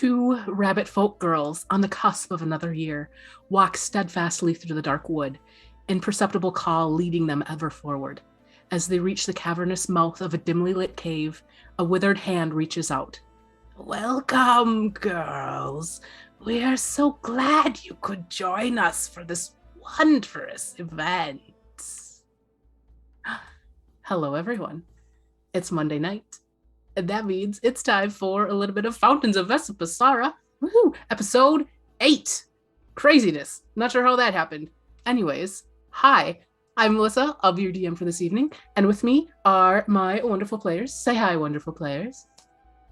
Two rabbit folk girls on the cusp of another year walk steadfastly through the dark wood, imperceptible call leading them ever forward. As they reach the cavernous mouth of a dimly lit cave, a withered hand reaches out. Welcome, girls. We are so glad you could join us for this wondrous event. Hello, everyone. It's Monday night. And that means it's time for a little bit of Fountains of Vesipisara. Woohoo! Episode 8. Craziness. Not sure how that happened. Anyways, hi. I'm Melissa. I'll be your DM for this evening. And with me are my wonderful players. Say hi, wonderful players.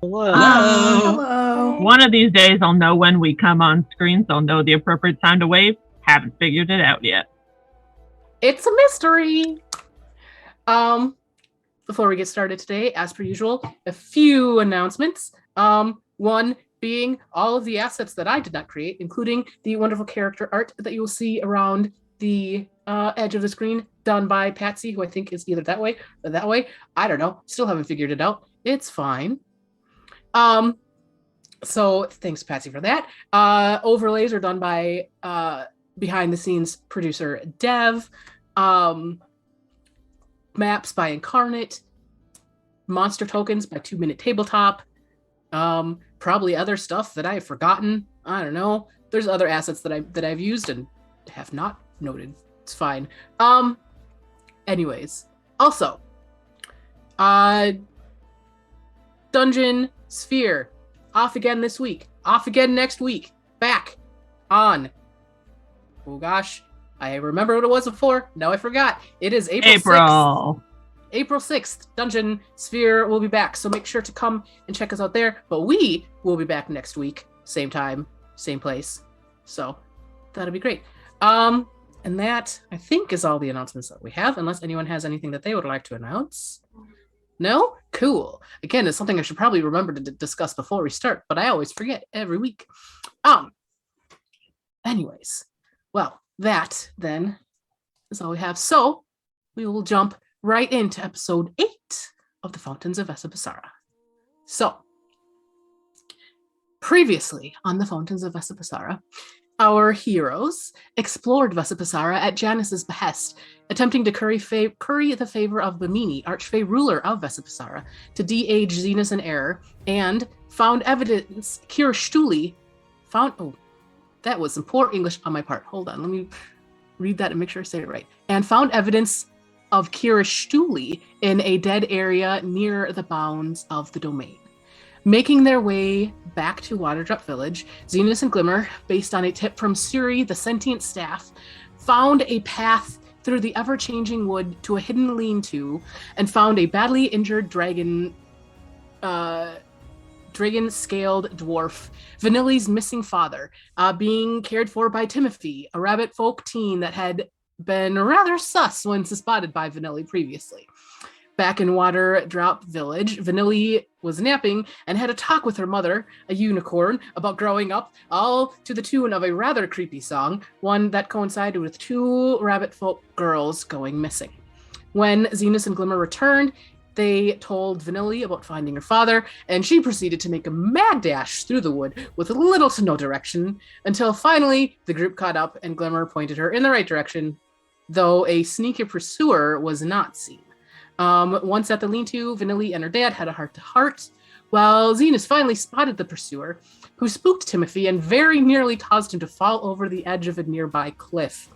Hello. Hello. One of these days I'll know when we come on screen, so I'll know the appropriate time to wave. Haven't figured it out yet. It's a mystery. Before we get started today, as per usual, a few announcements. One being all of the assets that I did not create, including the wonderful character art that you will see around the edge of the screen, done by Patsy, who I think is either that way or that way. I don't know. Still haven't figured it out. It's fine. So thanks, Patsy, for that. Overlays are done by behind the scenes producer Dev. Maps by Incarnate, monster tokens by 2 Minute Tabletop, probably other stuff that I have forgotten. I don't know. There's other assets that I've used and have not noted. It's fine. Anyways, also, Dungeon Sphere off again this week. Off again next week. Back on. Oh gosh. I remember what it was before. Now I forgot. It is April 6th. April 6th. Dungeon Sphere will be back. So make sure to come and check us out there. But we will be back next week. Same time, same place. So that'll be great. And that, I think, is all the announcements that we have. Unless anyone has anything that they would like to announce. No? Cool. Again, it's something I should probably remember to discuss before we start. But I always forget every week. Anyways. Well. That, then, is all we have. So, we will jump right into episode 8 of the Fountains of Vesipisara. So, previously on the Fountains of Vesipisara, our heroes explored Vesipisara at Janice's behest, attempting to curry the favor of Vanilly, Archfey ruler of Vesipisara, to de-age Zenus and Eror, and found evidence that was some poor English on my part. Hold on, let me read that and make sure I say it right. And found evidence of Kiristuli in a dead area near the bounds of the domain. Making their way back to Waterdrop Village, Zenus and Glimmer, based on a tip from Yuri, the sentient staff, found a path through the ever-changing wood to a hidden lean-to and found a badly injured dragon-scaled dwarf, Vanilly's missing father, being cared for by Timothy, a rabbit folk teen that had been rather sus when spotted by Vanilly previously. Back in Waterdrop Village, Vanilly was napping and had a talk with her mother, a unicorn, about growing up, all to the tune of a rather creepy song, one that coincided with two rabbit folk girls going missing. When Zenus and Glimmer returned, they told Vanilly about finding her father, and she proceeded to make a mad dash through the wood with little to no direction, until finally the group caught up and Glimmer pointed her in the right direction, though a sneaky pursuer was not seen. Once at the lean-to, Vanilly and her dad had a heart-to-heart, while Zenus finally spotted the pursuer, who spooked Timothy and very nearly caused him to fall over the edge of a nearby cliff.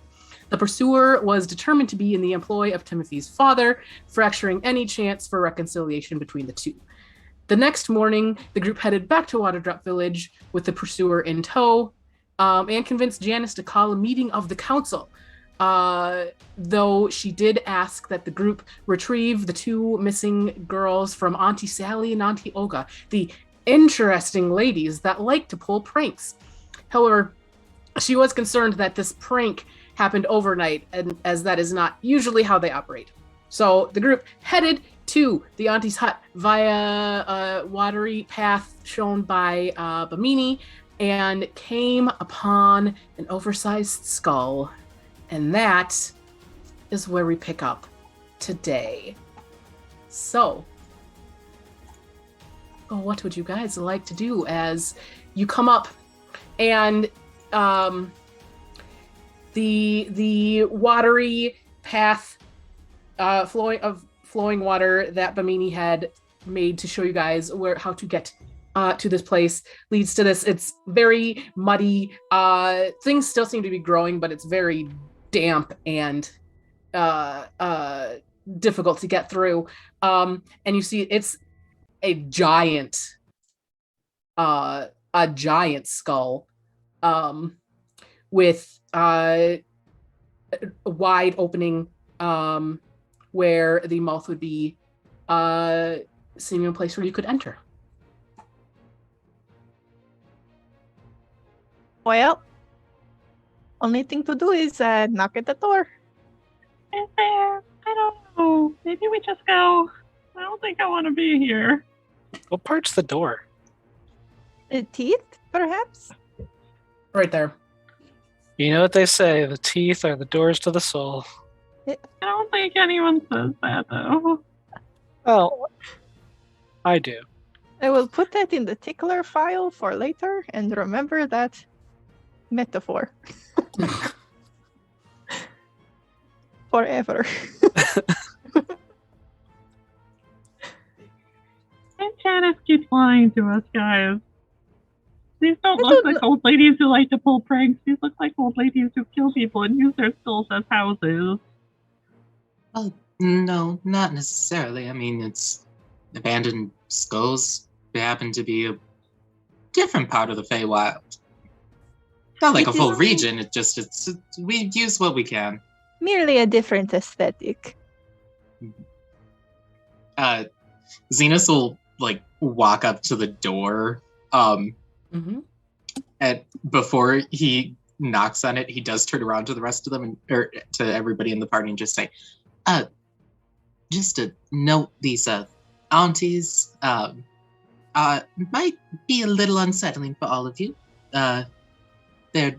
The pursuer was determined to be in the employ of Timothy's father, fracturing any chance for reconciliation between the two. The next morning, the group headed back to Waterdrop Village with the pursuer in tow, and convinced Janice to call a meeting of the council, though she did ask that the group retrieve the two missing girls from Auntie Sally and Auntie Olga, the interesting ladies that like to pull pranks. However, she was concerned that this prank happened overnight, and as that is not usually how they operate. So the group headed to the Auntie's hut via a watery path shown by Bamini, and came upon an oversized skull. And that is where we pick up today. So, what would you guys like to do as you come up and the watery path flowing water that Bimini had made to show you guys how to get to this place leads to this. It's very muddy. Things still seem to be growing, but it's very damp and difficult to get through. And you see it's a giant skull with a wide opening where the mouth would be, seeming a place where you could enter. Well, only thing to do is knock at the door. Is there? I don't know. Maybe we just go. I don't think I want to be here. What part's the door? The teeth, perhaps? Right there. You know what they say, the teeth are the doors to the soul. I don't think anyone says that, though. Well, I do. I will put that in the tickler file for later and remember that metaphor. Forever. And Janice keeps lying to us, guys. These don't look like old ladies who like to pull pranks. These look like old ladies who kill people and use their skulls as houses. Well, no, not necessarily. I mean, it's abandoned skulls. They happen to be a different part of the Feywild. Not like a full region. It's we use what we can. Merely a different aesthetic. Zenus will walk up to the door. And before he knocks on it, he does turn around to the rest of them or to everybody in the party and just say, just to note, these aunties might be a little unsettling for all of you. They're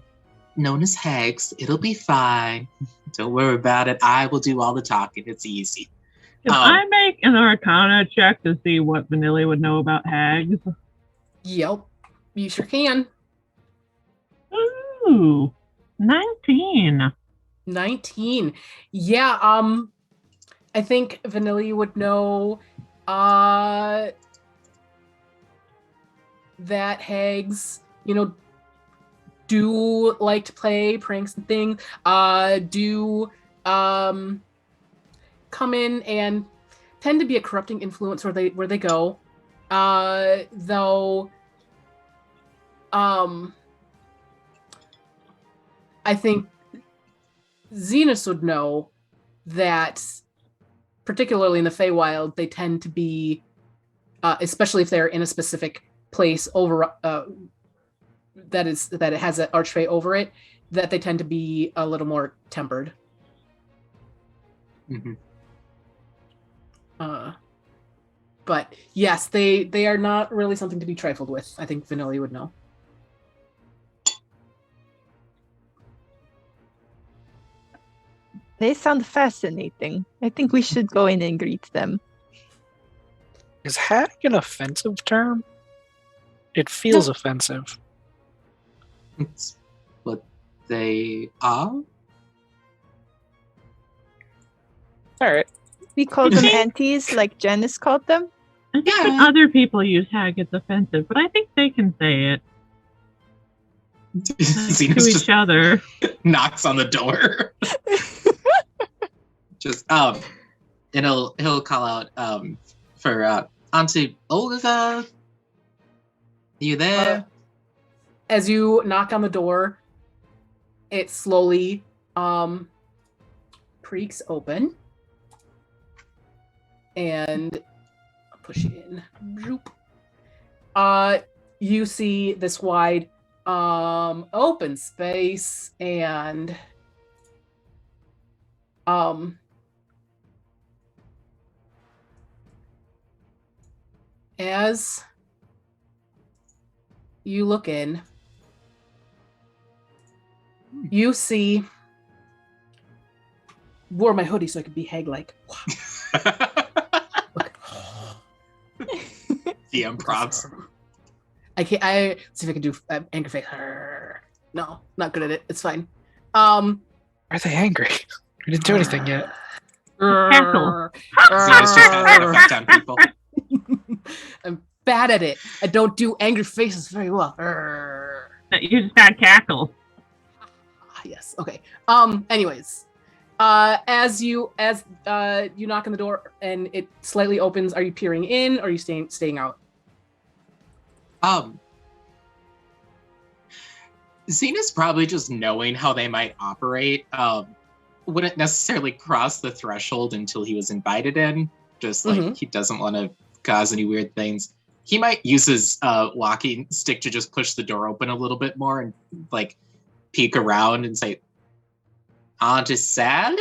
known as hags. It'll be fine. Don't worry about it. I will do all the talking. It's easy. Can I make an Arcana check to see what Vanilly would know about hags? Yep, you sure can. Ooh, 19. 19. Yeah, I think Vanilly would know that hags, do like to play pranks and things, do come in and tend to be a corrupting influence where they go. Though I think Zenus would know that, particularly in the Feywild, they tend to be, especially if they're in a specific place over that it has an archfey over it, that they tend to be a little more tempered. Mm-hmm. But yes, they are not really something to be trifled with. I think Vanilly would know. They sound fascinating. I think we should go in and greet them. Is hag an offensive term? It feels offensive. It's what they are. Alright. We call them aunties like Janice called them. I think when other people use hag, it's offensive, but I think they can say it. Zenus To each just other. knocks on the door. Just and he'll call out for Auntie Olga. Are you there? As you knock on the door, it slowly creaks open, and I'll push you in. Zoop. You see this wide open space, and as you look in, you see, wore my hoodie so I could be hag-like. DM props. I can't. I see if I can do anger face. No, not good at it. It's fine. Are they angry? We didn't do anything yet. Cackle. Zenus just has that effect on people. I'm bad at it. I don't do angry faces very well. You just got cackle. Yes. Okay. Anyways, as you knock on the door and it slightly opens, are you peering in or are you staying out? Zenus probably just knowing how they might operate, wouldn't necessarily cross the threshold until he was invited in. Just like he doesn't want to cause any weird things. He might use his walking stick to just push the door open a little bit more and like peek around and say, "Auntie Sally?"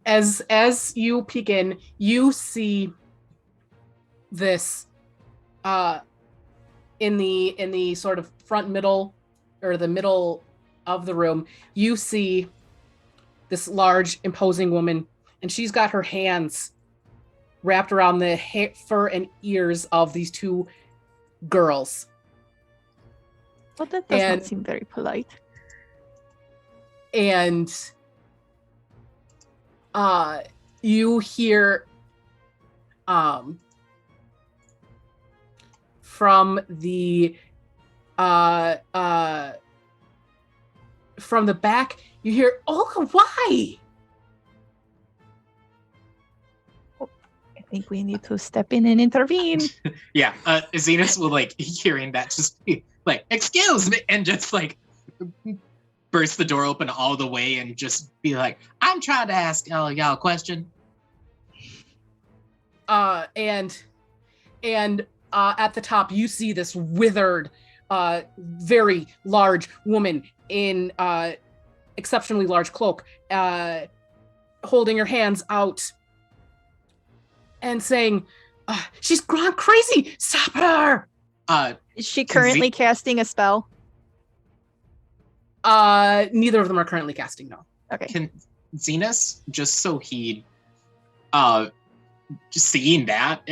As you peek in, you see this in the sort of front middle or the middle of the room, you see this large, imposing woman, and she's got her hands wrapped around the fur and ears of these two girls. Well, that does not seem very polite. And you hear from the back, you hear, "Olga, why?" I think we need to step in and intervene. Yeah, Zenus will like hearing that just be like, "Excuse me," and just like burst the door open all the way and just be like, "I'm trying to ask y'all a question." And at the top, you see this withered, very large woman in exceptionally large cloak, holding her hands out and saying, "She's gone crazy! Stop her!" Is she currently casting a spell? Neither of them are currently casting, no. Okay. Can Zenus, just so he just seeing that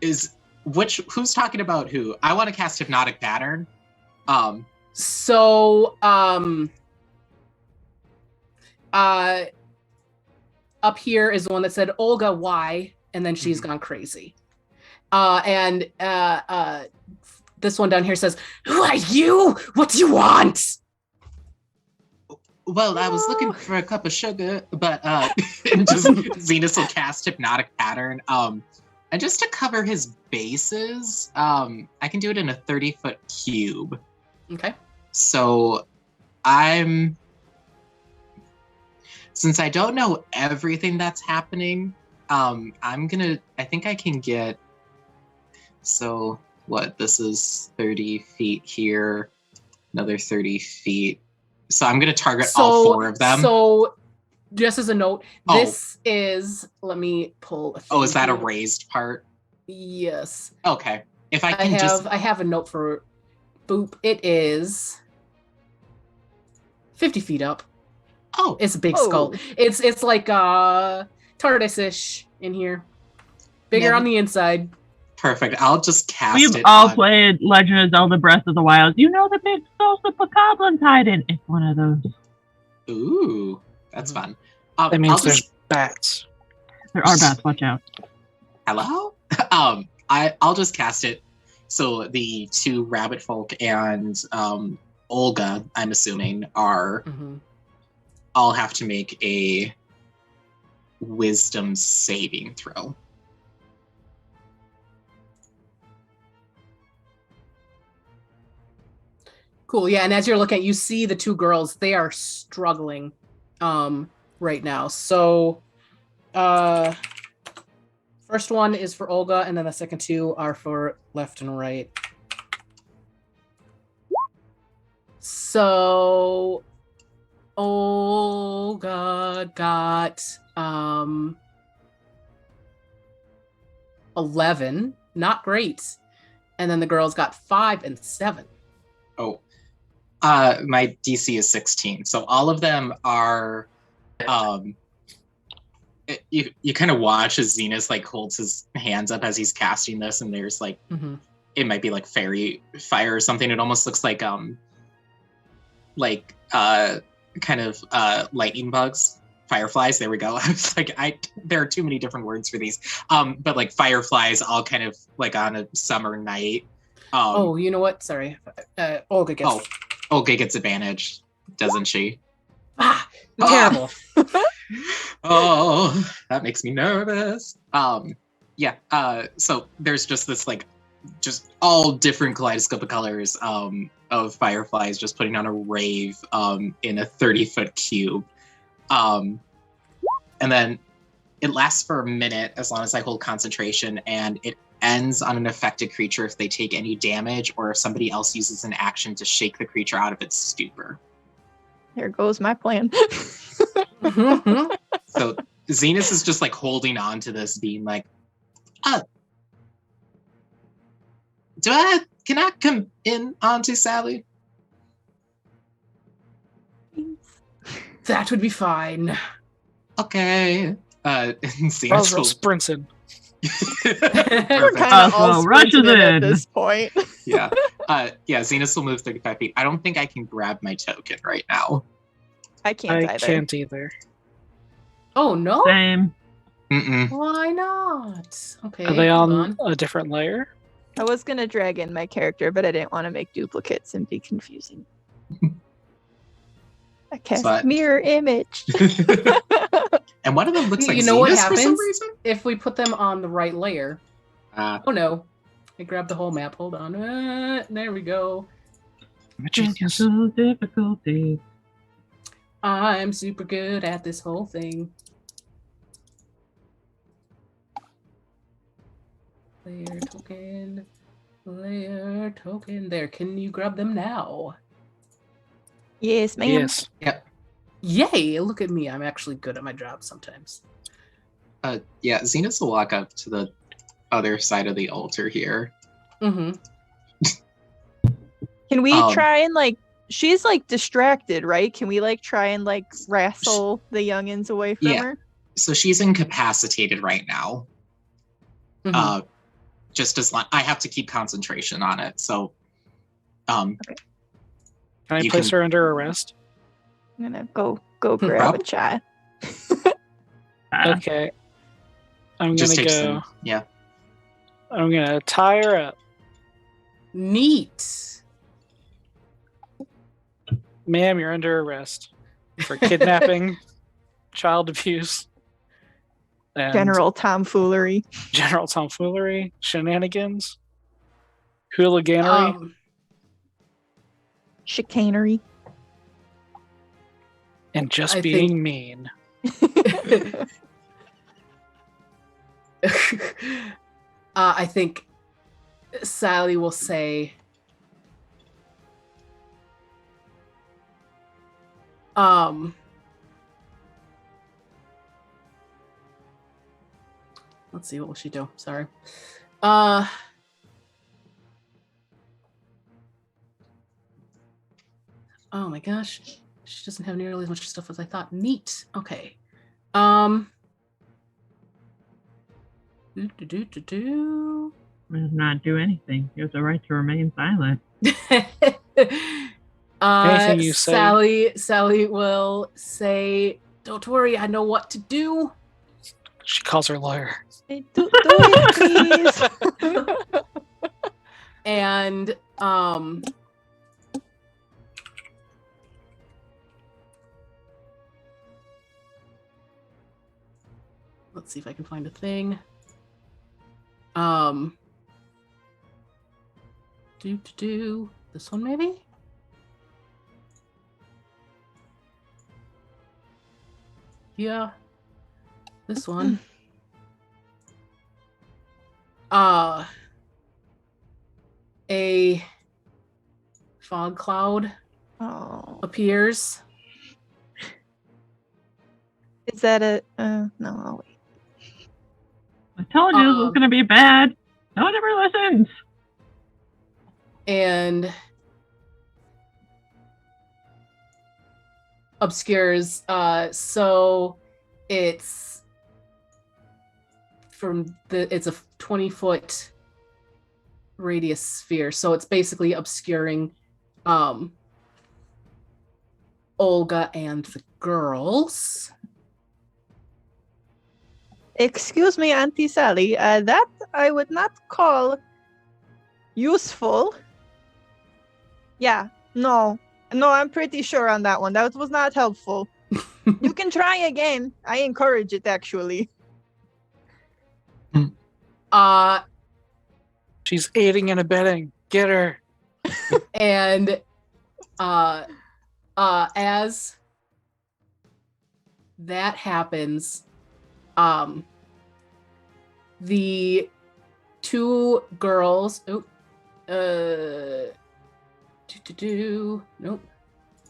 who's talking about who? I want to cast Hypnotic Pattern. Up here is the one that said, "Olga, why?" And then she's gone crazy. This one down here says, "Who are you? What do you want?" Well, I was looking for a cup of sugar, but Zenus will cast Hypnotic Pattern. And just to cover his bases, I can do it in a 30-foot cube. Okay. So since I don't know everything that's happening, I think I can get, so what, this is 30 feet here, another 30 feet. So I'm going to target all four of them. So just as a note, this is, let me pull a thing. Oh, is that a raised part? Yes. Okay. If I have a note for Boop. It is 50 feet up. Oh. It's a big skull. It's like TARDIS-ish in here. Bigger on the inside. Perfect. I'll just cast We've it. all played Legend of Zelda Breath of the Wild. You know the big skulls that goblins hide in? It's one of those. Ooh, that's fun. That means there's bats. There are bats, watch out. Hello? I'll just cast it. So the two rabbit folk and Olga, I'm assuming, are all have to make a wisdom saving throw. Cool. Yeah, and as you're looking, you see the two girls. They are struggling right now. So first one is for Olga, and then the second two are for left and right. So Olga got 11. Not great. And then the girls got 5 and 7. Oh. My DC is 16, so all of them are you kind of watch as Zenus like holds his hands up as he's casting this, and there's like it might be like fairy fire or something. It almost looks like kind of lightning bugs, fireflies. There we go. I was like, there are too many different words for these. But like fireflies, all kind of like on a summer night. Oh, you know what? Sorry, Olga gets. Oh, Olga gets advantage, doesn't she? Terrible. Oh, that makes me nervous. Yeah. So there's just this like, just all different kaleidoscope of colors of fireflies just putting on a rave in a 30-foot cube. And then it lasts for a minute as long as I hold concentration, and it ends on an affected creature if they take any damage or if somebody else uses an action to shake the creature out of its stupor. There goes my plan. So Zenus is just like holding on to this, being like, can I come in, Auntie Sally? That would be fine. Okay. Zenus Roswell will... sprints in. We're kind of all rushes sprinting in at in. this point. Yeah. Zenus will move 35 feet. I don't think I can grab my token right now. I can't I either. can't either. Oh no! Same. Mm-mm. Why not? Okay. Are they hold on a different layer? I was gonna drag in my character, but I didn't want to make duplicates and be confusing. I cast But- mirror image. And one of them looks like You know what Zenus for some happens? reason? If we put them on the right layer. Ah. Oh no! I grabbed the whole map. Hold on. There we go. I'm a genius. Technical difficulties. I'm super good at this whole thing. Layer token. Layer token. There. Can you grab them now? Yes, ma'am. Yes. Yep. Yay! Look at me. I'm actually good at my job sometimes. Zenus will walk up to the other side of the altar here. Mm-hmm. Can we Um, try and like? She's like distracted, right? Can we like try and like wrestle the youngins away from Yeah. her? So she's incapacitated right now. Mhm. Just as long, I have to keep concentration on it. So, Can I You place can- her under arrest? I'm gonna go grab a chai. Okay. I'm just gonna take go. some. Yeah. I'm gonna tie her up. Neat. Ma'am, you're under arrest for kidnapping, child abuse, and General tomfoolery. general tomfoolery, shenanigans, hooliganery, Chicanery. and just I being think- mean. I think Sally will say, let's see, what will she do? Sorry. Oh my gosh. She doesn't have nearly as much stuff as I thought. Neat. Okay. Do. Does not do anything. You have the right to remain silent. Anything you say. Sally will say, "Don't worry, I know what to do." She calls her lawyer. Do it, please. And let's see if I can find a thing. Do this one maybe? Yeah. This one. A fog cloud Oh, appears. is that a? No, I'll wait. I told you this was Um, going to be bad. No one ever listens. And obscures. So it's it's a 20-foot radius sphere, so it's basically obscuring Olga and the girls. Excuse me, Auntie Sally. That I would not call useful. Yeah, no, I'm pretty sure on that one. That was not helpful. You can try again. I encourage it, actually. She's aiding and abetting. Get her. And as that happens, the two girls. Nope.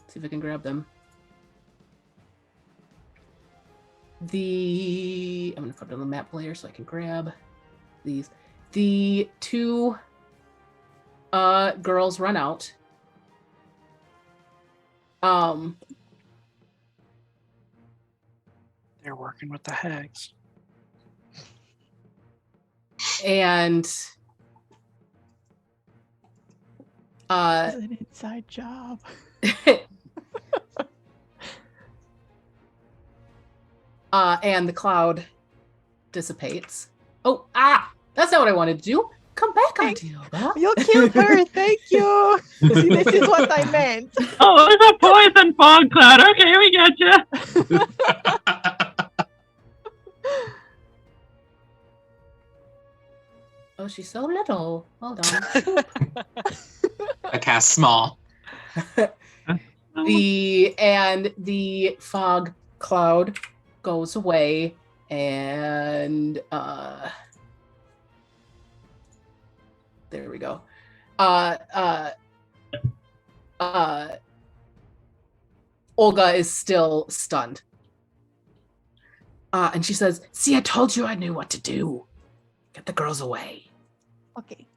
See if I can grab them. I'm gonna put it on the map player so I can grab these. The two girls run out. They're working with the hags. And It's an inside job. and the cloud dissipates. Oh, that's not what I wanted to do. Come back, Auntie Olga. You killed her. Thank you. See, this is what I meant. Oh, it's a poison fog cloud. Okay, we got you. Oh, she's so little. Hold on. I cast small. The fog cloud goes away, and there we go. Olga is still stunned. And she says, "See, I told you I knew what to do. Get the girls away." Okay.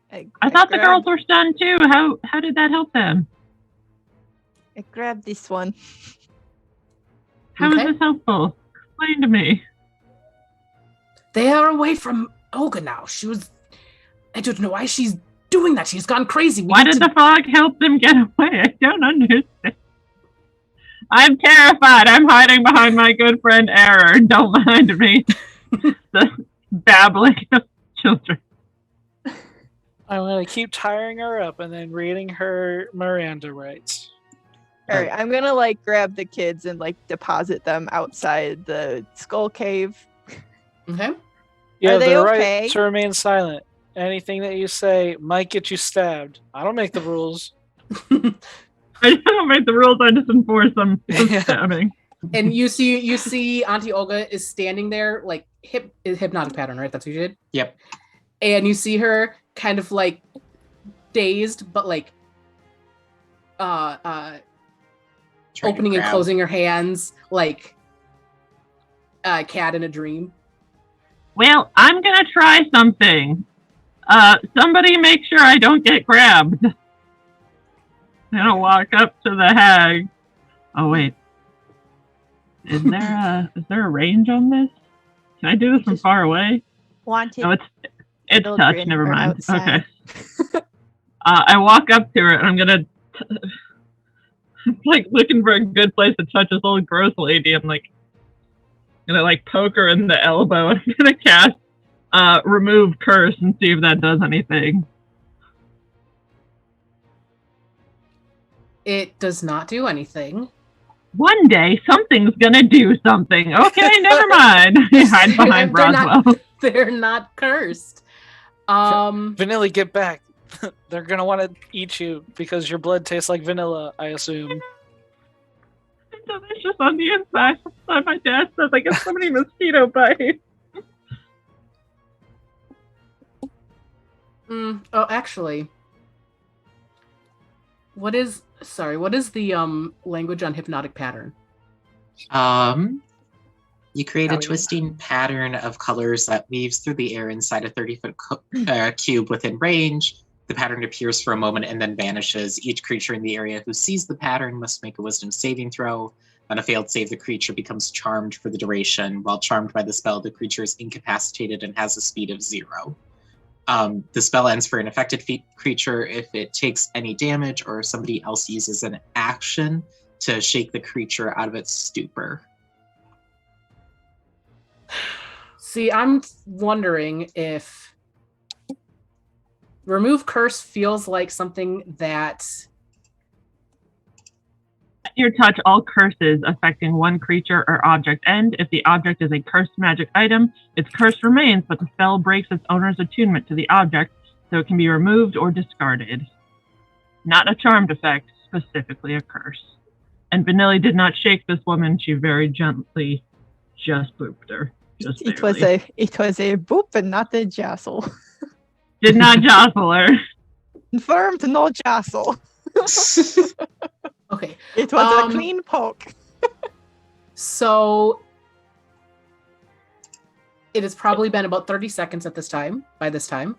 I thought the girls were stunned too. How did that help them? I grabbed this one. How is this helpful? Explain to me. They are away from Olga now. I don't know why she's doing that. She's gone crazy. Why did the fog help them get away? I don't understand. I'm terrified. I'm hiding behind my good friend Eror. Don't mind me. The babbling of children. I'm going to keep tiring her up and then reading her Miranda rights. All right, I'm going to grab the kids and deposit them outside the skull cave. Okay. You Are have they the okay? right to remain silent. Anything that you say might get you stabbed. I don't make the rules. I don't make the rules. I just enforce them. Stabbing. And you see Auntie Olga is standing there, hypnotic pattern, right? That's what you did? Yep. And you see her kind of dazed, but opening and closing her hands like a cat in a dream. Well, I'm going to try something. Somebody make sure I don't get grabbed. I'm going to walk up to the hag. Oh, wait. Is there a range on this? Can I do this from far away? Wanted. No, it's touch. children Never are mind. outside. Okay. I walk up to her and I'm gonna looking for a good place to touch this old gross lady. I'm gonna poke her in the elbow. I'm gonna cast remove curse and see if that does anything. It does not do anything. One day something's gonna do something. Okay, never mind. Hide behind Roswell. They're not cursed. Vanilly, get back. They're going to want to eat you because your blood tastes like vanilla, I assume. It's delicious on the inside. My dad says I get so many mosquito bites. Oh, actually, what is the language on hypnotic pattern? You create a twisting pattern of colors that weaves through the air inside a 30-foot cube within range. The pattern appears for a moment and then vanishes. Each creature in the area who sees the pattern must make a wisdom saving throw. On a failed save, the creature becomes charmed for the duration. While charmed by the spell, the creature is incapacitated and has a speed of 0. The spell ends for an affected creature if it takes any damage or somebody else uses an action to shake the creature out of its stupor. See, I'm wondering if remove curse feels like something that... At your touch, all curses affecting one creature or object end. If the object is a cursed magic item, its curse remains, but the spell breaks its owner's attunement to the object, so it can be removed or discarded. Not a charmed effect, specifically a curse. And Vanilly did not shake this woman, she very gently just booped her. It was a boop and not a jostle. Did not jostle her. Confirmed, no jostle. Okay. It was a clean poke. So it has probably been about 30 seconds at this time, by this time.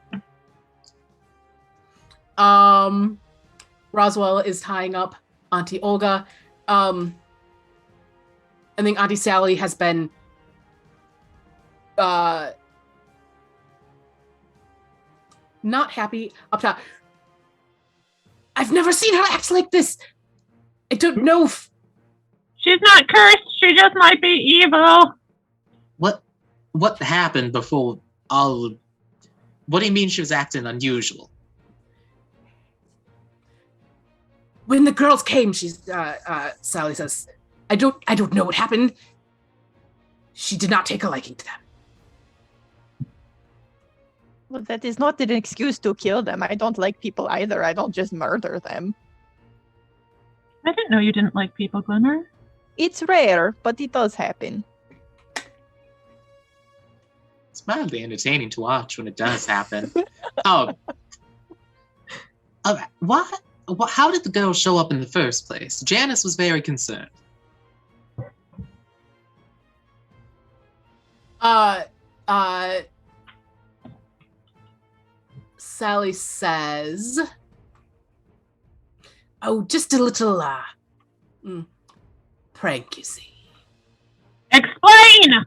Roswell is tying up Auntie Olga. I think Auntie Sally has been not happy up top. I've never seen her act like this. I don't know if... She's not cursed. She just might be evil. What happened before all... What do you mean she was acting unusual? When the girls came, Sally says, I don't know what happened. She did not take a liking to them. Well, that is not an excuse to kill them. I don't like people either. I don't just murder them. I didn't know you didn't like people, Glimmer. It's rare, but it does happen. It's mildly entertaining to watch when it does happen. What? How did the girl show up in the first place? Janice was very concerned. Sally says, "Oh, just a little prank, you see." Explain!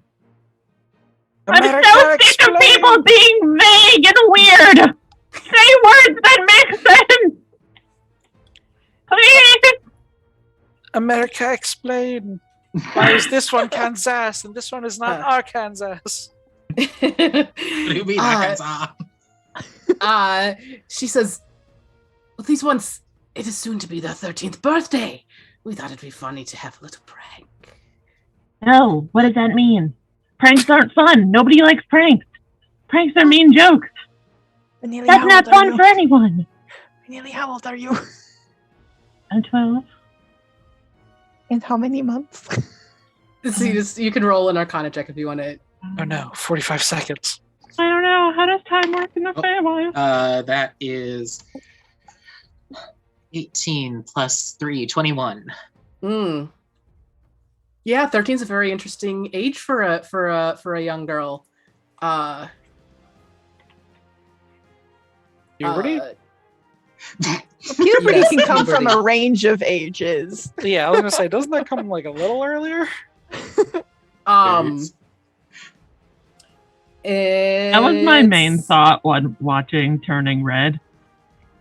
I'm so sick of people being vague and weird! Say words that make sense! Please! America, explain. Why is this one Kansas and this one is not Arkansas? What do you mean, Arkansas? She says, "Well, these ones, it is soon to be their 13th birthday. We thought it'd be funny to have a little prank." No, what does that mean? Pranks aren't fun. Nobody likes pranks. Pranks are mean jokes. Vanilly, That's not fun for anyone. Vanilly, how old are you? I'm 12. And how many months? So you can roll an Arcana check if you want to. Oh no, 45 seconds. I don't know. How does time work in the Feywild? That is 18 plus 3, 21. Yeah, 13 is a very interesting age for a young girl. Puberty? Puberty Yes, can come from puberty. a range of ages. Yeah, I was gonna say, doesn't that come like a little earlier? That was my main thought when watching Turning Red.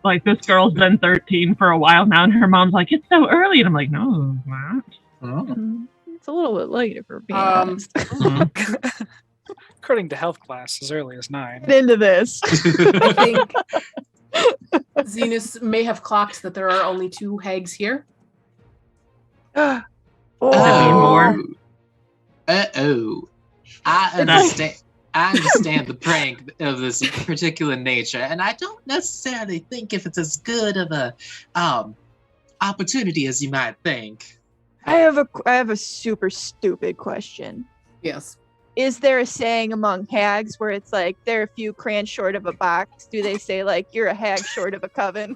Like, this girl's been 13 for a while now, and her mom's like, "It's so early." And I'm like, "No, it's not." Oh. It's a little bit late, if we're being Um, honest. According to health class, as early as 9. Get into this. I think Zenus may have clocked that there are only 2 hags here. Need Oh, more. Uh-oh. I understand the prank of this particular nature, and I don't necessarily think if it's as good of a opportunity as you might think. I have a super stupid question. Yes. Is there a saying among hags where it's like they're a few crayons short of a box? Do they say like you're a hag short of a coven?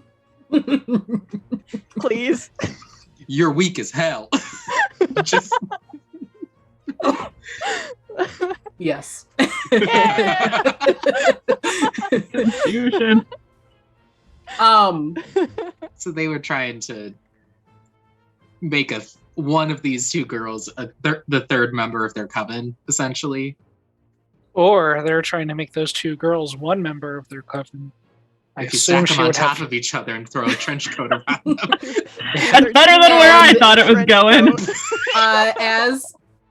Please. You're weak as hell. Just Yes. Fusion. so they were trying to make a one of these two girls, the third member of their coven, essentially. Or they're trying to make those two girls one member of their coven. I If you assume stack she them on would top have. of each other and throw a trench coat around them. That's better than where I thought it was going.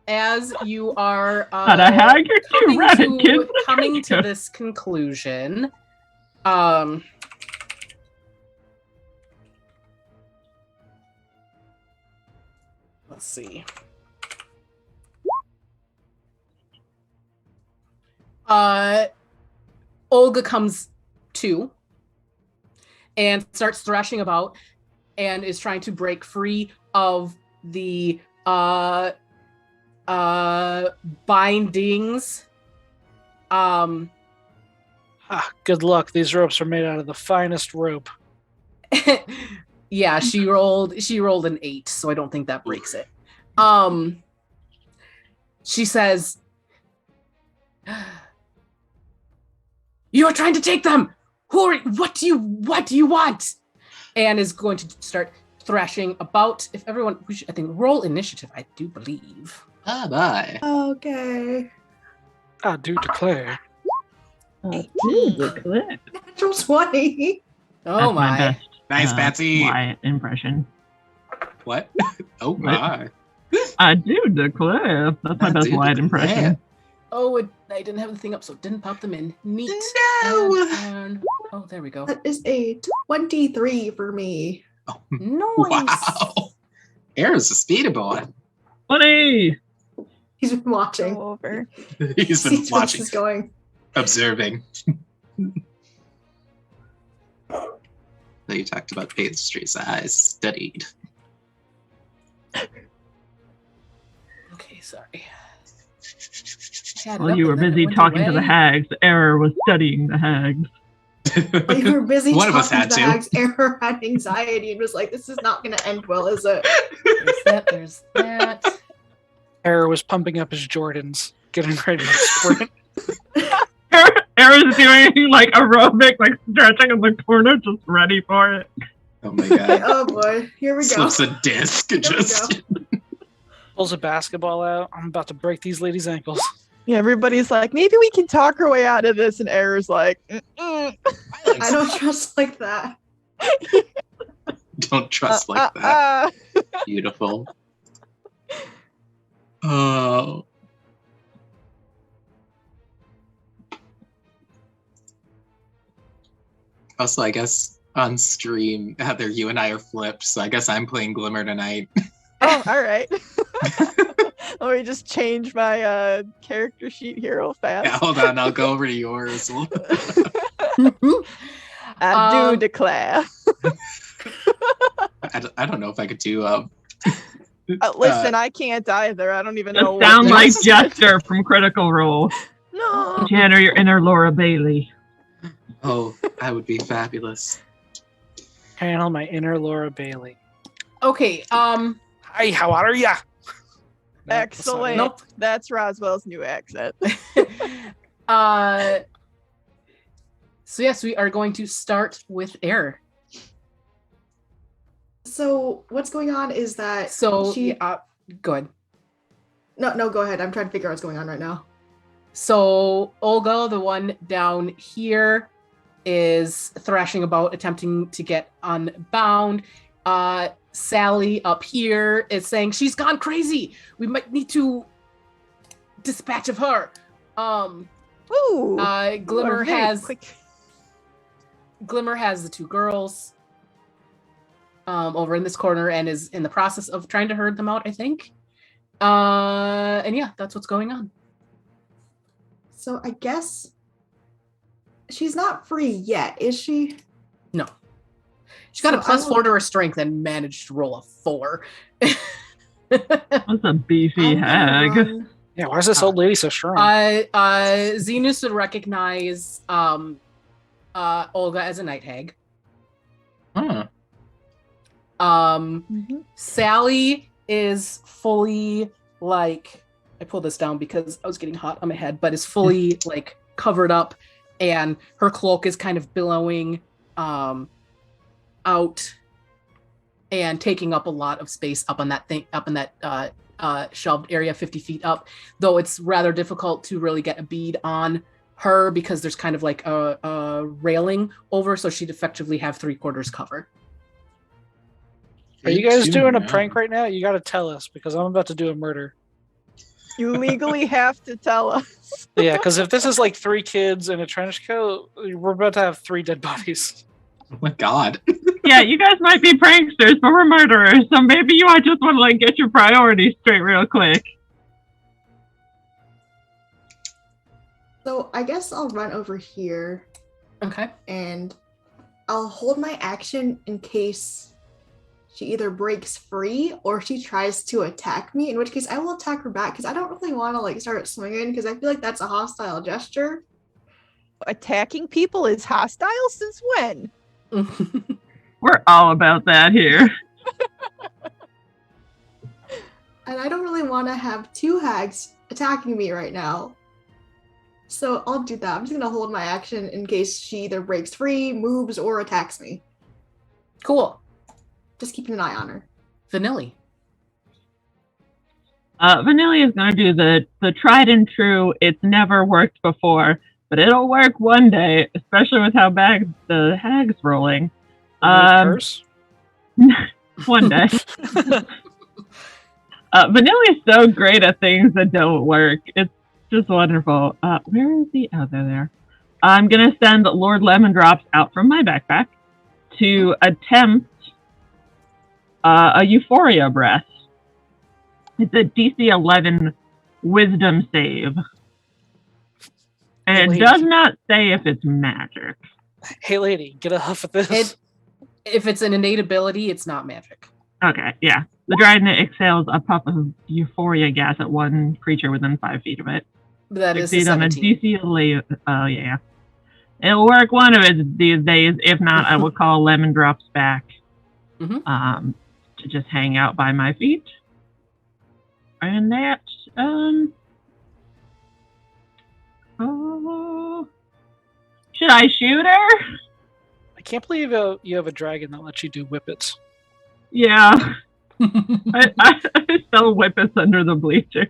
As you are Not a hag or two rabbit kids. coming to this conclusion, let's see. Olga comes to and starts thrashing about and is trying to break free of the bindings. Good luck. These ropes are made out of the finest rope. Yeah, she rolled an 8, so I don't think that breaks it. She says, "You are trying to take them. What do you want?" And is going to start thrashing about. If everyone, I think roll initiative. I do believe. Ah, bye. Okay. I do declare. Natural 20. Oh That's my! best, Nice, Patsy. Wyatt impression. What? Oh my. I do declare. That's my I best do Wyatt declare. impression. Oh, I didn't have the thing up, so it didn't pop them in. Neat. No. And oh, there we go. That is a 23 for me. Oh, Nice. wow. Eror's a speedy boy. 20! He's been watching. Go over. He's been Sees where this watching, is going. observing. So you talked about pastries. I studied. Okay, sorry. Had it While up you were and then it busy went talking to the away. hags, Eror was studying the hags. While you were busy One of us talking had to the to. hags, Eror had anxiety and was like, this is not going to end well, is it? There's that. Eror was pumping up his Jordans, getting ready to sprint. Eror's doing like aerobic, like stretching in the corner, just ready for it. Oh my Like, god. oh boy, here we go. Slips a disc. Here we Just. Pulls a basketball out. I'm about to break these ladies' ankles. Yeah, everybody's like, maybe we can talk our way out of this, and Eror's like, I don't trust like that. Don't trust like that. Beautiful. Oh. Also, I guess on stream, Heather, you and I are flipped, so I guess I'm playing Glimmer tonight. Oh, all right. Let me just change my character sheet here real fast. Yeah, hold on, I'll go over to yours. I do declare. I don't know if I could do. Listen, I can't either. I don't even know. Just sound what like this is. Jester from Critical Role. No. Channel your inner Laura Bailey. Oh, I would be fabulous. Channel my inner Laura Bailey. Okay. Hi, how are ya? No, Excellent. Nope. That's Roswell's new accent. So yes, we are going to start with Eror. So what's going on is that So she... go ahead. No, go ahead. I'm trying to figure out what's going on right now. So Olga, the one down here, is thrashing about, attempting to get unbound. Sally up here is saying she's gone crazy. We might need to dispatch of her. Ooh. Glimmer you are very has quick. Glimmer has the two girls over in this corner and is in the process of trying to herd them out, I think. And yeah, that's what's going on. So I guess she's not free yet, is she? No. She got a So I +4 to her strength and managed to roll a 4. That's a beefy I'm gonna hag. run- Yeah, why is this old lady so strong? Zenus would recognize Olga as a night hag. Huh. Mhm. Sally is fully like, I pulled this down because I was getting hot on my head, but is fully like covered up, and her cloak is kind of billowing out and taking up a lot of space up on that shelved area 50 feet up, though it's rather difficult to really get a bead on her because there's kind of like a railing over, so she'd effectively have 3/4 cover. Are you guys doing a prank right now? You got to tell us because I'm about to do a murder. You legally have to tell us. Yeah, because if this is like 3 kids in a trench coat, we're about to have 3 dead bodies. Oh my god. Yeah, you guys might be pranksters, but we're murderers, so maybe you might just want to like get your priorities straight real quick. So I guess I'll run over here. Okay. And I'll hold my action in case she either breaks free or she tries to attack me, in which case I will attack her back because I don't really want to like start swinging because I feel like that's a hostile gesture. Attacking people is hostile since when? We're all about that here. And I don't really want to have 2 hags attacking me right now. So I'll do that. I'm just going to hold my action in case she either breaks free, moves, or attacks me. Cool. Just keeping an eye on her. Vanilly. Vanilly is going to do the tried and true, it's never worked before, but it'll work one day, especially with how bad the hag's rolling. Curse? One day. Vanilly is so great at things that don't work. It's just wonderful. Where is he? Oh, they're there. I'm going to send Lord Lemon Drops out from my backpack to attempt a Euphoria Breath. It's a DC 11 Wisdom save. And it does not say if it's magic. Hey, lady, get a huff of this. If it's an innate ability, it's not magic. Okay, yeah. The Dryden exhales a puff of Euphoria gas at one creature within 5 feet of it. That is Succeed on a 17. DC 11. Yeah. It'll work one of these days. If not, I will call Lemon Drops back to just hang out by my feet. And that, should I shoot her? I can't believe you have a dragon that lets you do whippets. Yeah. I sell whippets under the bleachers.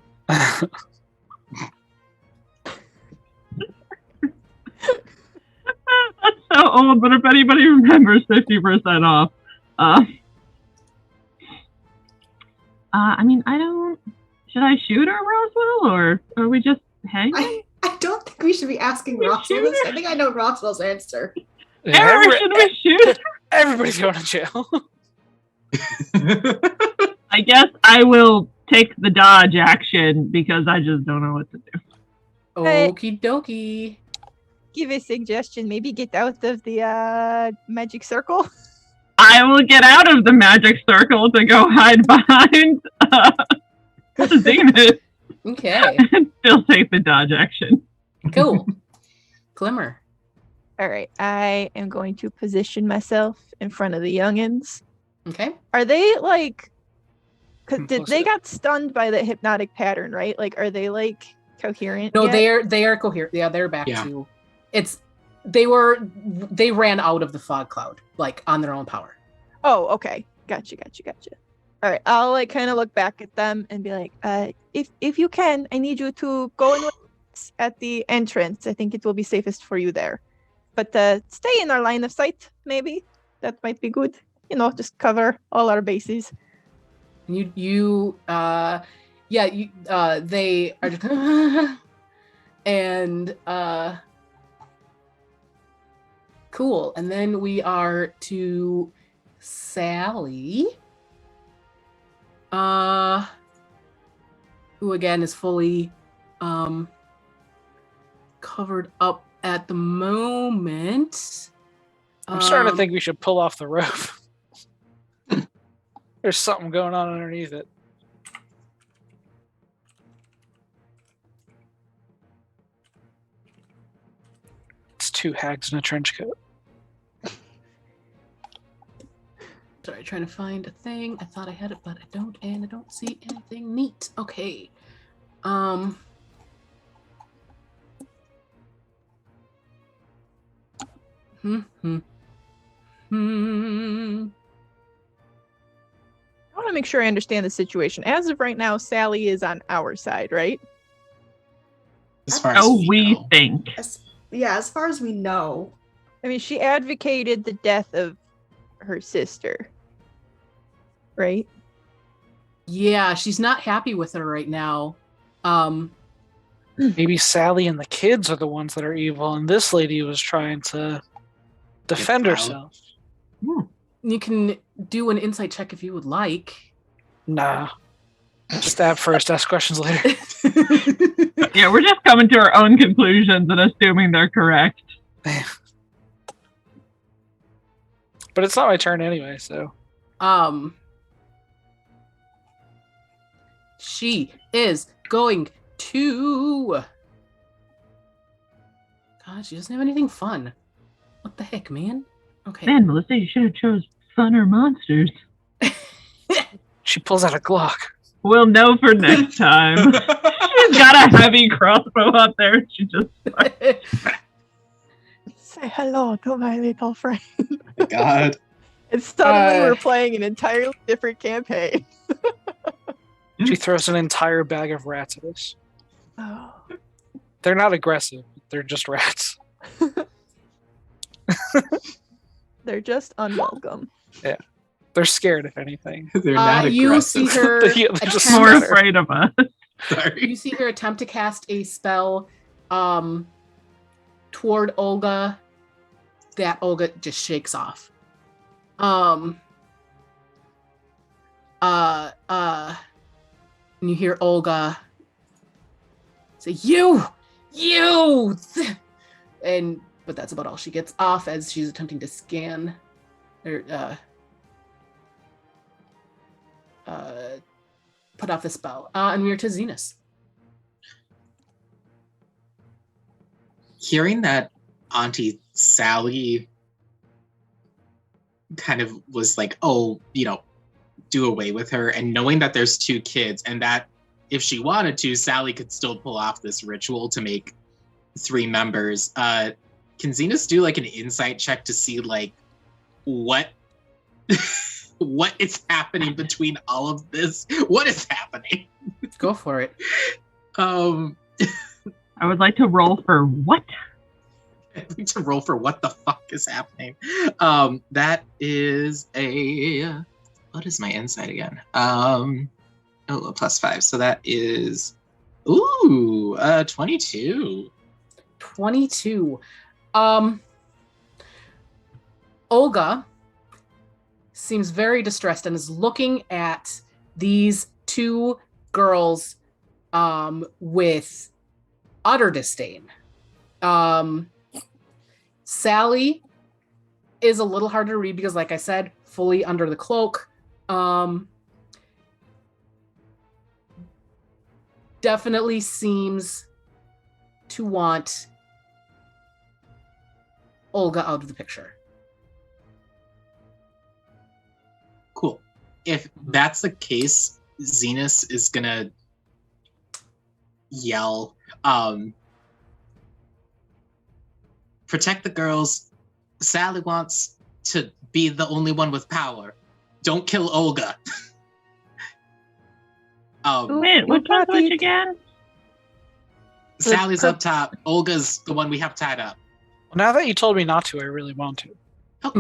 That's so old, but if anybody remembers 50% off. I mean, should I shoot her, Roswell, or are we just hanging? I don't think we should be asking Roswell this. I think I know Roswell's answer. Eror, should we shoot? Everybody's going to jail. I guess I will take the dodge action because I just don't know what to do. Okie dokie. Give a suggestion. Maybe get out of the magic circle. I will get out of the magic circle to go hide behind Zenus. Okay. And still take the dodge action. Cool. Glimmer. All right. I am going to position myself in front of the youngins. Okay. Are they like... Because Close they it. got stunned by the hypnotic pattern, right? Like, are they like coherent? No, yet? they are coherent. Yeah, they're back Yeah. to they ran out of the fog cloud, like on their own power. Oh, okay. Gotcha. All right. I'll like kind of look back at them and be like, if you can, I need you to go in with us at the entrance. I think it will be safest for you there. But stay in our line of sight, maybe. That might be good. You know, just cover all our bases. They are just and cool. And then we are to Sally, who again is fully covered up at the moment. I'm starting to think we should pull off the roof. There's something going on underneath it. It's 2 hags in a trench coat. Sorry, trying to find a thing. I thought I had it, but I don't, and I don't see anything neat. Okay. want to make sure I understand the situation. As of right now, Sally is on our side, right? As far as we know. think. As far as we know. I mean, she advocated the death of her sister, right? Yeah, she's not happy with her right now. Maybe Sally and the kids are the ones that are evil, and this lady was trying to defend Get out. herself. You can do an insight check if you would like. Nah. Stab first, ask questions later. Yeah, we're just coming to our own conclusions and assuming they're correct. But it's not my turn anyway, so. She is going to. God, she doesn't have anything fun. What the heck, man? Okay. Man, Melissa, you should have chose funner monsters. She pulls out a Glock. We'll know for next time. She's got a heavy crossbow out there. She just Say hello to my little friend. God. And suddenly we're playing an entirely different campaign. She throws an entire bag of rats at us. Oh. They're not aggressive. They're just rats. They're just unwelcome. Yeah. They're scared, if anything. They're not aggressive. You see her They're just attempt- more scatter. afraid of us. Sorry. You see her attempt to cast a spell toward Olga that Olga just shakes off. And you hear Olga say, you! But that's about all she gets off as she's attempting to scan or put off the spell. And we're to Zenus. Hearing that Auntie Sally kind of was like, oh, do away with her, and knowing that there's 2 kids and that if she wanted to, Sally could still pull off this ritual to make 3 members. Can Zenus do like an insight check to see like what what is happening between all of this? What is happening? Go for it. I would like to roll for what? I need to roll for what the fuck is happening. That is a... What is my insight again? +5. So that is... 22. 22. Olga seems very distressed and is looking at these 2 girls with utter disdain. Sally is a little harder to read because, like I said, fully under the cloak. Definitely seems to want Olga out of the picture. Cool. If that's the case, Zenus is gonna yell, protect the girls. Sally wants to be the only one with power. Don't kill Olga. Wait, which one's which again? Sally's up top. Olga's the one we have tied up. Well, now that you told me not to, I really want to. Oh,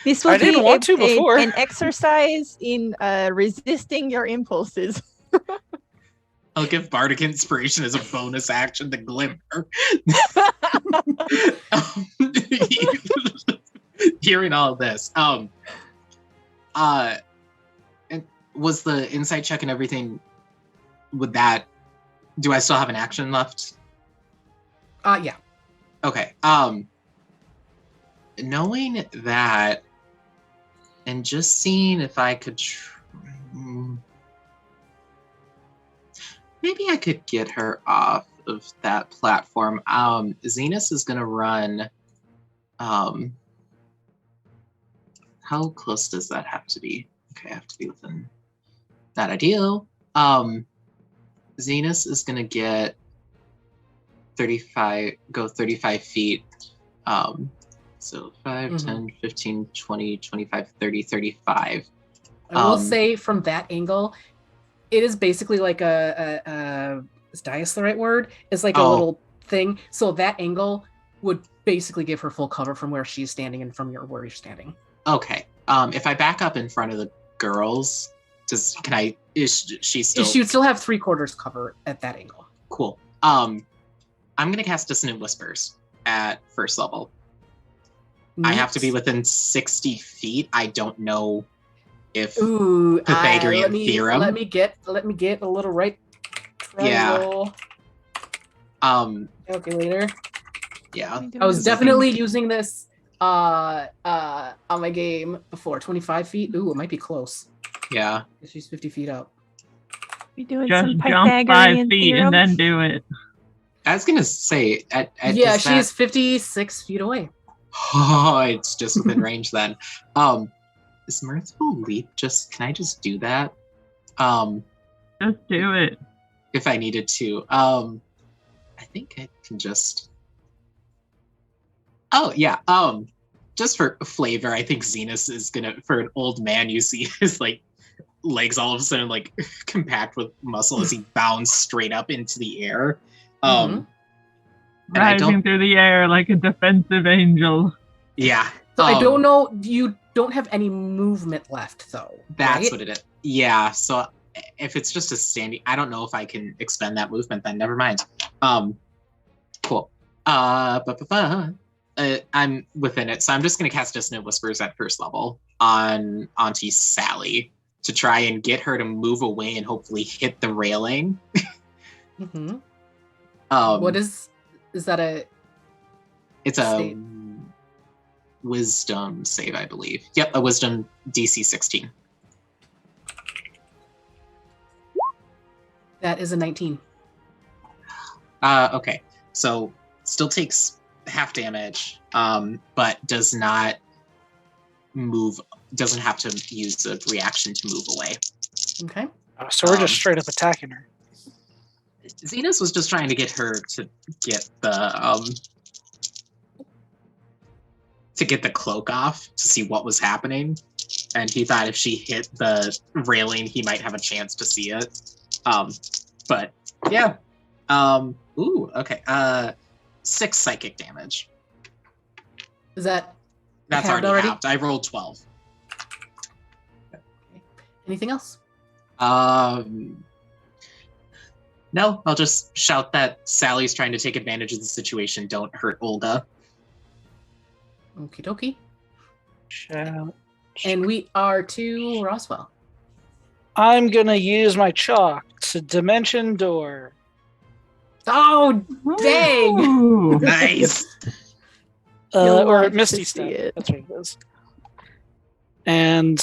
This will I didn't be want to before. an exercise in resisting your impulses. I'll give Bardic Inspiration as a bonus action to Glimmer. Hearing all of this, and was the insight check and everything? With that, do I still have an action left? Yeah. Okay. Knowing that, and just seeing if I could. Maybe I could get her off of that platform. Zenus is gonna run. How close does that have to be? Okay, I have to be within that ideal. Zenus is gonna get 35 feet. So 5, 10, 15, 20, 25, 30, 35. I will say from that angle, it is basically like is dais the right word? It's like a little thing. So that angle would basically give her full cover from where she's standing and from where you're standing. Okay. If I back up in front of the girls, is she still? She would still have 3/4 cover at that angle. Cool. I'm gonna cast Dissonant Whispers at first level. Neat. I have to be within 60 feet. I don't know if Pythagorean theorem. Let me get a little right triangle. Calculator. Yeah. I was definitely using this on my game before. 25 feet. Ooh, it might be close. Yeah. She's 50 feet up. We doing Just some jump 5 Pythagorean feet theorem? and then do it. I was gonna say, she's 56 feet away. Oh, it's just within range then. Is Mirthful Leap can I just do that? Just do it. If I needed to. I think I can just. Oh yeah. Just for flavor, I think Zenus is gonna, for an old man, you see his like legs all of a sudden like compact with muscle as he bounds straight up into the air. Rising through the air like a defensive angel. Yeah. So I don't know. You don't have any movement left, though. That's right? what it is. Yeah. So if it's just a standing, I don't know if I can expend that movement. Then never mind. Cool. I'm within it, so I'm just gonna cast Dissonant Whispers at first level on Auntie Sally to try and get her to move away and hopefully hit the railing. Mm-hmm. What is that? It's state? a wisdom save, I believe. Yep, a wisdom DC 16. That is a 19. Okay, so still takes half damage, but does not move. Doesn't have to use a reaction to move away. Okay. So we're just straight up attacking her. Zenus was just trying to get her to get the cloak off to see what was happening, and he thought if she hit the railing, he might have a chance to see it. But yeah. Ooh. Okay. 6 psychic damage. Is that? That's already halved. I rolled 12. Okay. Anything else? No, I'll just shout that Sally's trying to take advantage of the situation. Don't hurt Olga. Okie dokie. Shout. And we are to Roswell. I'm gonna use my chalk to dimension door. Oh, dang! Ooh. Nice. You'll Or love Misty to see Step. it. That's what it is. And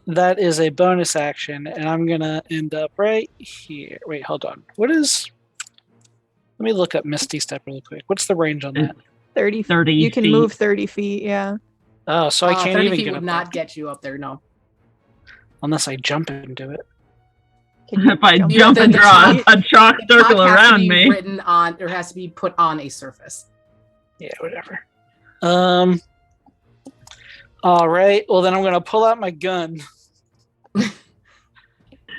that is a bonus action, and I'm gonna end up right here. Wait, hold on. What is? Let me look up Misty Step really quick. What's the range on that? 30. 30 You can feet. move 30 feet, yeah. Oh, so I can't 30 even feet get would up not there. get you up there, no. Unless I jump into it. Can you If I jump jump up and the draw tree? a chalk The chalk circle has to around be me. written on, or has to be put on a surface. Yeah, whatever. All right. Well, then I'm gonna pull out my gun.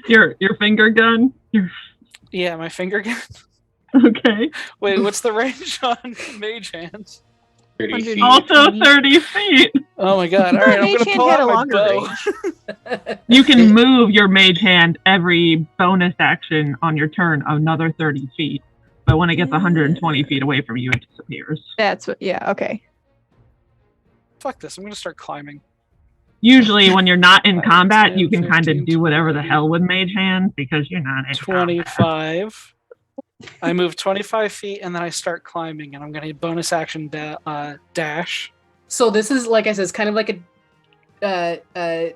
Your finger gun? Yeah, my finger gun. Okay. Wait, what's the range on Mage Hand? 30 100 feet. Also 30 feet. Oh my god! All right, I'm Mage gonna Hand pull had out a my longer bow. range. You can move your mage hand every bonus action on your turn another 30 feet. But when it gets 120 feet away from you, it disappears. That's what, yeah, okay. Fuck this! I'm gonna start climbing. Usually when you're not in 5, combat, 10, you can kind 15, of do whatever the 20. hell with mage hand because you're not in combat. 25. I move 25 feet and then I start climbing, and I'm gonna bonus action dash. So this is, like I said, it's kind of like a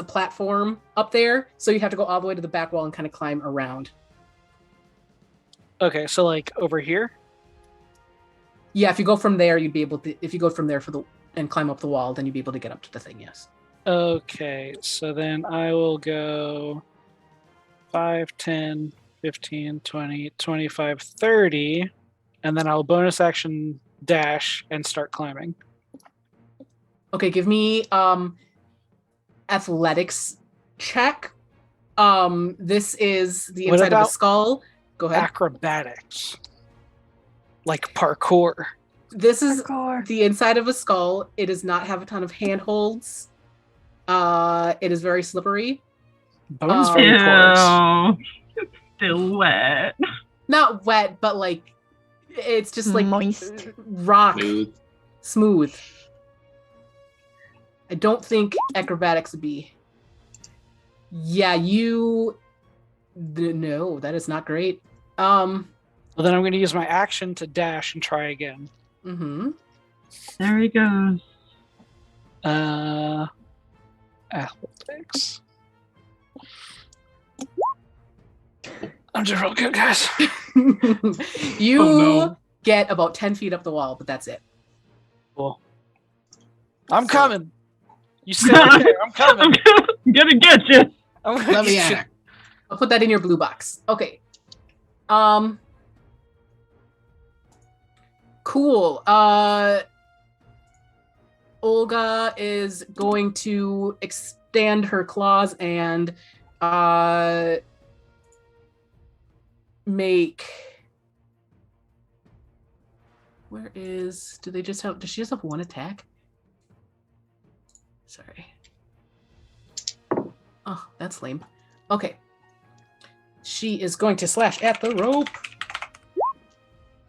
platform up there. So you have to go all the way to the back wall and kind of climb around. Okay, so like over here. Yeah, if you go from there, you'd be able to. If you go from there and climb up the wall, then you'd be able to get up to the thing. Yes. Okay, so then I will go 5, 10, 15, 20, 25, 30, and then I'll bonus action dash and start climbing. Okay, give me athletics check. This is the What inside of a about skull. Go ahead. Acrobatics. Like parkour. This is Parkour. the inside of a skull. It does not have a ton of handholds. It is very slippery. Bone's very porous. Ew. Still wet. Not wet, but like it's just like Moist. rock Smooth. smooth. I don't think acrobatics would be. Yeah, no, that is not great. Well, then I'm going to use my action to dash and try again. Mm-hmm. There he goes. Athletics. I'm doing real good, guys. You Oh, no. get about 10 feet up the wall, but that's it. Cool. I'm coming. You stay right there. I'm coming. I'm gonna get you. I'm gonna Let me get you. act. I'll put that in your blue box. Okay. Cool. Olga is going to extend her claws and make. Does she just have one attack? Sorry. Oh, that's lame. Okay. She is going to slash at the rope.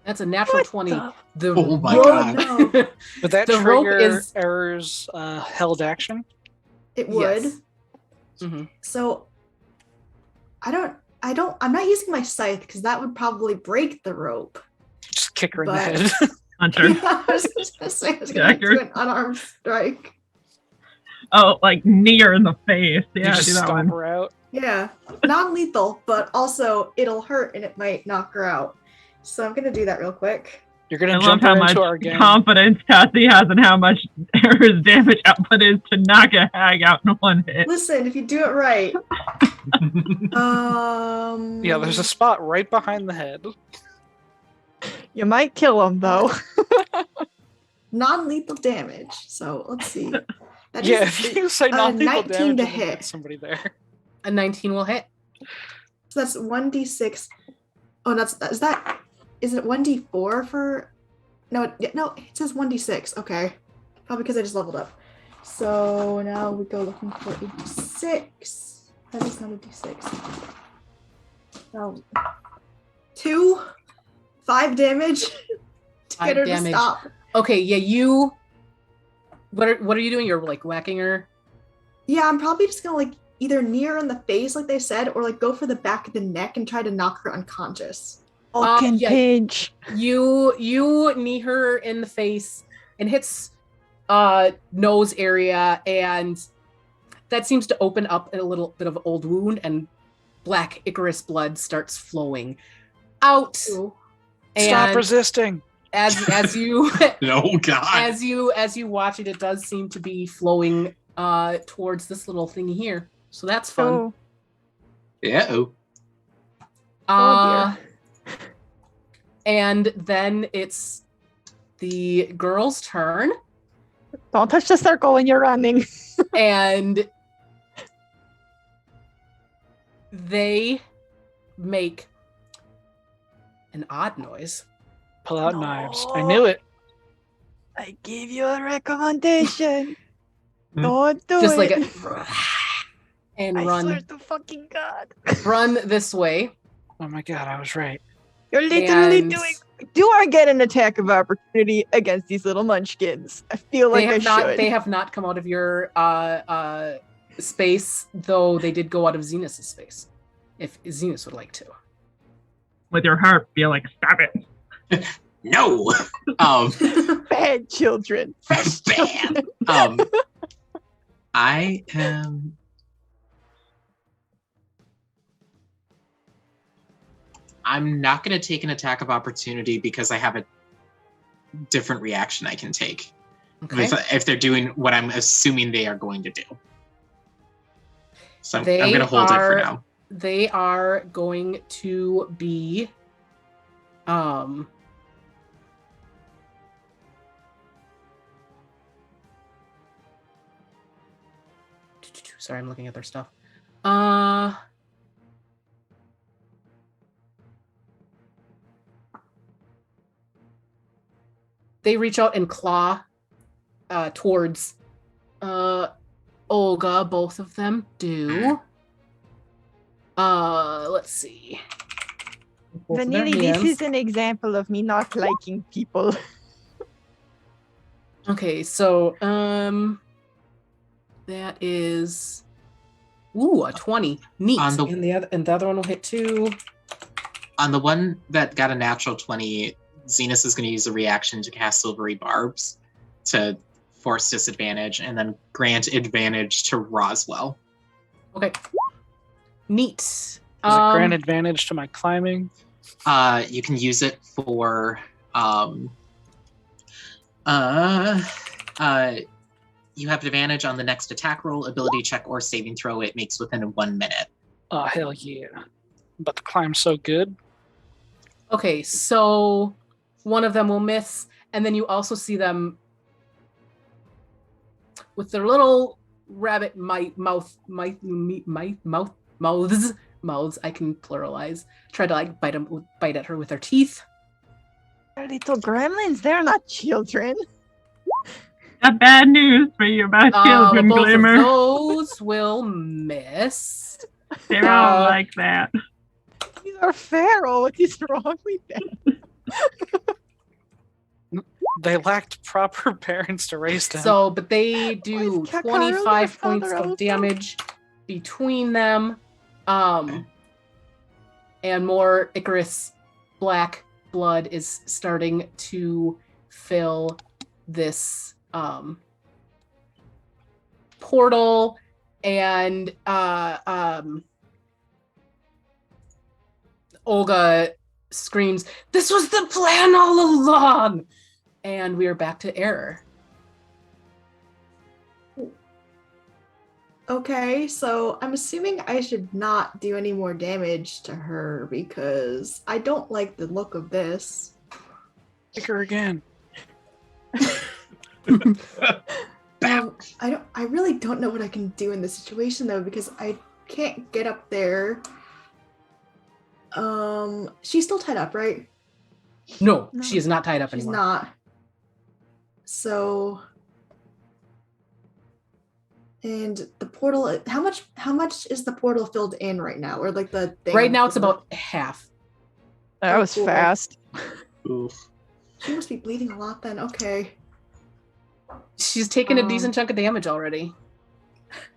That's a natural What 20. the- Oh my rope- God. No, Would that The rope trigger is- Eror's held action? it would. Yes. Mhm. So I'm not using my scythe because that would probably break the rope. Just kick her in But- the head. Hunter. I was just gonna say I was gonna do Dagger. an unarmed strike. Oh, like knee her in the face. You Yeah, just do that stomp one. her out. Yeah, non-lethal, but also it'll hurt and it might knock her out. So I'm gonna do that real quick. You're I gonna love jump how her much into our game. confidence Patsy has in how much Eror's damage output is to knock a hag out in one hit. Listen, if you do it right. Yeah, there's a spot right behind the head. You might kill him though. non-lethal damage. So let's see. That Yeah, is- if you say non-lethal 19 damage, to and then hit. get somebody there. A 19 will hit. So that's 1d6. Oh, is it 1d4 for? No, it says 1d6. Okay, probably because I just leveled up. So now we go looking for a d6. That is not a d6. No. 5 damage to 5 get her damage. to stop. Okay, yeah, you. What are you doing? You're like whacking her. Yeah, I'm probably just gonna like either knee her in the face, like they said, or like go for the back of the neck and try to knock her unconscious. Fucking yeah. Pidge. You knee her in the face and hits nose area, and that seems to open up a little bit of old wound, and black Icarus blood starts flowing out. Ooh. Stop And resisting. as you Oh God. as you watch it, it does seem to be flowing towards this little thingy here. So that's fun. Oh, Yeah. Oh. oh dear. And then it's the girl's turn, Don't touch the circle when you're running. and they make an odd noise. Pull out knives. I No. knew it. I give you a recommendation. Hmm. Don't do Just it. like and I run swear to fucking God. run this way. Oh my god, I was right. You're literally And doing. Do I get an attack of opportunity against these little munchkins? I feel like I should. They have not come out of your space, though they did go out of Zenus's space. If Zenus would like to. With your heart, be like, stop it. No. Bad children. Fresh children. I am. I'm not going to take an attack of opportunity because I have a different reaction I can take Okay. if they're doing what I'm assuming they are going to do. So I'm They going to hold it for are- now. They are going to be Sorry, I'm looking at their stuff. They reach out and claw towards Olga. Both of them do. Let's see. Both of their Vanilly, this hands. is an example of me not liking people. Okay, so that is a 20. Neat. On the- And the other one will hit too. On the one that got a natural 20, Zenus is going to use a reaction to cast Silvery Barbs to force disadvantage and then grant advantage to Roswell. Okay. Neat. Does it grant advantage to my climbing? You can use it for you have advantage on the next attack roll, ability check, or saving throw it makes within 1 minute. Oh, hell yeah. But the climb's so good. Okay, so one of them will miss, and then you also see them with their little rabbit mouths. I can pluralize. Try to like bite at her with their teeth. They're little gremlins. They're not children. Got bad news for you about children, Both Glimmer. of those will miss. They're all like that. These are feral. What is wrong with them? They lacked proper parents to raise them. So, but they do Why is Kakaru 25 their points father of also? damage between them. And more Icarus black blood is starting to fill this portal, and Olga screams, "This was the plan all along!" And we are back to Eror. Okay, so I'm assuming I should not do any more damage to her because I don't like the look of this. Pick her again. I really don't know what I can do in this situation though, because I can't get up there. She's still tied up, right? No, No. she is not tied up She's anymore. not. So, and the portal, how much is the portal filled in right now? Or like the thing Right now it's over- about half. That was Cool. fast. Oof. She must be bleeding a lot then. Okay. She's taken a Um, decent chunk of damage already.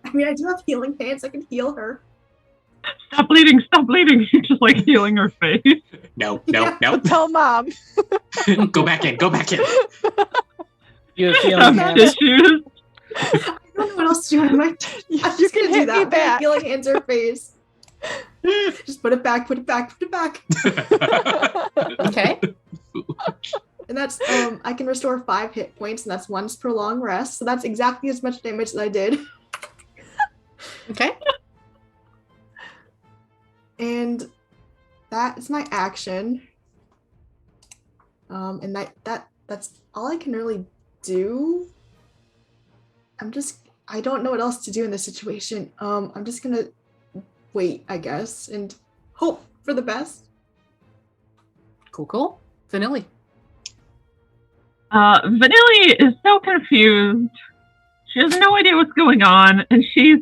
I mean, I do have healing hands. I can heal her. Stop bleeding, stop bleeding. You're just like healing her face. No. Tell mom. Go back in. You have healing Some hands. tissues. I don't know what else to do. I'm like, You I'm just can gonna do hit that. me I'm gonna back. healing hands her face. Just put it back. Okay. And that's I can restore 5 hit points, and that's once per long rest. So that's exactly as much damage as I did. Okay. And that is my action. And that's all I can really do. I don't know what else to do in this situation. I'm just gonna wait, I guess, and hope for the best. Cool. Vanilly. Vanilly is so confused. She has no idea what's going on, and she's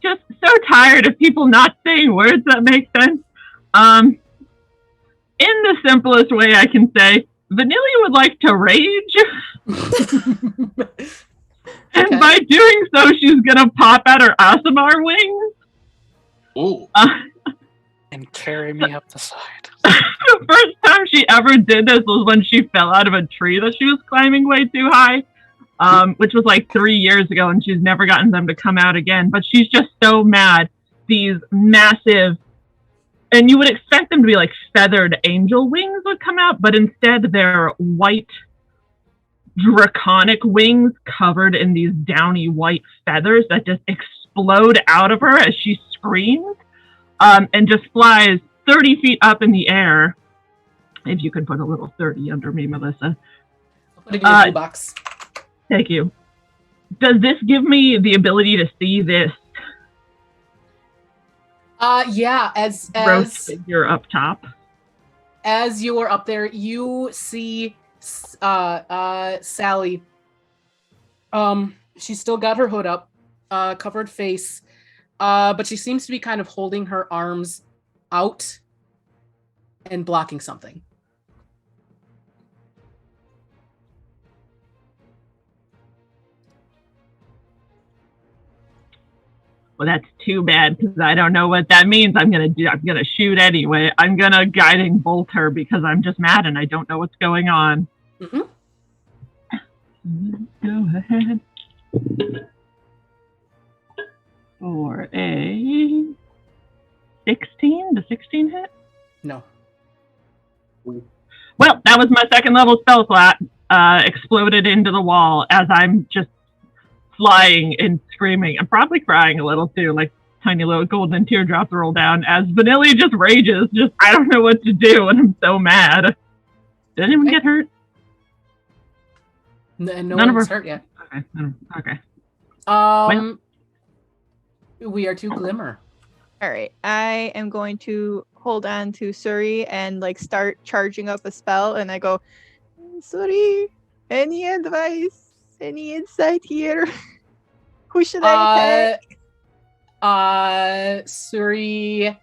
just so tired of people not saying words that make sense. In the simplest way I can say, Vanilly would like to rage, and Okay. by doing so, she's gonna pop out her Aasimar wings. Ooh. And carry me up the side. The first time she ever did this was when she fell out of a tree that she was climbing way too high, which was like 3 years ago, and she's never gotten them to come out again. But she's just so mad. These massive, and you would expect them to be like feathered angel wings would come out, but instead they're white draconic wings covered in these downy white feathers that just explode out of her as she screams, and just flies 30 feet up in the air. If you could put a little 30 under me, Melissa. I'll put it in your blue box. Thank you. Does this give me the ability to see this Yeah, as gross figure up top? As you are up there, you see Sally. She's still got her hood up, covered face, but she seems to be kind of holding her arms out and blocking something. Well, that's too bad because I don't know what that means. I'm gonna shoot anyway. I'm gonna guiding bolt her because I'm just mad and I don't know what's going on. Mm-hmm. Go ahead. For a 16. Does 16 hit? No. Well, that was my second level spell slot. Exploded into the wall as I'm just flying and screaming. I'm probably crying a little too, like tiny little golden teardrops roll down as Vanilly just rages. Just, I don't know what to do and I'm so mad. Did anyone get hurt? No None of one's her- hurt yet. Okay. We are to Glimmer. All right, I am going to hold on to Suri and like start charging up a spell, and I go, Suri, any advice? Any insight here? Who should I attack? Suri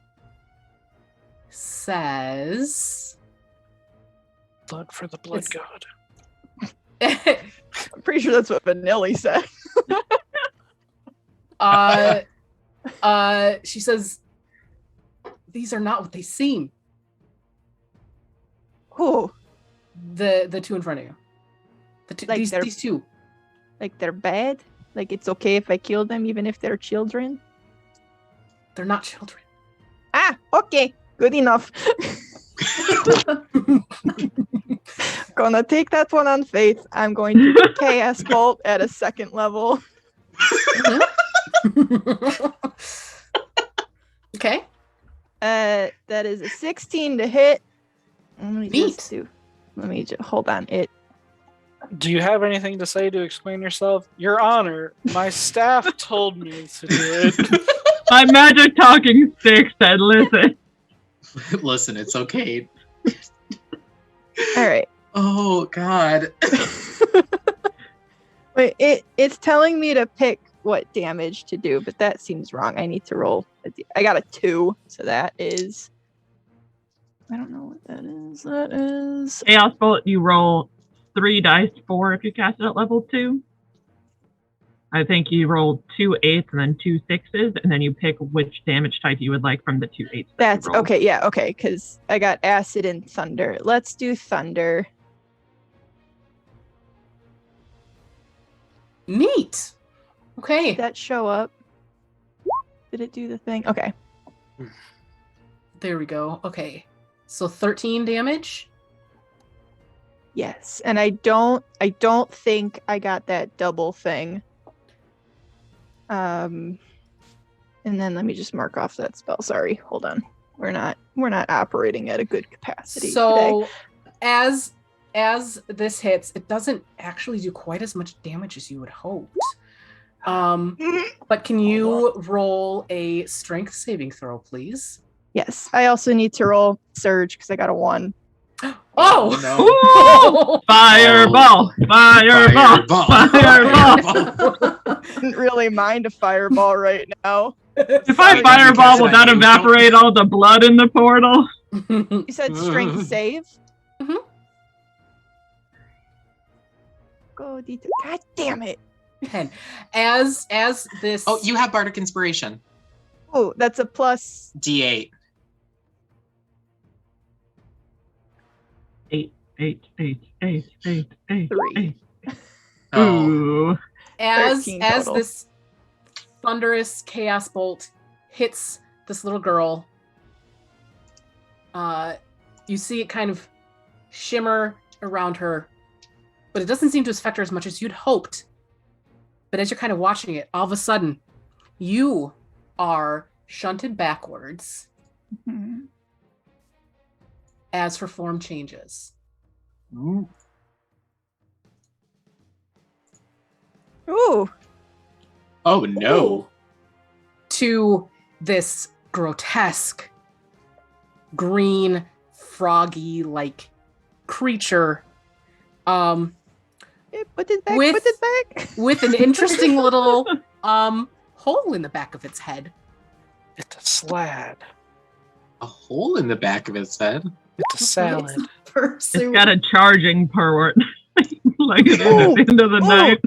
says, Blood for the blood It's- god. I'm pretty sure that's what Vanilly said. she says, these are not what they seem. Who? The two in front of you. Like These they're- two. Like they're bad? Like it's okay if I kill them even if they're children? They're not children. Ah, okay. Good enough. Gonna take that one on faith. I'm going to chaos bolt at a second level. Okay. That is a 16 to hit. Let me Neat. just hold on. Do you have anything to say to explain yourself? Your Honor, my staff told me to do it. My magic talking stick said, listen. Listen, it's okay. All right. Oh God. Wait, it's telling me to pick what damage to do, but that seems wrong. I need to roll. I got a 2, so that is. I don't know what that is. That is. Chaos Bolt, you roll 3 dice, 4 if you cast it at level 2. I think you roll 2 8s and then 2 6s, and then you pick which damage type you would like from the 2 8s. That's okay. Yeah, okay. Because I got acid and thunder. Let's do thunder. Neat. Okay. Did that show up? Did it do the thing? Okay. There we go. Okay. So 13 damage. Yes, and I don't think I got that double thing. And then let me just mark off that spell. Sorry, hold on. We're not operating at a good capacity today. So as this hits, it doesn't actually do quite as much damage as you would hope. But can you roll a strength saving throw, please? Yes, I also need to roll surge because I got a 1. Oh no. Fireball! Fireball! Didn't really mind a fireball right now. If I fireball, will that evaporate all the blood in the portal? You said strength save? Mhm. Go D2. God damn it. 10. As this Oh, you have Bardic Inspiration. Oh, that's a plus. D8. 8. 3. Oh. Ooh. as 13 total. this thunderous chaos bolt hits this little girl, you see it kind of shimmer around her, but it doesn't seem to affect her as much as you'd hoped. But as you're kind of watching it, all of a sudden, you are shunted backwards Mhm. as her form changes. Ooh, Oh no. To this grotesque, green, froggy-like creature. Put it back. With- Put it back. With an interesting little hole in the back of its head. It's a slad. A hole in the back of his head. It's a salad. It's got a charging port. Like it is at the end of the night.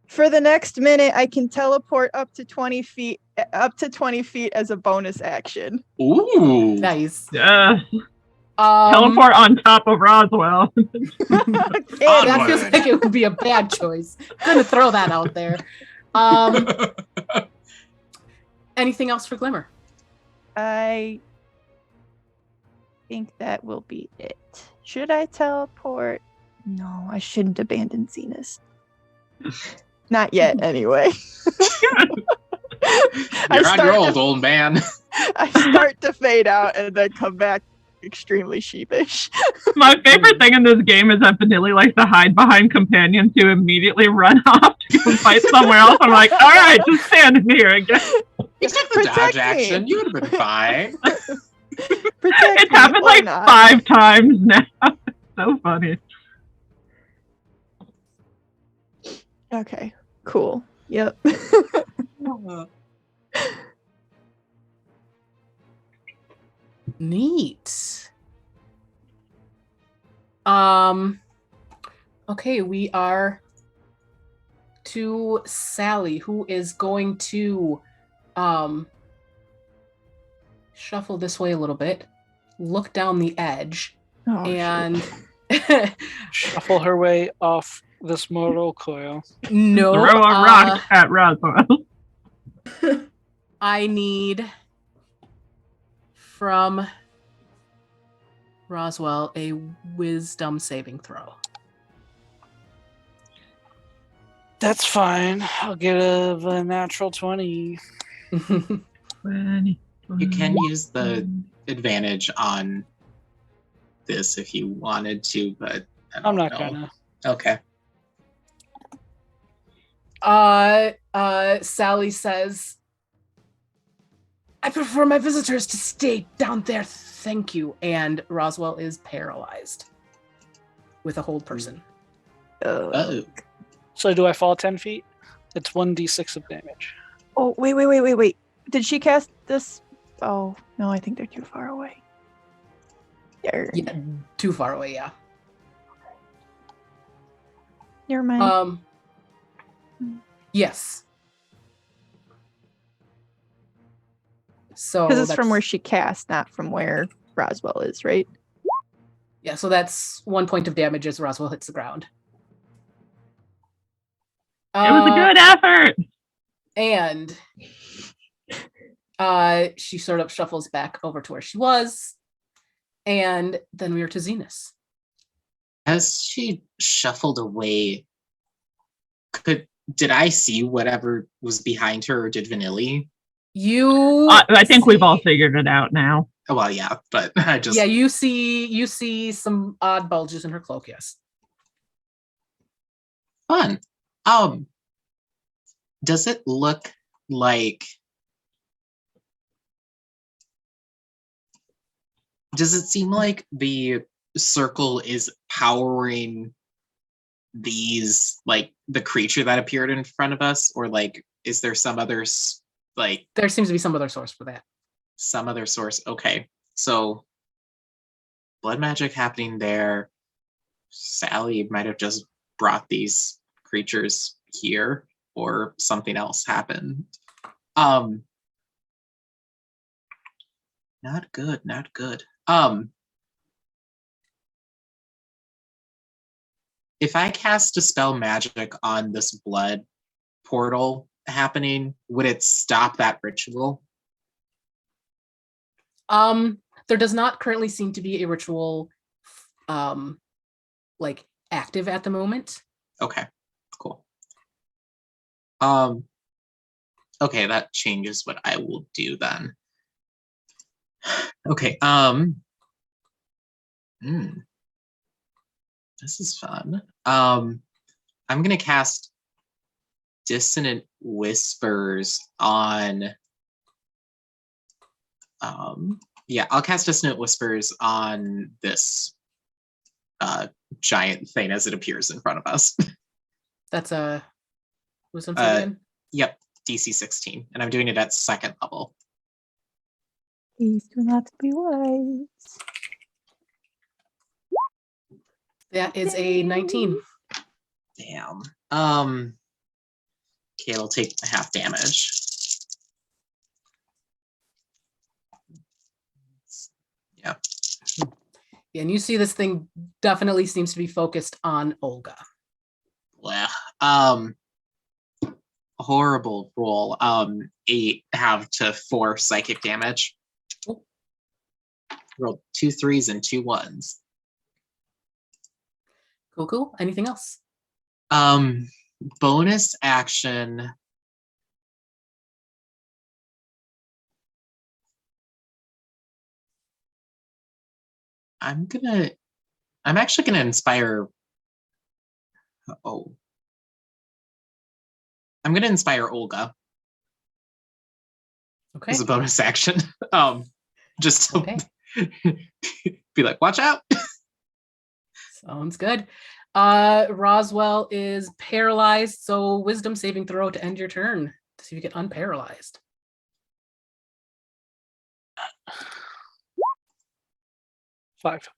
For the next minute, I can teleport up to 20 feet. Up to 20 feet as a bonus action. Ooh. Nice. Yeah. Teleport on top of Roswell. That feels like it would be a bad choice. I'm gonna throw that out there. Anything else for Glimmer? I think that will be it. Should I teleport? No, I shouldn't abandon Zenus. Not yet, anyway. You're on your old man. I start to fade out and then come back extremely sheepish. My favorite thing in this game is that Vanilly likes to hide behind companions who immediately run off to go fight somewhere else. I'm like, all right, just standing here again. You took the dodge action. You would have been fine. It's happened like 5 times now. So funny. Okay, cool. Yep. Neat. Okay, we are to Sally, who is going to shuffle this way a little bit, look down the edge, and Shuffle her way off this mortal coil. no, Throw a rock at Roswell. I need from Roswell a wisdom saving throw. That's fine. I'll get a natural 20. You can use the advantage on this if you wanted to, but I'm not gonna. Okay. Sally says, I prefer my visitors to stay down there, thank you. And Roswell is paralyzed with a hold person. Oh. So do I fall 10 feet? It's 1d6 of damage. Oh, wait. Did she cast this? Oh, no, I think they're too far away. Yeah, too far away, yeah. Never mind. Yes. So Because it's from where she cast, not from where Roswell is, right? Yeah, so that's 1 point of damage as Roswell hits the ground. It was a good effort. And she sort of shuffles back over to where she was. And then we are to Zenus. As she shuffled away, did I see whatever was behind her, or did Vanilly? I think we've all figured it out now. Oh, well, yeah, but I just... Yeah, you see some odd bulges in her cloak, yes. Fun. Does it look like... Does it seem like the circle is powering these, like, the creature that appeared in front of us? Or, like, is there some other, like... There seems to be some other source for that. Some other source. Okay. So, blood magic happening there. Sally might have just brought these creatures here, or something else happened. Not good. If I cast Dispel Magic on this blood portal happening, would it stop that ritual? There does not currently seem to be a ritual like active at the moment. Okay, cool. Okay, that changes what I will do then. Okay, this is fun. I'm gonna cast dissonant whispers on I'll cast dissonant whispers on this giant thing as it appears in front of us. That's a wisdom save again? Yep, DC 16, and I'm doing it at second level. Please do not be wise. That is a 19. Damn. Okay, it'll take half damage. Yeah. And you see this thing definitely seems to be focused on Olga. Well, horrible roll. 8 half to 4 psychic damage. Oh. Rolled 2 3s and 2 1s. Cool. Anything else? Bonus action. I'm actually gonna inspire. Oh. I'm gonna inspire Olga. Okay. As a bonus action. Just to Okay. be like, watch out. Sounds good. Roswell is paralyzed, so wisdom saving throw to end your turn to see if you get unparalyzed. Five.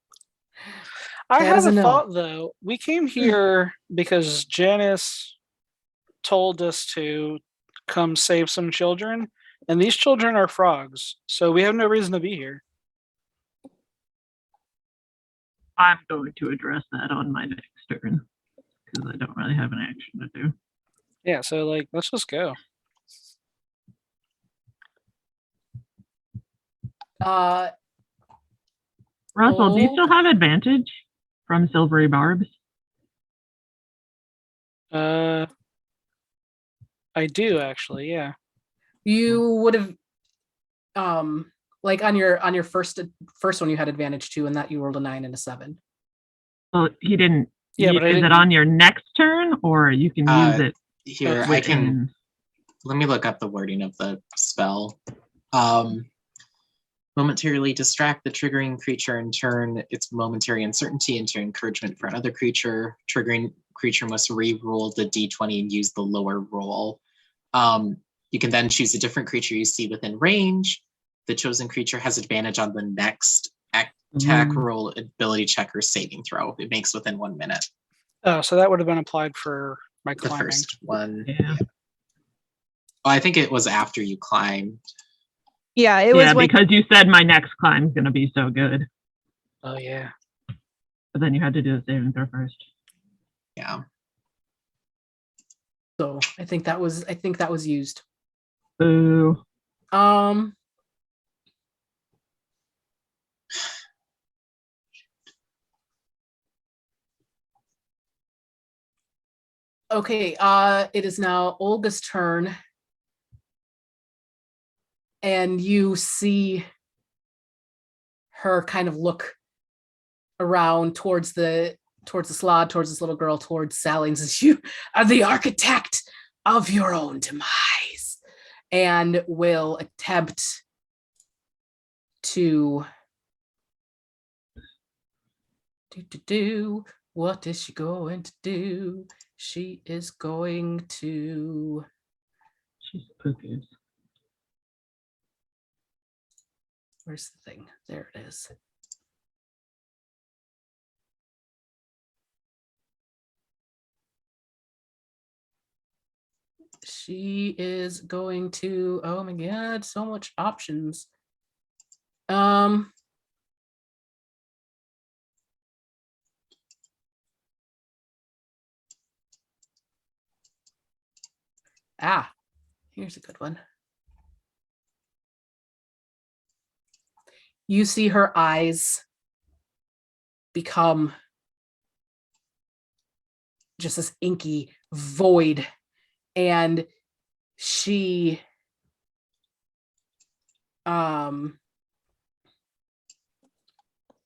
I That have is a a no. thought though. We came here because Janice told us to come save some children, and these children are frogs, so we have no reason to be here. I'm going to address that on my next turn because I don't really have an action to do. Yeah, so like, let's just go. Roswell, do you Oh. still have advantage from silvery barbs? I do actually, yeah. You would have like on your first one you had advantage to, and that you rolled a 9 and a 7. Well, he didn't. Yeah, but I is didn't. it on your next turn, or you can use it? Here, Okay. I can. Let me look up the wording of the spell. Momentarily distract the triggering creature and turn its momentary uncertainty into encouragement for another creature. Triggering creature must re-roll the d20 and use the lower roll. You can then choose a different creature you see within range. The chosen creature has advantage on the next attack roll, ability check, or saving throw. It makes within 1 minute. Oh, so that would have been applied for my The climbing. first one. Yeah. Oh, I think it was after you climbed. Yeah, it was when because you said my next climb's going to be so good. Oh yeah. But then you had to do the saving throw first. Yeah. So I think that was used. Boo. Okay, it is now Olga's turn. And you see her kind of look around towards the slot, towards this little girl, towards Sally, and says, "You are the architect of your own demise," and will attempt to do. What is she going to do? She is going to. She's spooky. Where's the thing? There it is. She is going to, oh my god, so much options. Here's a good one. You see her eyes become just this inky void, and she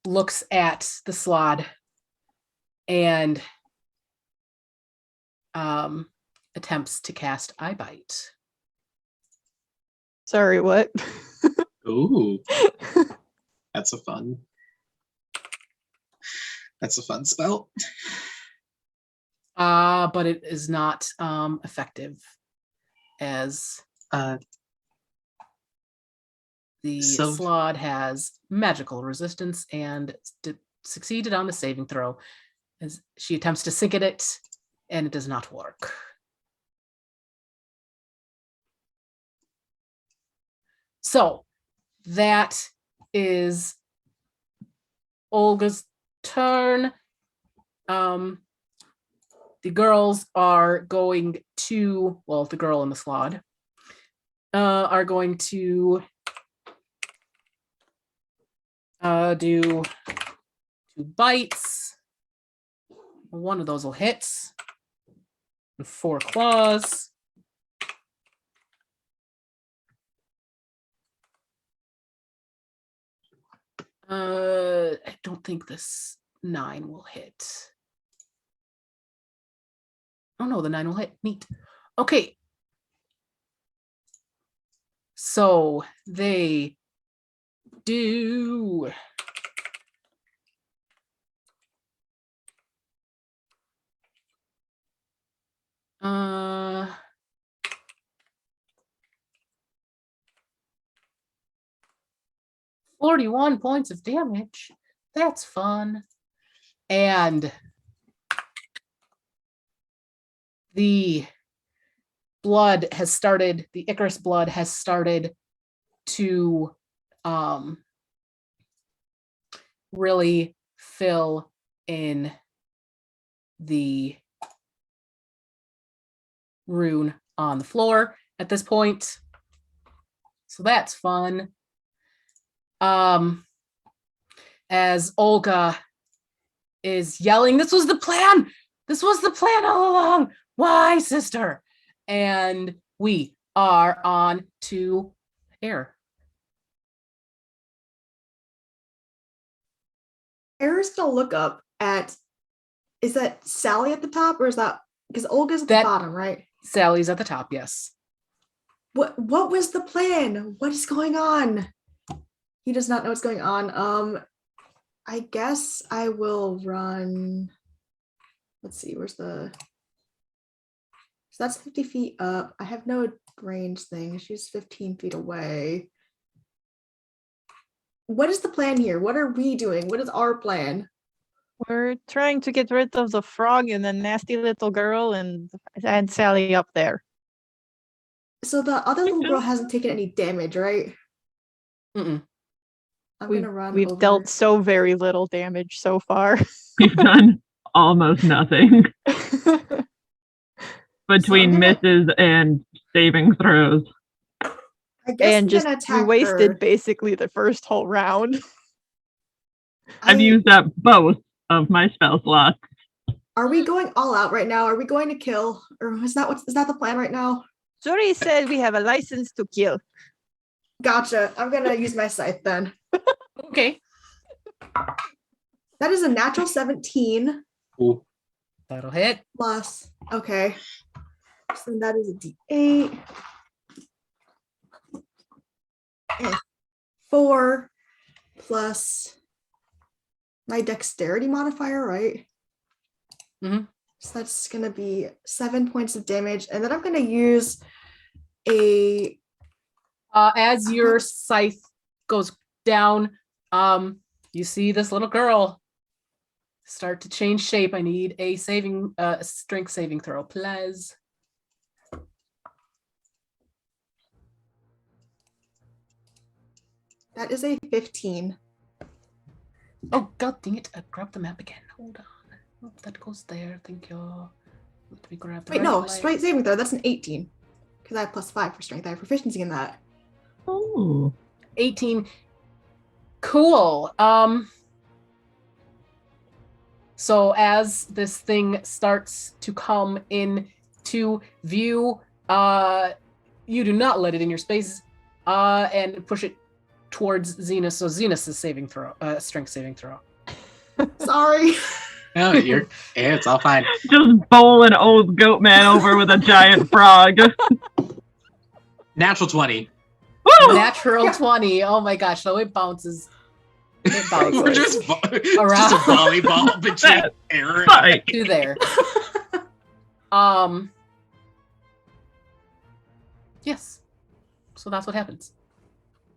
looks at the slod and attempts to cast Eye Bite. Sorry, what? Ooh, that's a fun spell. But it is not effective, as the So- Slod has magical resistance and succeeded on the saving throw, as she attempts to sink at it, and it does not work. So that is Olga's turn. The girls are going to, well, the girl and the Slod are going to do 2 bites. One of those will hit. And 4 claws. I don't think this 9 will hit. Oh no, the 9 will hit. Neat. Okay. So they do 41 points of damage. That's fun. And the blood has started, the Icarus blood has started to really fill in the rune on the floor at this point. So that's fun. As Olga is yelling, "This was the plan! This was the plan all along! Why, sister?" And we are on to Eror. Eror's gonna look up at, is that Sally at the top, or is that, because Olga's at the That- bottom, right? Sally's at the top, yes. What was the plan? What is going on? He does not know what's going on. I guess I will run. Let's see, where's the, so that's 50 feet up. I have no range thing. She's 15 feet away. What is the plan here? What are we doing? What is our plan? We're trying to get rid of the frog and the nasty little girl and add Sally up there. So the other little girl hasn't taken any damage, right? Mm-mm. I'm We've, gonna run we've over. dealt so very little damage so far. We've done almost nothing between gonna- misses and saving throws. I guess and I'm just gonna we attack wasted her. basically the first whole round. I've used up both of my spell slots. Are we going all out right now? Are we going to kill? Or is that the plan right now? Zuri said we have a license to kill. Gotcha. I'm gonna use my scythe then. Okay. That is a natural 17 Ooh. That'll hit. plus. Okay. So that is a D8. And 4 plus my dexterity modifier, right? Mhm. So that's gonna be 7 points of damage, and then I'm gonna use a. As your scythe goes down, you see this little girl start to change shape. I need a strength saving throw, please. That is a 15. Oh, god dang it. I grabbed the map again. Hold on. Oh, that goes there. Thank you. Let me grab the Wait, no, right strength saving throw. That's an 18. Because I have +5 for strength. I have proficiency in that. Oh, 18. Cool. So as this thing starts to come into view, you do not let it in your space, and push it towards Zenus. So Zenus is strength saving throw. Sorry. No, it's all fine. Just bowl an old goat man over with a giant frog. Natural 20. Woo! Natural 20. Oh my gosh, so it bounces. It bounces. We're just a Around. volleyball between Eror Spike. to there. Yes. So that's what happens.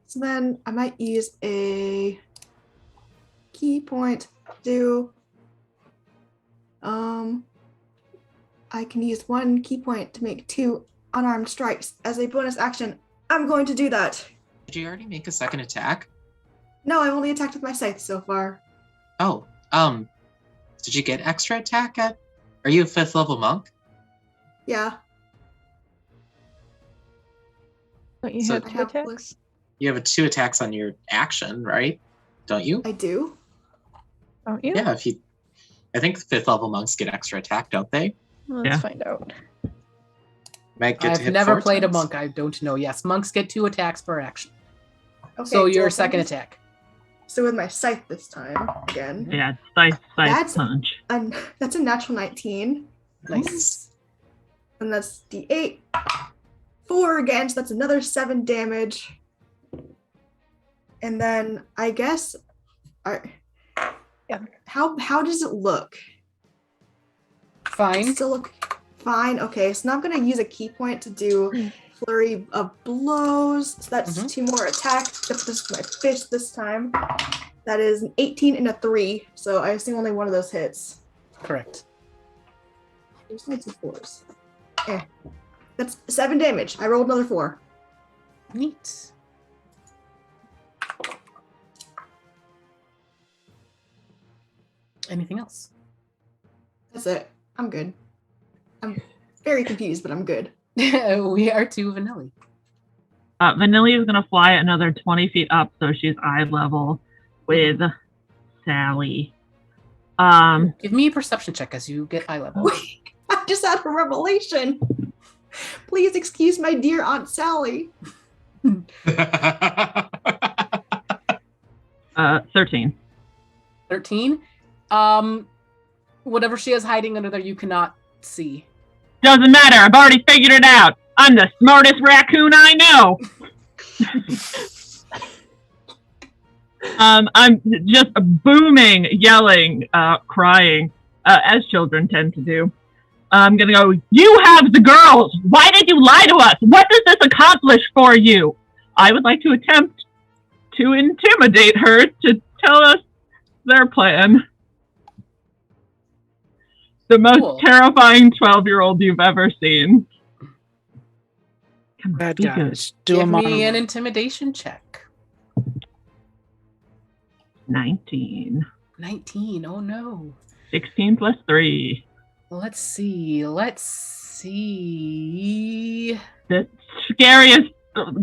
So then I might use a key point to I can use 1 key point to make 2 unarmed strikes as a bonus action. I'm going to do that. Did you already make a second attack? No, I've only attacked with my scythe so far. Oh, did you get extra attack at? Are you a 5th level monk? Yeah. Don't you So- have I 2 have attacks? You have 2 attacks on your action, right? Don't you? I do. Don't you? Yeah, I think 5th level monks get extra attack, don't they? Let's Yeah. find out. Might get to I've hit never 4 played a times. monk. I don't know. Yes, monks get 2 attacks per action. Okay, So your well, second attack. So with my scythe this time again. Yeah, slice That's- punch. That's a natural 19. Nice. And that's D8. 4 again, so that's another 7 damage. And then I guess Yeah. How does it look? Fine. Still look fine. Okay, so now I'm gonna use a key point to do flurry of blows. So that's 2 more attacks. Except this is my fist this time. That is an 18 and a 3. So I assume only one of those hits. Correct. There's lots of 4s. That's 7 damage. I rolled another 4. Neat. Anything else? That's it. I'm good. I'm very confused, but I'm good. We are to Vanilly. Vanilly is going to fly another 20 feet up, so she's eye level with Sally. Give me a perception check as you get eye level. Wait, I just had a revelation. Please excuse my dear Aunt Sally. 13. 13. Whatever she is hiding under there, you cannot see. Doesn't matter. I've already figured it out. I'm the smartest raccoon I know. I'm just booming, yelling, crying, as children tend to do. I'm gonna go, you have the girls! Why did you lie to us? What does this accomplish for you? I would like to attempt to intimidate her to tell us their plan. The most Cool. terrifying 12-year-old you've ever seen. Come on, Bad be good. guys. Do Give a me an monologue. intimidation check. 19. 19. Oh no. 16 plus 3. Let's see. The scariest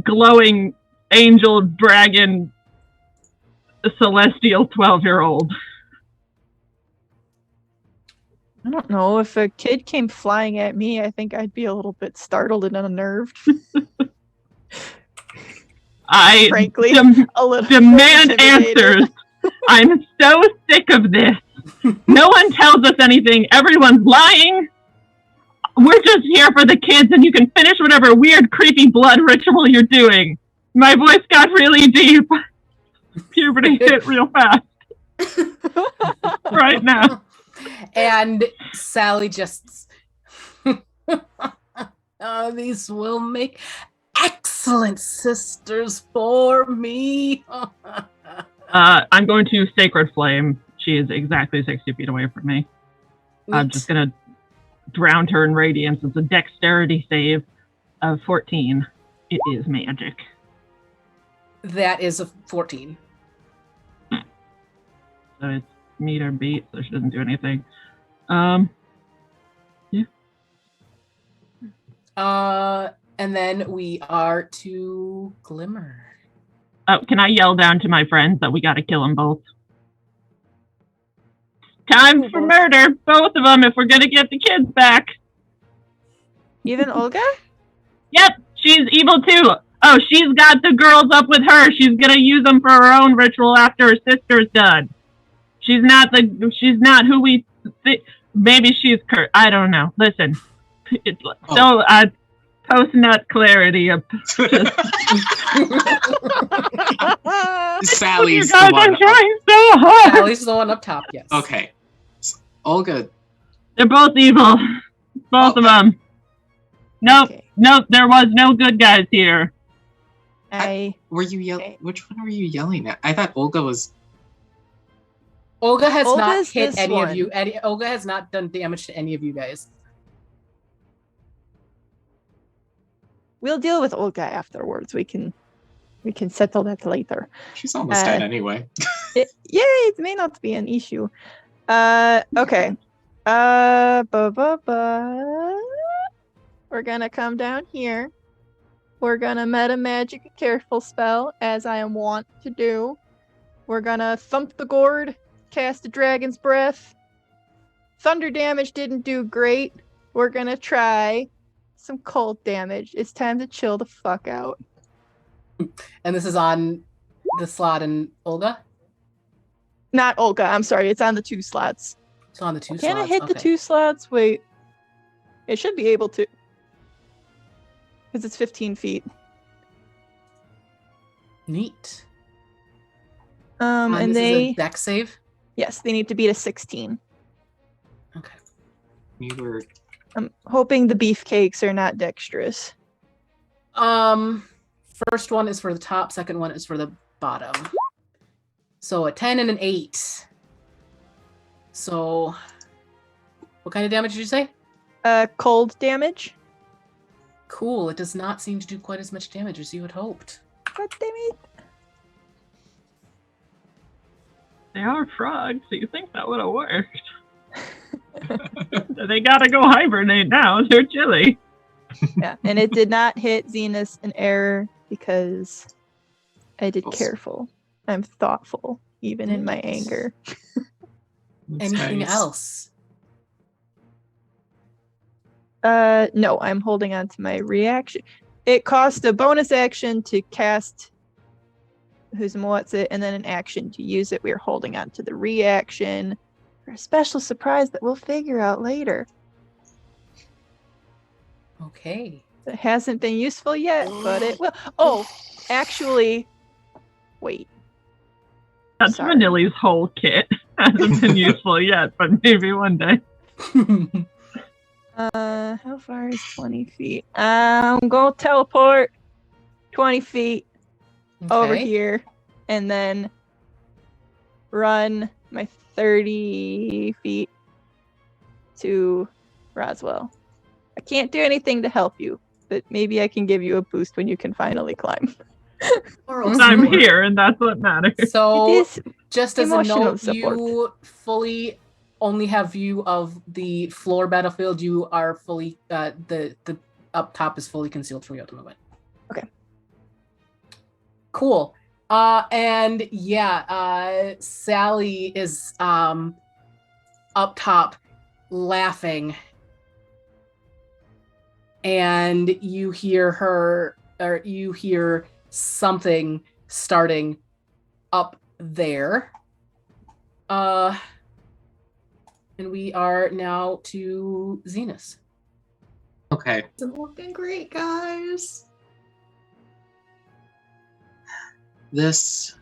glowing angel dragon celestial 12-year-old. I don't know. If a kid came flying at me, I think I'd be a little bit startled and unnerved. I Frankly, a little demand intimidated. answers. I'm so sick of this. No one tells us anything. Everyone's lying. We're just here for the kids, and you can finish whatever weird, creepy blood ritual you're doing. My voice got really deep. Puberty hit real fast right now. And Sally just. Oh, these will make excellent sisters for me. I'm going to Sacred Flame. She is exactly 60 feet away from me. I'm just going to drown her in radiance. It's a dexterity save of 14. It is magic. That is a 14. So it's meet or beat, so she doesn't do anything. Yeah. And then we are to Glimmer. Oh, can I yell down to my friends that we got to kill them both? Time for murder, both of them, if we're going to get the kids back. Even Olga? Yep, she's evil too. Oh, she's got the girls up with her. She's going to use them for her own ritual after her sister's done. She's not who we maybe she's cursed. I don't know. Listen, so post-nut clarity of Sally's you guys the one. are trying so hard. Sally's the one up top, yes. Okay. Olga. They're both evil. Both of them. Nope. Okay. Nope. There was no good guys here. Were you yelling? Which one were you yelling at? I thought Olga was. Olga has not Olga's hit this any of one. you. Olga has not done damage to any of you guys. We'll deal with Olga afterwards. We can settle that later. She's almost dead anyway. It may not be an issue. Okay. We're gonna come down here. We're gonna meta magic a careful spell, as I am wont to do. We're gonna thump the gourd, cast a dragon's breath. Thunder damage didn't do great. We're gonna try some cold damage. It's time to chill the fuck out. And this is on the slot in Olga? Not Olga, I'm sorry, it's on the 2 slots. It's on the 2 Can slots. I hit the okay. 2 slots? Wait. It should be able to. Because it's 15 feet. Neat. And this is a they... dex save? Yes, they need to beat a 16. Okay. You were. I'm hoping the beefcakes are not dexterous. First one is for the top, second one is for the bottom. So a 10 and an 8. So what kind of damage did you say? Cold damage. Cool. It does not seem to do quite as much damage as you had hoped. God damn it. They are frogs, so you think that would have worked. They gotta go hibernate now. They're chilly. Yeah, and it did not hit Zenus in error because I did Awesome. careful. I'm thoughtful, even in my Nice. anger. That's Anything nice. else? No, I'm holding on to my reaction. It cost a bonus action to cast Who's and What's It, and then an action to use it. We're holding on to the reaction for a special surprise that we'll figure out later. Okay. It hasn't been useful yet, but it will. Oh, actually, wait. That's Sorry. Vanilly's whole kit. Hasn't been useful yet, but maybe one day. How far is 20 feet? I'm gonna teleport 20 feet over Okay. here and then run my 30 feet to Roswell. I can't do anything to help you, but maybe I can give you a boost when you can finally climb. Moral I'm support. here, and that's what matters. It So is just as a emotional note, support. you fully only have view of the floor battlefield. You are fully the up top is fully concealed from you at the moment. Okay. Cool. And yeah, Sally is up top laughing, and you hear her, or you hear something starting up there. And we are now to Zenus. Okay. It's looking great, guys. This.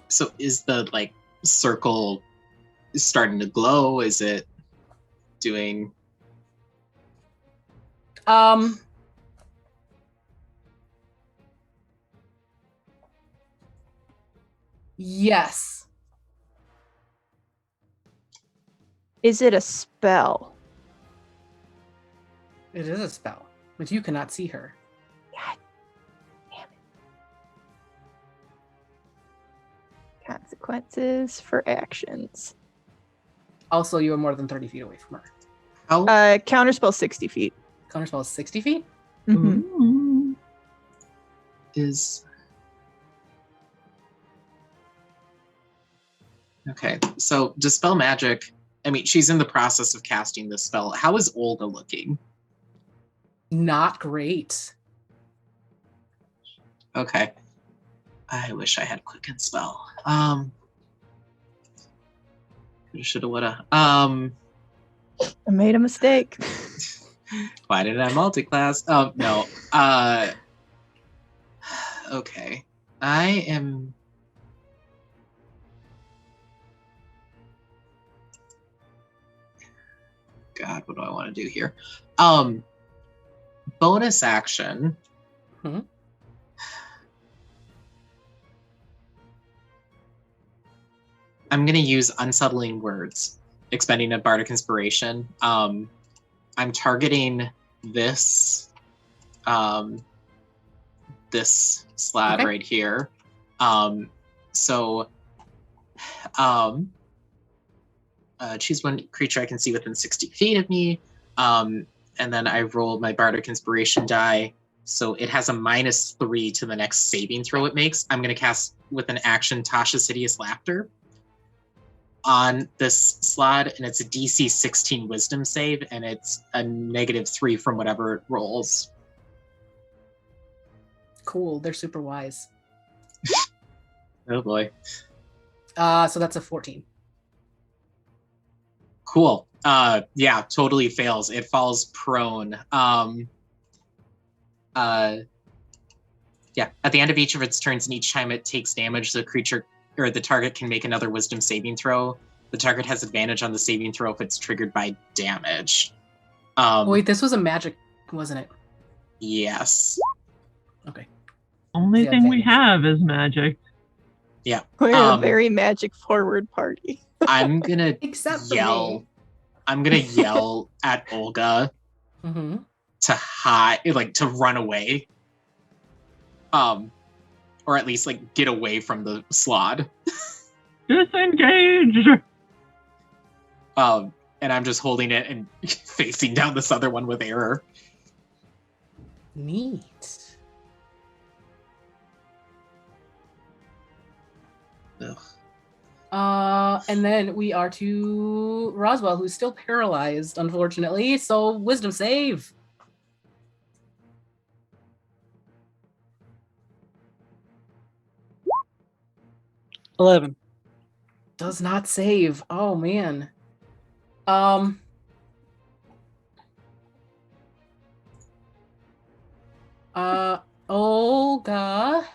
So is the like circle starting to glow? Is it doing? Yes. Is it a spell? It is a spell, but you cannot see her. God damn it. Consequences for actions. Also, you are more than 30 feet away from her. How Counterspell 60 feet. Counterspell is 60 feet. Mhm. Ooh. is? Okay, so dispel magic. I mean, she's in the process of casting this spell. How is Olga looking? Not great. Okay. I wish I had quicken spell. Shoulda, woulda. I made a mistake. Why didn't I multi-class? No. Okay. I am... God, what do I want to do here? Bonus action. Mhm. I'm going to use Unsettling Words, expending a Bardic Inspiration. I'm targeting this this slab right here. Choose one creature I can see within 60 feet of me. And then I roll my Bardic Inspiration die. So it has a -3 to the next saving throw it makes. I'm going to cast with an action Tasha's Hideous Laughter on this slot, and it's a DC 16 Wisdom save, and it's a -3 from whatever it rolls. Cool. They're super wise. Oh boy. So that's a 14. Cool. Yeah, totally fails. It falls prone. Yeah, at the end of each of its turns, and each time it takes damage, the creature or the target can make another Wisdom saving throw. The target has advantage on the saving throw if it's triggered by damage. Wait, this was a magic, wasn't it? Yes. Okay. Only Yeah, thing we advantage. have is magic. Yeah. We're a very magic forward party. I'm gonna Except for yell. me. I'm gonna yell at Olga Mm-hmm. to hide, like to run away. Or at least like get away from the slot. Disengage! And I'm just holding it and facing down this other one with Eror. Neat. Ugh. And then we are to Roswell, who's still paralyzed, unfortunately. So wisdom save. $11. Does not save. Oh man. Olga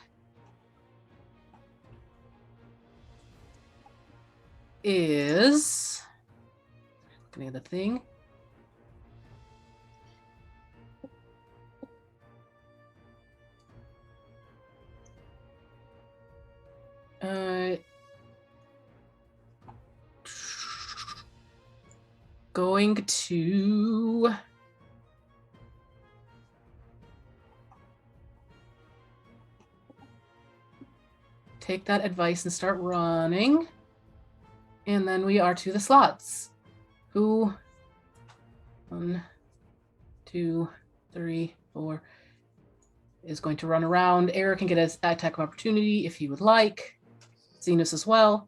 is looking at the thing. Going to take that advice and start running. And then we are to the slots. Who? 1, 2, 3, 4 is going to run around. Eror can get an attack of opportunity if he would like. Zenus as well.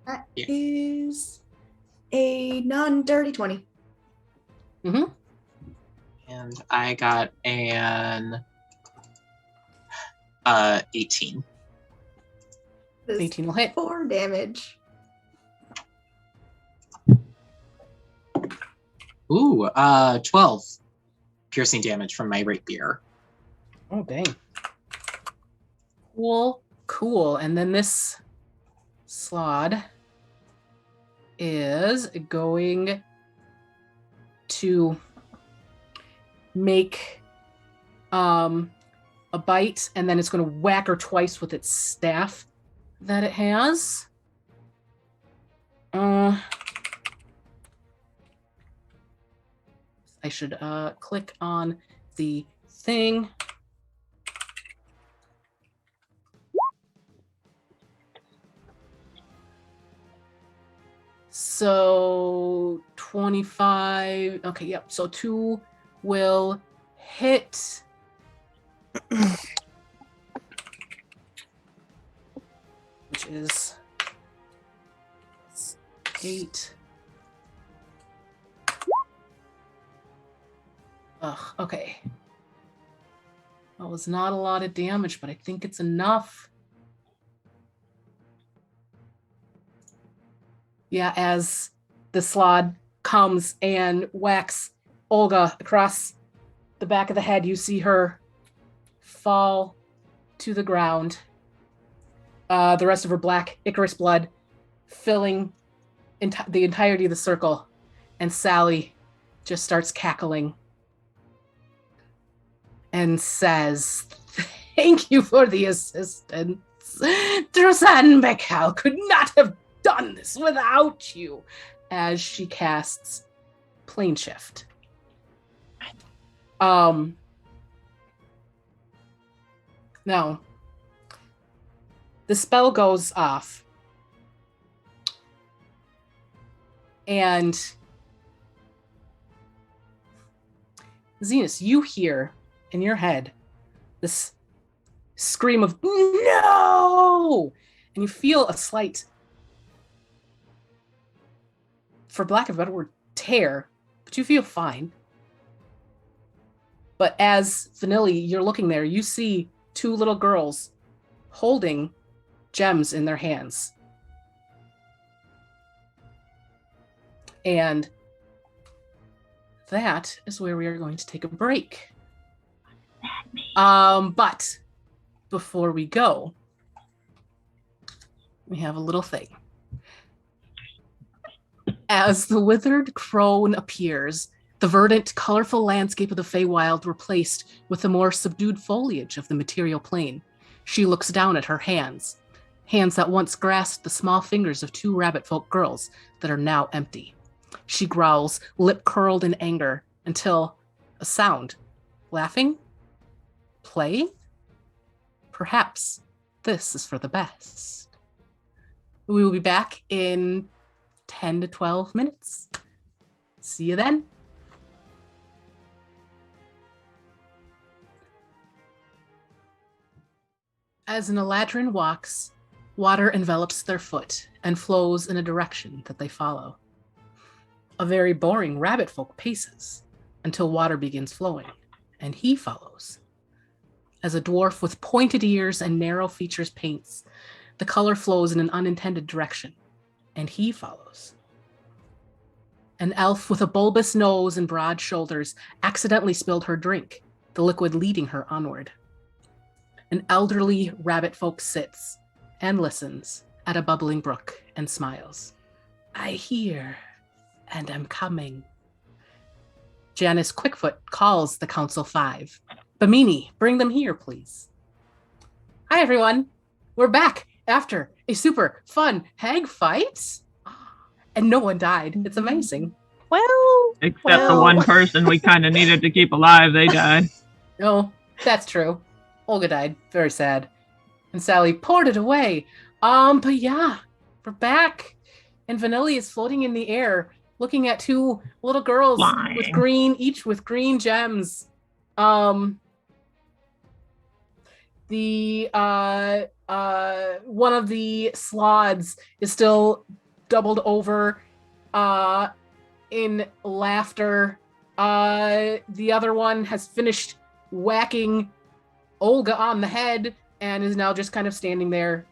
That Yeah. is a non-dirty 20. Mm-hmm. And I got an 18. That is 18 will hit. 4 damage. Ooh, 12 piercing damage from my rapier. Oh, dang. Cool, cool. And then this slod is going to make a bite, and then it's going to whack her twice with its staff that it has. I should click on the thing. So 25. Okay, yep. So 2 will hit. Which is 8. Ugh, okay. That was not a lot of damage, but I think it's enough. Yeah, as the slod comes and whacks Olga across the back of the head, you see her fall to the ground. The rest of her black Icarus blood filling the entirety of the circle, and Sally just starts cackling and says, "Thank you for the assistance. Drusan Bekal could not have done this without you," as she casts Plane Shift. Now, the spell goes off, and Zenus, you hear in your head this scream of "No!" and you feel a slight, for lack of a better word, tear, but you feel fine. But as Vanilly, you're looking there, you see two little girls holding gems in their hands. And that is where we are going to take a break. But before we go, we have a little thing. As the withered crone appears, the verdant, colorful landscape of the Feywild replaced with the more subdued foliage of the material plane. She looks down at her hands that once grasped the small fingers of two rabbit folk girls that are now empty. She growls, lip curled in anger, until a sound. Laughing? Playing? Perhaps this is for the best. We will be back in 10 to 12 minutes. See you then. As an Eladrin walks, water envelops their foot and flows in a direction that they follow. A very boring rabbit folk paces until water begins flowing, and he follows. As a dwarf with pointed ears and narrow features paints, the color flows in an unintended direction, and he follows. An elf with a bulbous nose and broad shoulders accidentally spilled her drink, the liquid leading her onward. An elderly rabbit folk sits and listens at a bubbling brook and smiles. "I hear and am coming." Janice Quickfoot calls the Council 5. "Bamini, bring them here, please." Hi, everyone. We're back after a super fun hag fight. And no one died. It's amazing. Except the one person we kind of needed to keep alive, they died. No, that's true. Olga died. Very sad. And Sally poured it away. But yeah, we're back. And Vanilly is floating in the air, looking at two little girls Flying. with green, each with green gems. The one of the slods is still doubled over in laughter. The other one has finished whacking Olga on the head and is now just kind of standing there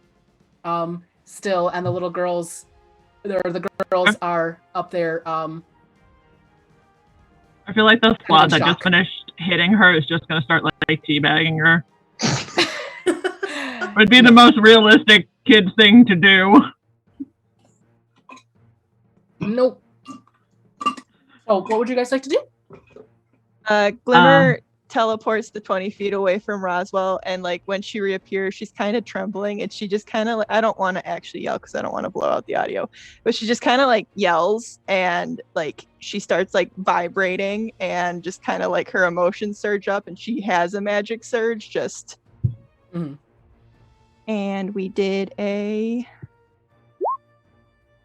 still, and the little girls are up there. I feel like the squad that just finished hitting her is just going to start like teabagging her. Would be the most realistic kid thing to do. Nope. Oh, what would you guys like to do? Glimmer teleports to 20 feet away from Roswell, and like when she reappears, she's kind of trembling, and she just kind of, I don't want to actually yell because I don't want to blow out the audio, but she just kind of like yells, and like she starts like vibrating, and just kind of like her emotions surge up, and she has a magic surge just. Mm-hmm. And we did a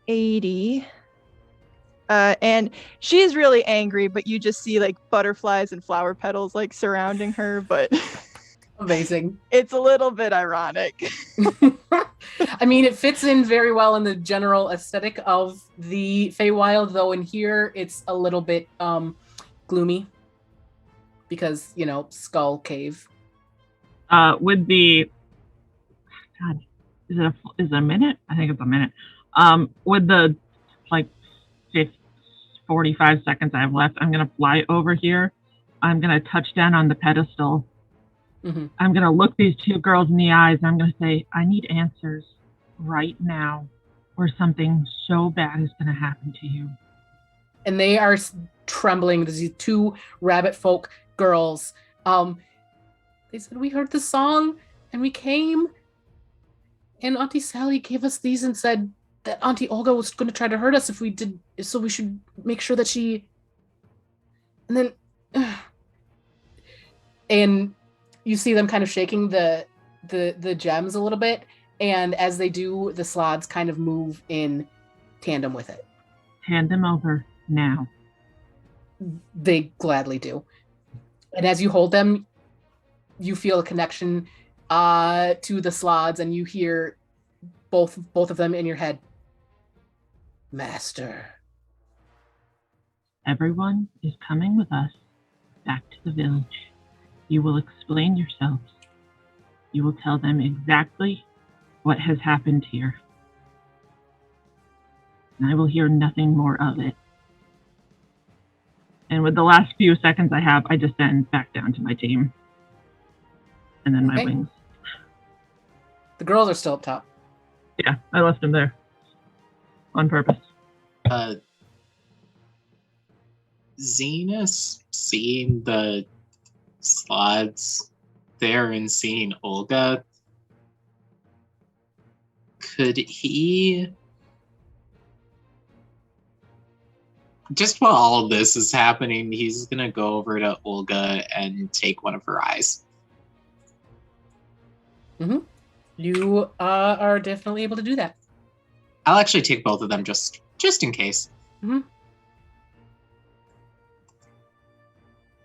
80. And she's really angry, but you just see like butterflies and flower petals like surrounding her, but Amazing. it's a little bit ironic. I mean, it fits in very well in the general aesthetic of the Feywild, though in here it's a little bit gloomy because, you know, Skull Cave. With the God, is it a minute? I think it's a minute. With the like 45 seconds I have left, I'm going to fly over here. I'm going to touch down on the pedestal. Mm-hmm. I'm going to look these two girls in the eyes, and I'm going to say, I need answers right now, or something so bad is going to happen to you. And they are trembling. These two rabbit folk girls. They said, we heard the song and we came. And Auntie Sally gave us these and said that Auntie Olga was going to try to hurt us if we did. So we should make sure that she. And then, and you see them kind of shaking the gems a little bit. And as they do, the slots kind of move in tandem with it. Hand them over now. They gladly do. And as you hold them, you feel a connection to the slots, and you hear both of them in your head. Master. Everyone is coming with us back to the village. You will explain yourselves. You will tell them exactly what has happened here. And I will hear nothing more of it. And with the last few seconds I have, I just send back down to my team. And then my wings. The girls are still up top. Yeah, I left them there. On purpose. Zenus, seeing the slots there and seeing Olga, could he... Just while all of this is happening, he's gonna go over to Olga and take one of her eyes. Mm-hmm. You are definitely able to do that. I'll actually take both of them just in case. Mm-hmm.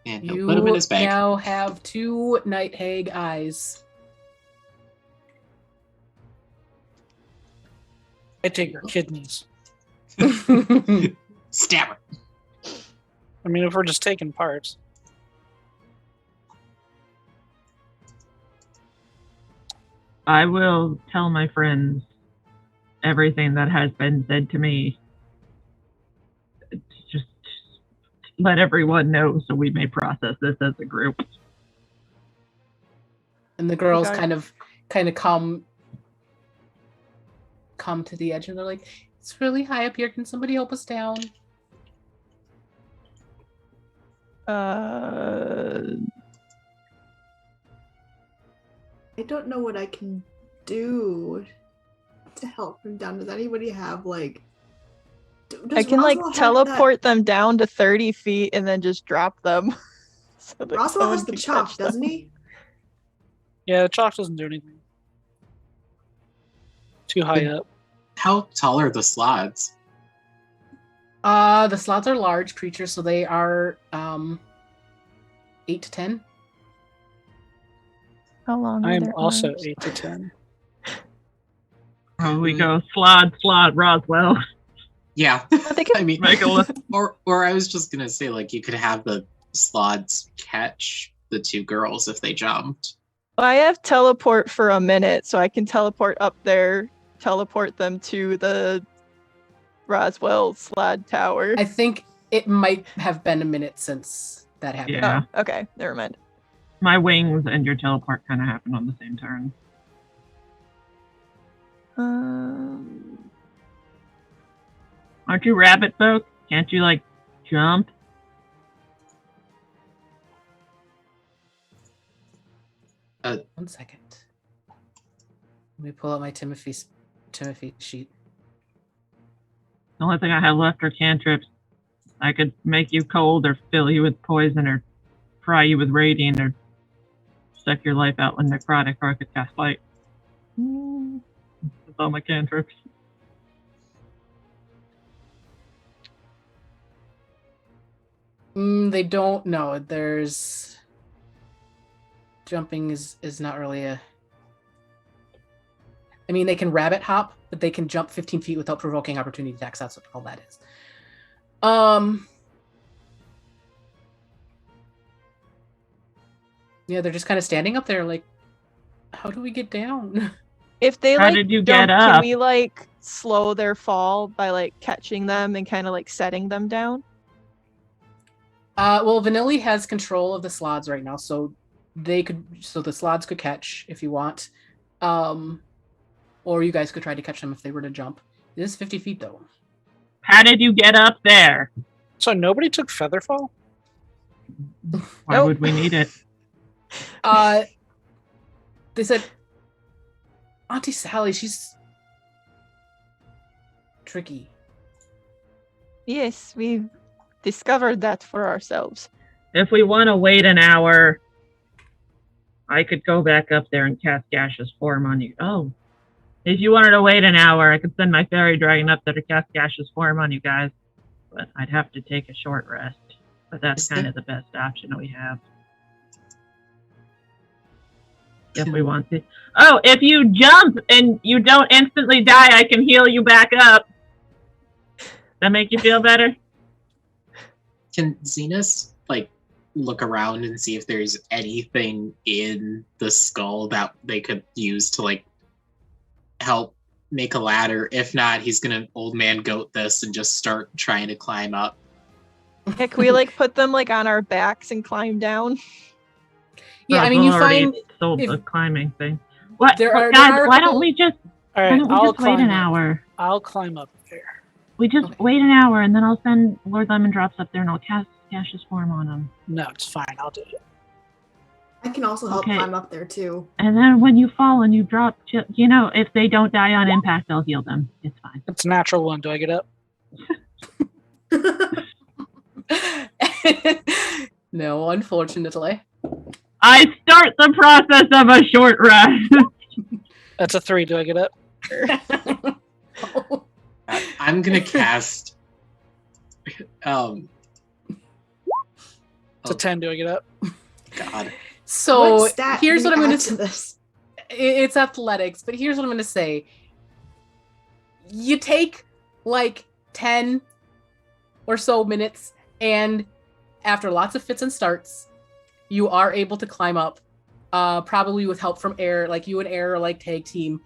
And he'll put them in his bag. You now have 2 night hag eyes. I take her kidneys. Stab her. I mean, if we're just taking parts. I will tell my friends everything that has been said to me. Just let everyone know so we may process this as a group. And the girls kind of come to the edge, and they're like, it's really high up here. Can somebody help us down? I don't know what I can do to help them down. Does anybody have like? I can like teleport them down to 30 feet and then just drop them. So that Roswell someone has the can chalk, catch them. doesn't he? Yeah, the chalk doesn't do anything. Too high up. How tall are the slots? The slots are large creatures, so they are 8 to 10. How long? I are am their also arms? 8 to 10. Oh, we go slod, Roswell. Yeah, They can- I mean, Make a list. or I was just gonna say, like, you could have the slots catch the 2 girls if they jumped. I have teleport for a minute, so I can teleport up there, teleport them to the Roswell slide tower. I think it might have been a minute since that happened. Yeah. Oh, okay, never mind. My wings and your teleport kind of happen on the same turn. Aren't you rabbit folk? Can't you, like, jump? One second. Let me pull out my Timothy sheet. The only thing I have left are cantrips. I could make you cold or fill you with poison or fry you with radiant or suck your life out with necrotic, or I could cast light. That's all my cantrips. They don't know. There's jumping is not really a. I mean, they can rabbit hop, but they can jump 15 feet without provoking opportunity attacks. That's what all that is. Yeah, they're just kind of standing up there like, how do we get down? If they How like did you jump, get can up? we like slow their fall by like catching them and kind of like setting them down? Well, Vanilly has control of the slots right now, so the slots could catch if you want. Or you guys could try to catch them if they were to jump. It is 50 feet though. How did you get up there? So nobody took Featherfall? Why Nope. would we need it? They said, Auntie Sally, she's tricky. Yes, we've discovered that for ourselves. If we want to wait an hour, I could go back up there and cast gaseous form on you. Oh. If you wanted to wait an hour, I could send my fairy dragon up there to cast gaseous form on you guys. But I'd have to take a short rest. But that's kind of the best option we have. If we want to. Oh, if you jump and you don't instantly die, I can heal you back up. That make you feel better? Can Zenus like look around and see if there's anything in the skull that they could use to like help make a ladder? If not, he's gonna old man goat this and just start trying to climb up. Yeah, can we like put them like on our backs and climb down? Yeah, I mean, you already find sold if- the climbing thing. What? There are- guys, there are a why couple- don't we just All why right, don't we I'll just wait climb an up. hour? I'll climb up there. We just Okay. wait an hour and then I'll send Lord Lemon Drops up there and I'll cast gaseous form on him. No, it's fine. I'll do it. I can also help Okay. climb up there too. And then when you fall and you drop, you know, if they don't die on impact, I'll heal them. It's fine. It's a natural one. Do I get up? No, unfortunately. I start the process of a short rest. That's a 3. Do I get up? I'm gonna cast. It's a 10. Do I get up? God. So What stat here's do what we I'm going add to this. It's athletics, but here's what I'm going to say. You take like 10 or so minutes, and after lots of fits and starts, you are able to climb up, probably with help from Eror, like you and Eror like tag team,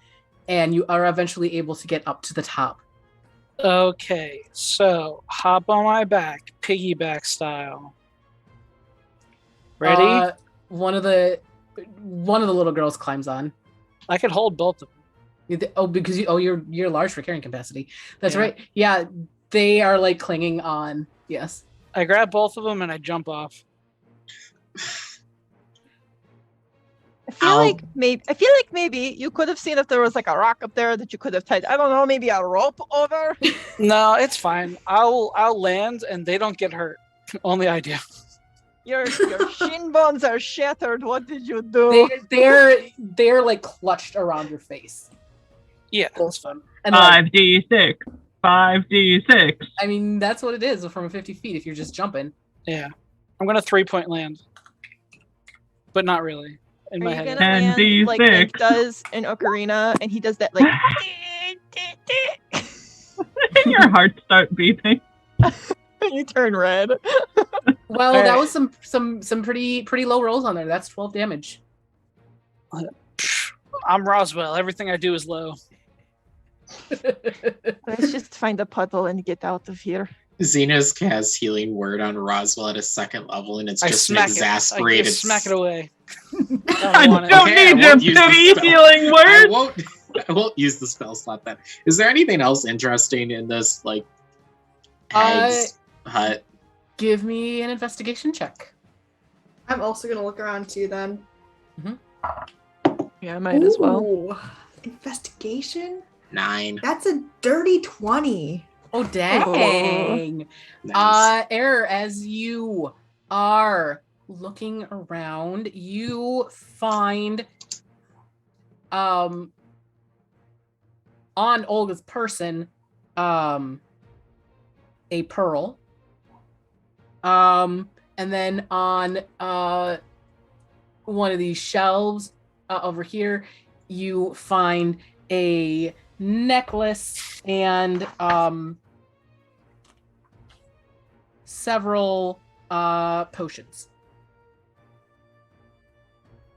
and you are eventually able to get up to the top. Okay, so hop on my back, piggyback style. Ready? One of the little girls climbs on. I could hold both of them. Because you're large for carrying capacity. That's Yeah. right. Yeah, they are like clinging on. Yes. I grab both of them and I jump off. I feel like maybe you could have seen if there was like a rock up there that you could have tied. I don't know, maybe a rope over. No, it's fine. I'll land and they don't get hurt. Only I do. Your shin bones are shattered. What did you do? They're like clutched around your face. Yeah, that's fine. And like, 5d6. 5d6. I mean, that's what it is from 50 feet if you're just jumping. Yeah. I'm gonna 3-point land. But not really. In Are my you head. gonna land like ND6. Link does in Ocarina, and he does that like. Your heart start beating. You turn red. Well, All that right. was some pretty low rolls on there. That's 12 damage. I'm Roswell. Everything I do is low. Let's just find a puddle and get out of here. Zenus casts Healing Word on Roswell at a 2nd level, and it's I just an smack it. I exasperated. just smack it away. I want it. don't Okay, I need your won't use the pity spell. healing I word. won't use the spell slot then. Is there anything else interesting in this like hag's hut? Give me an investigation check. I'm also gonna look around too then. Yeah, I might as well. Ooh, investigation? 9. That's a dirty 20. Oh dang! Nice. Error, as you are looking around, you find on Olga's person a pearl. And then on one of these shelves over here, you find a necklace and several potions.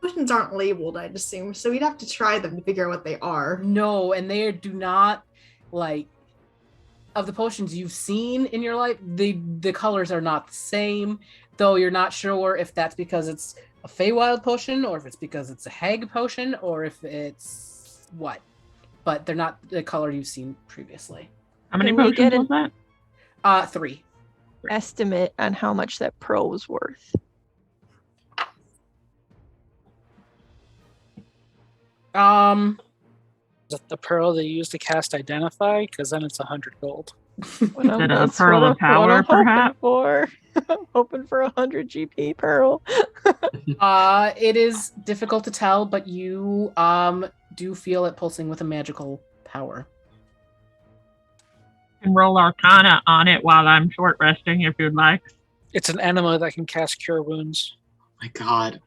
potions aren't labeled, I'd assume, so we'd have to try them to figure out what they are. No, and they do not, like, of the potions you've seen in your life, the colors are not the same, though you're not sure if that's because it's a Feywild potion, or if it's because it's a hag potion, or if it's what. But they're not the color you've seen previously. How many Can we potions get was that? 3. Estimate on how much that pearl was worth. Is it the pearl they use to cast Identify? Because then it's 100 gold. What I'm- it a that's pearl what of power, I'm hoping perhaps? for. I'm hoping for 100 GP pearl. It is difficult to tell, but you do feel it pulsing with a magical power. Can roll Arcana on it while I'm short resting if you'd like. It's an enema that can cast Cure Wounds. My God.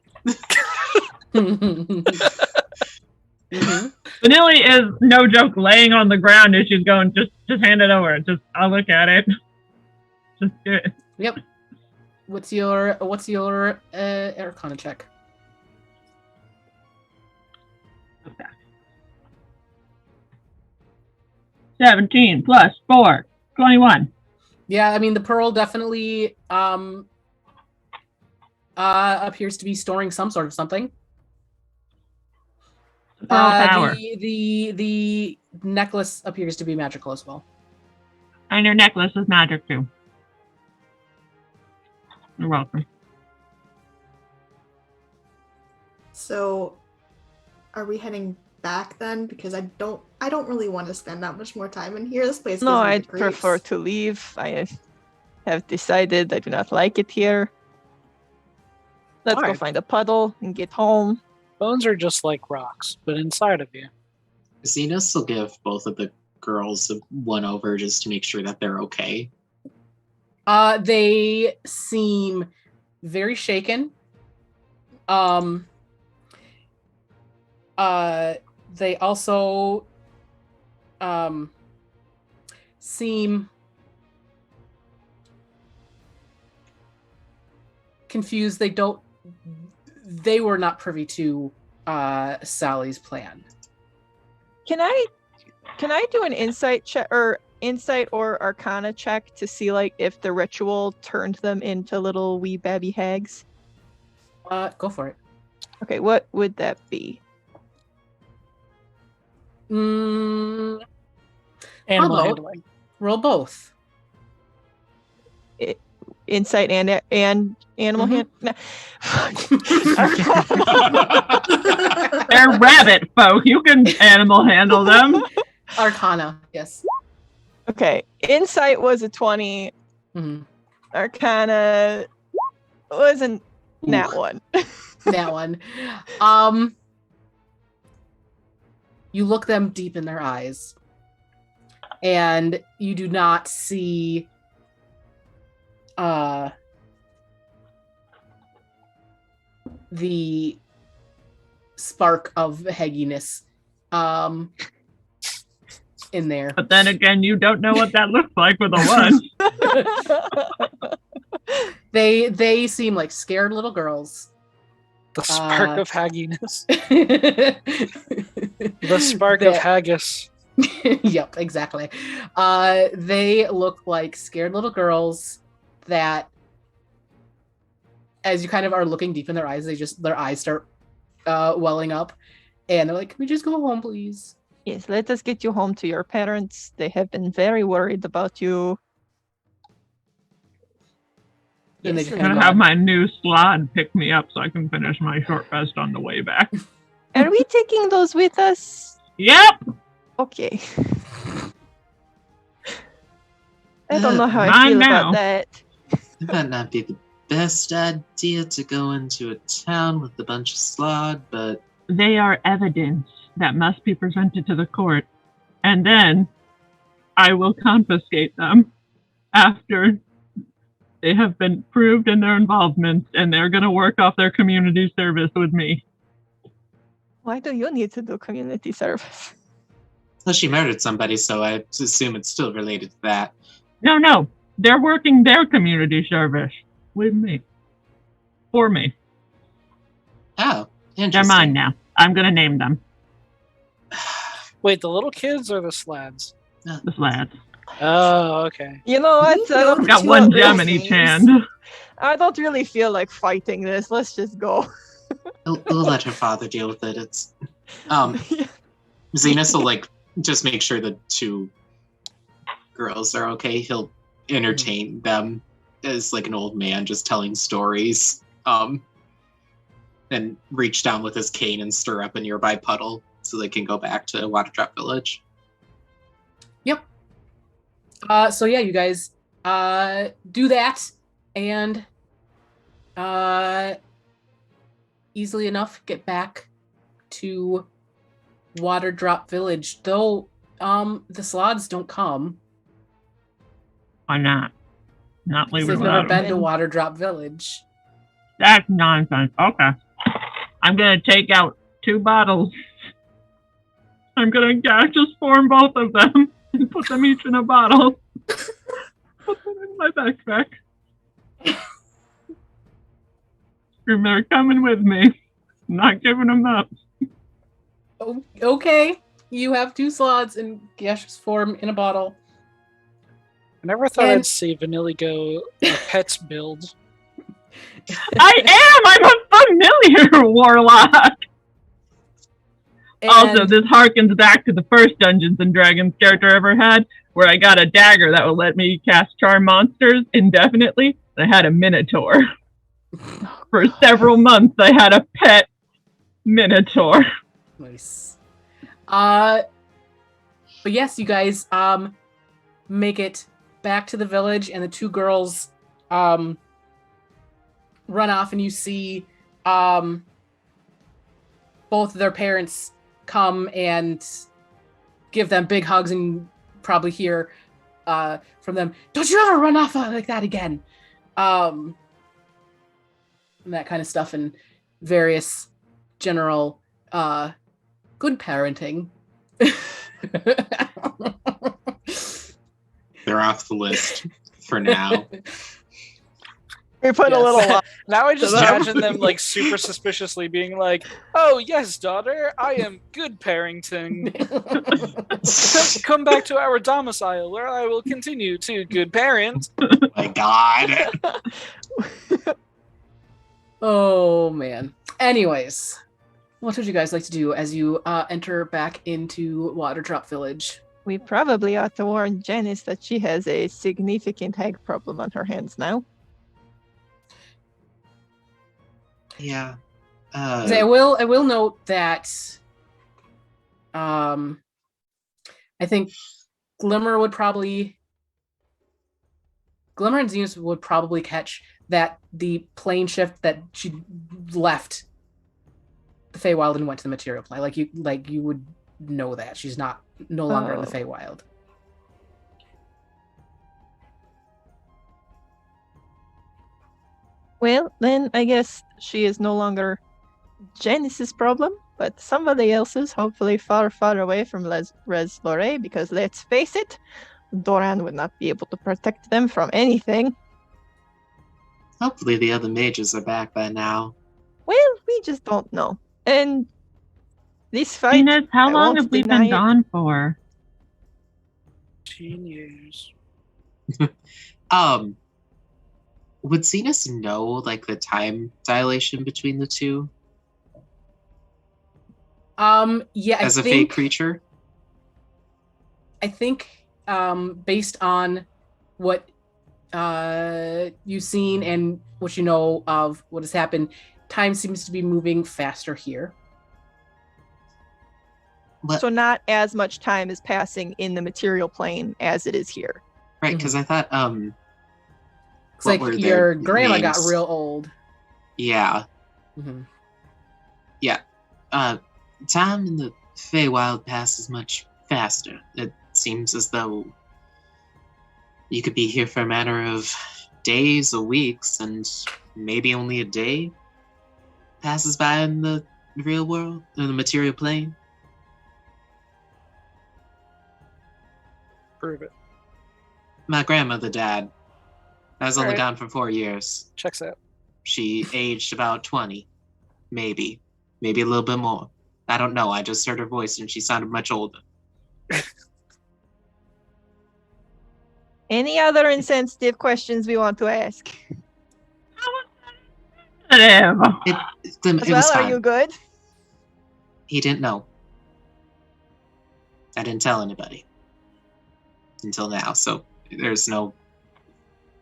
Vanilly is, no joke, laying on the ground as she's going, just hand it over. I'll look at it. Just do it. Yep. What's your Arcana check? Okay. 17 plus 4, 21. Yeah, I mean the pearl definitely appears to be storing some sort of something. Pearl power. The necklace appears to be magical as well. And your necklace is magic too. You're welcome. So, are we heading back then? Because I don't really want to spend that much more time in here. This place. No, gives me I'd the prefer creeps. to leave. I have decided I do not like it here. Let's go Alright. find a puddle and get home. Bones are just like rocks, but inside of you. Zenus will give both of the girls one over just to make sure that they're okay. They seem very shaken. They also seem confused. They were not privy to Sally's plan. Can I do an insight check or arcana check to see like if the ritual turned them into little wee babby hags? Go for it. Okay, what would that be? Roll Animal both. handling. Roll both. Insight and animal hand. Nah. They're rabbit folk. You can animal handle them. Arcana, yes. Okay, insight was a 20. Mhm. Arcana wasn't that Ooh. one. That one. You look them deep in their eyes, and you do not see the spark of hagginess in there. But then again, you don't know what that looks like with a one. They seem like scared little girls. The spark of hagginess. The The spark of haggis. Yep, exactly. They look like scared little girls that, as you kind of are looking deep in their eyes, their eyes start welling up, and they're like, "Can we just go home, please?" Yes, let us get you home to your parents. They have been very worried about you. And they Yes, just I'm kind gonna of have my new slod pick me up so I can finish my short rest on the way back. Are we taking those with us? Yep. Okay. I don't know how I Mine feel now. about that. It might not be the best idea to go into a town with a bunch of slog, but They are evidence that must be presented to the court, and then I will confiscate them after they have been proved in their involvement, and they're going to work off their community service with me. Why do you need to do community service? well, she murdered somebody, so I assume it's still related to that. No, they're working their community service with me. For me. Oh, They're Interesting. mine now. I'm gonna name them Wait, the little kids or the slads? the lads. Oh, okay. You know what? You know the Got two one girls' gem in each names. hand. I don't really feel like fighting this. Let's just go. We'll let her father deal with it. It's Zenus will like just make sure the two girls are okay. He'll entertain them as like an old man just telling stories. And reach down with his cane and stir up a nearby puddle so they can go back to Waterdrop Village. Yep. So yeah, you guys do that, and easily enough get back to Waterdrop Village. Though the slots don't come. Why not? Not leave it They've never without been them. to Waterdrop Village. That's nonsense. Okay. I'm gonna take out 2 bottles. I'm gonna just form both of them and put them each in a bottle. Put them in my backpack. They're coming with me. Not giving them up. Oh, okay, you have 2 slots in gaseous form in a bottle. I never thought And- I'd see Vanilly go a pets build. I am! I'm a familiar warlock! Also, And- this harkens back to the first Dungeons & Dragons character I ever had, where I got a dagger that would let me cast charm monsters indefinitely. I had a minotaur. For several months, I had a pet minotaur. Nice. But yes, you guys make it back to the village, and the 2 girls run off, and you see both of their parents come and give them big hugs, and probably hear from them, "Don't you ever run off like that again." And that kind of stuff, and various general good parenting. They're off the list for now. We put a Yes. little line. Now I just So that- imagine them like super suspiciously being like, "Oh yes, daughter, I am good parenting. Come back to our domicile where I will continue to good parent." My God. Oh man. Anyways, what would you guys like to do as you enter back into Waterdrop Village? We probably ought to warn Janice that she has a significant hag problem on her hands now. Yeah. So I will note that I think Glimmer and Zenus would probably catch that the plane shift that she left the Feywild and went to the material plane. Like you would know that she's no longer in the Oh. Feywild. Well, then I guess she is no longer Janice's problem, but somebody else's, hopefully far, far away from Res Lore, because let's face it, Doran would not be able to protect them from anything. Hopefully the other mages are back by now. Well, we just don't know. And this fight, Venus, how I long won't have we deny been it. gone for? 10 years. Would Zenus know like the time dilation between the two Yeah, as I a think fake creature? I think based on what you've seen and what you know of what has happened, time seems to be moving faster here. What? so not as much time is passing in the material plane as it is here. Right, because I thought It's what like were your their grandma got names? real old. Yeah. Mhm. Time in the Feywild passes much faster. It seems as though you could be here for a matter of days or weeks, and maybe only a day passes by in the real world, in the material plane. Prove it. My grandmother died. I was only Alright. gone for 4 years. Checks out. She aged about 20, maybe. Maybe a little bit more. I don't know. I just heard her voice and she sounded much older. Any other insensitive questions we want to ask? It As was well, are fine. you good? He didn't know. I didn't tell anybody until now, so there's no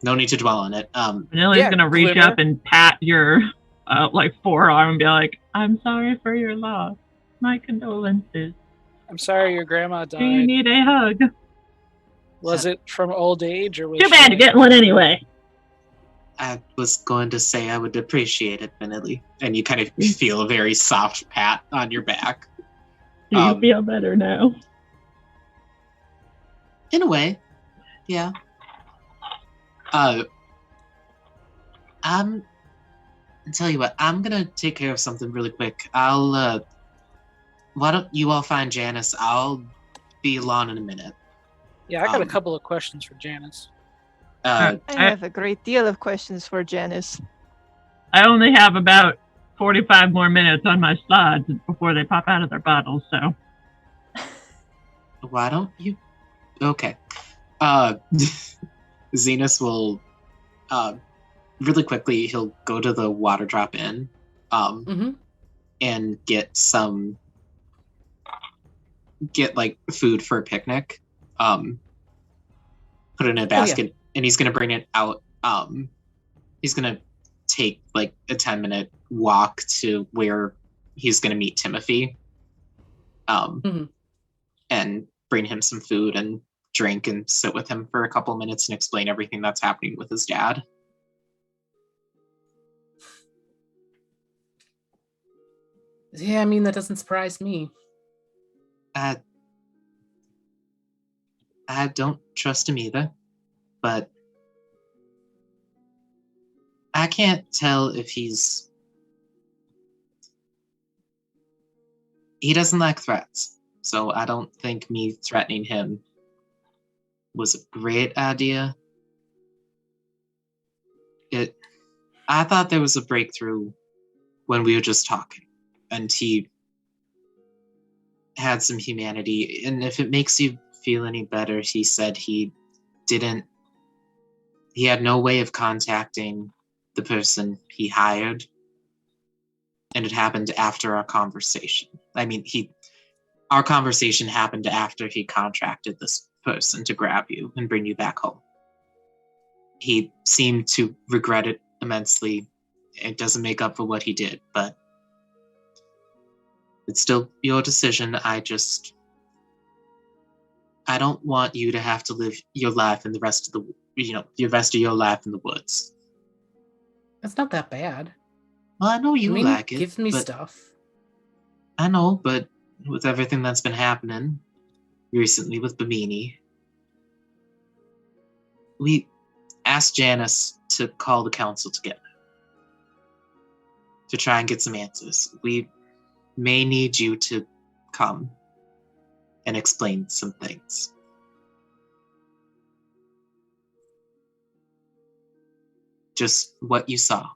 need to dwell on it. Vanilly's Yeah, gonna reach Glimmer. up and pat your forearm and be like, "I'm sorry for your loss. My condolences. I'm sorry your grandma Do you died. need a hug? Was it from old age or was Too bad to get one anyway." I was going to say I would appreciate it, Vanilly. And you kind of feel a very soft pat on your back. Do you feel better now? In a way, yeah. I'll tell you what, I'm gonna take care of something really quick. Why don't you all find Janice? I'll be along in a minute. Yeah, I got a couple of questions for Janice. I have a great deal of questions for Janice. I only have about 45 more minutes on my slides before they pop out of their bottles, so. Why don't you? Okay. Zenus will, really quickly, he'll go to the water drop inn, and get like food for a picnic, put it in a basket, and he's gonna bring it out. He's gonna take like a 10-minute walk to where he's gonna meet Timothy, and bring him some food and drink and sit with him for a couple minutes and explain everything that's happening with his dad. Yeah, I mean, that doesn't surprise me. I don't trust him either, but I can't tell if he doesn't like threats, so I don't think me threatening him was a great idea. I thought there was a breakthrough when we were just talking, and he had some humanity, and if it makes you feel any better, he said he had no way of contacting the person he hired, and it happened after our conversation. I mean, our conversation happened after he contracted this person to grab you and bring you back home. He seemed to regret it immensely. It doesn't make up for what he did, but it's still your decision. I don't want you to have to live your life in the rest of your life in the woods. That's not that bad. Well, I know you like it. Gives me but stuff. I know, but with everything that's been happening recently with Bimini, we asked Janice to call the council together to try and get some answers. We may need you to come and explain some things. Just what you saw.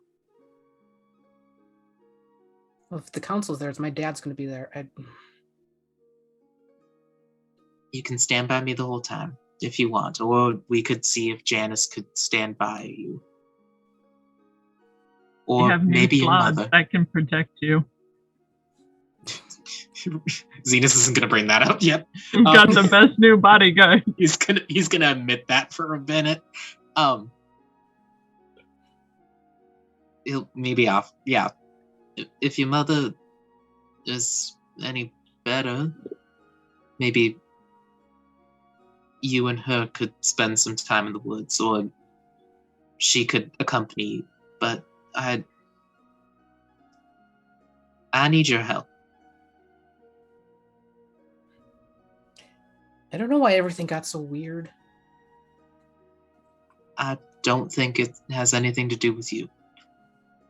Well, if the council's there, my dad's going to be there. You can stand by me the whole time if you want, or we could see if Janice could stand by you. You Or have new maybe your claws mother. that can protect you. Zenus isn't gonna bring that up yet. You've got the best new bodyguard. He's gonna admit that for a minute. He'll maybe off. Yeah. If your mother is any better, maybe you and her could spend some time in the woods, or she could accompany you. But I need your help. I don't know why everything got so weird. I don't think it has anything to do with you.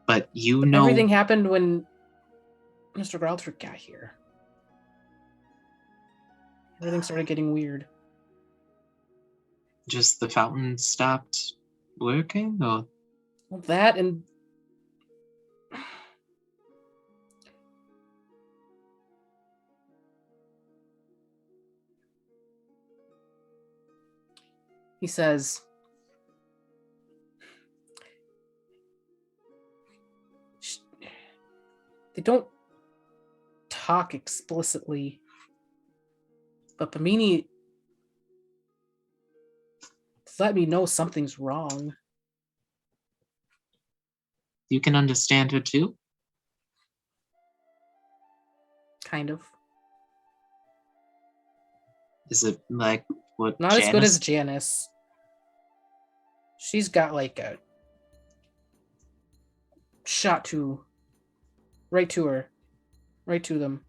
But you know... Everything happened when Mr. Graltford got here. Everything started getting weird. Just the fountain stopped working, or... Well, that and... He says, they don't talk explicitly, but Bimini let me know something's wrong. You can understand her too? Kind of. Is it like what Not Janice? as good as Janice. She's got like a shot right to her. Right to them.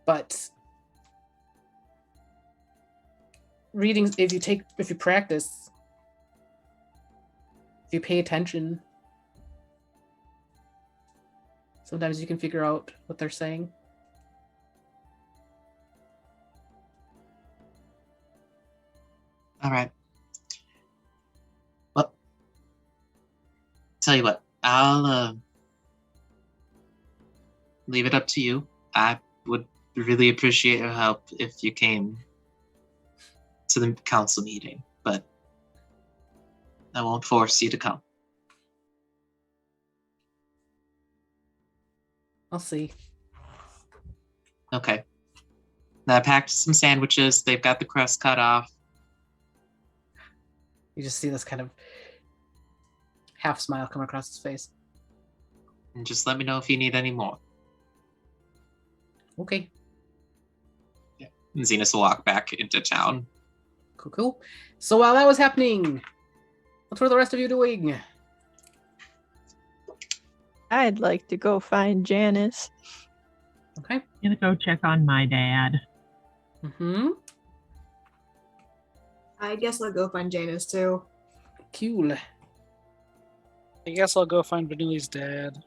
But reading, if you practice, if you pay attention, sometimes you can figure out what they're saying. All right. Well, tell you what, I'll leave it up to you. I would really appreciate your help if you came to the council meeting, but I won't force you to come. I'll see. Okay. Now I packed some sandwiches. They've got the crust cut off. You just see this kind of half smile come across his face. And just let me know if you need any more. Okay. Yeah. And Zenus will walk back into town. Cool. So while that was happening, what were the rest of you doing? I'd like to go find Janice. Okay. I'm gonna go check on my dad. Mm-hmm. I guess I'll go find Janice too. Cool. I guess I'll go find Vanilly's dad.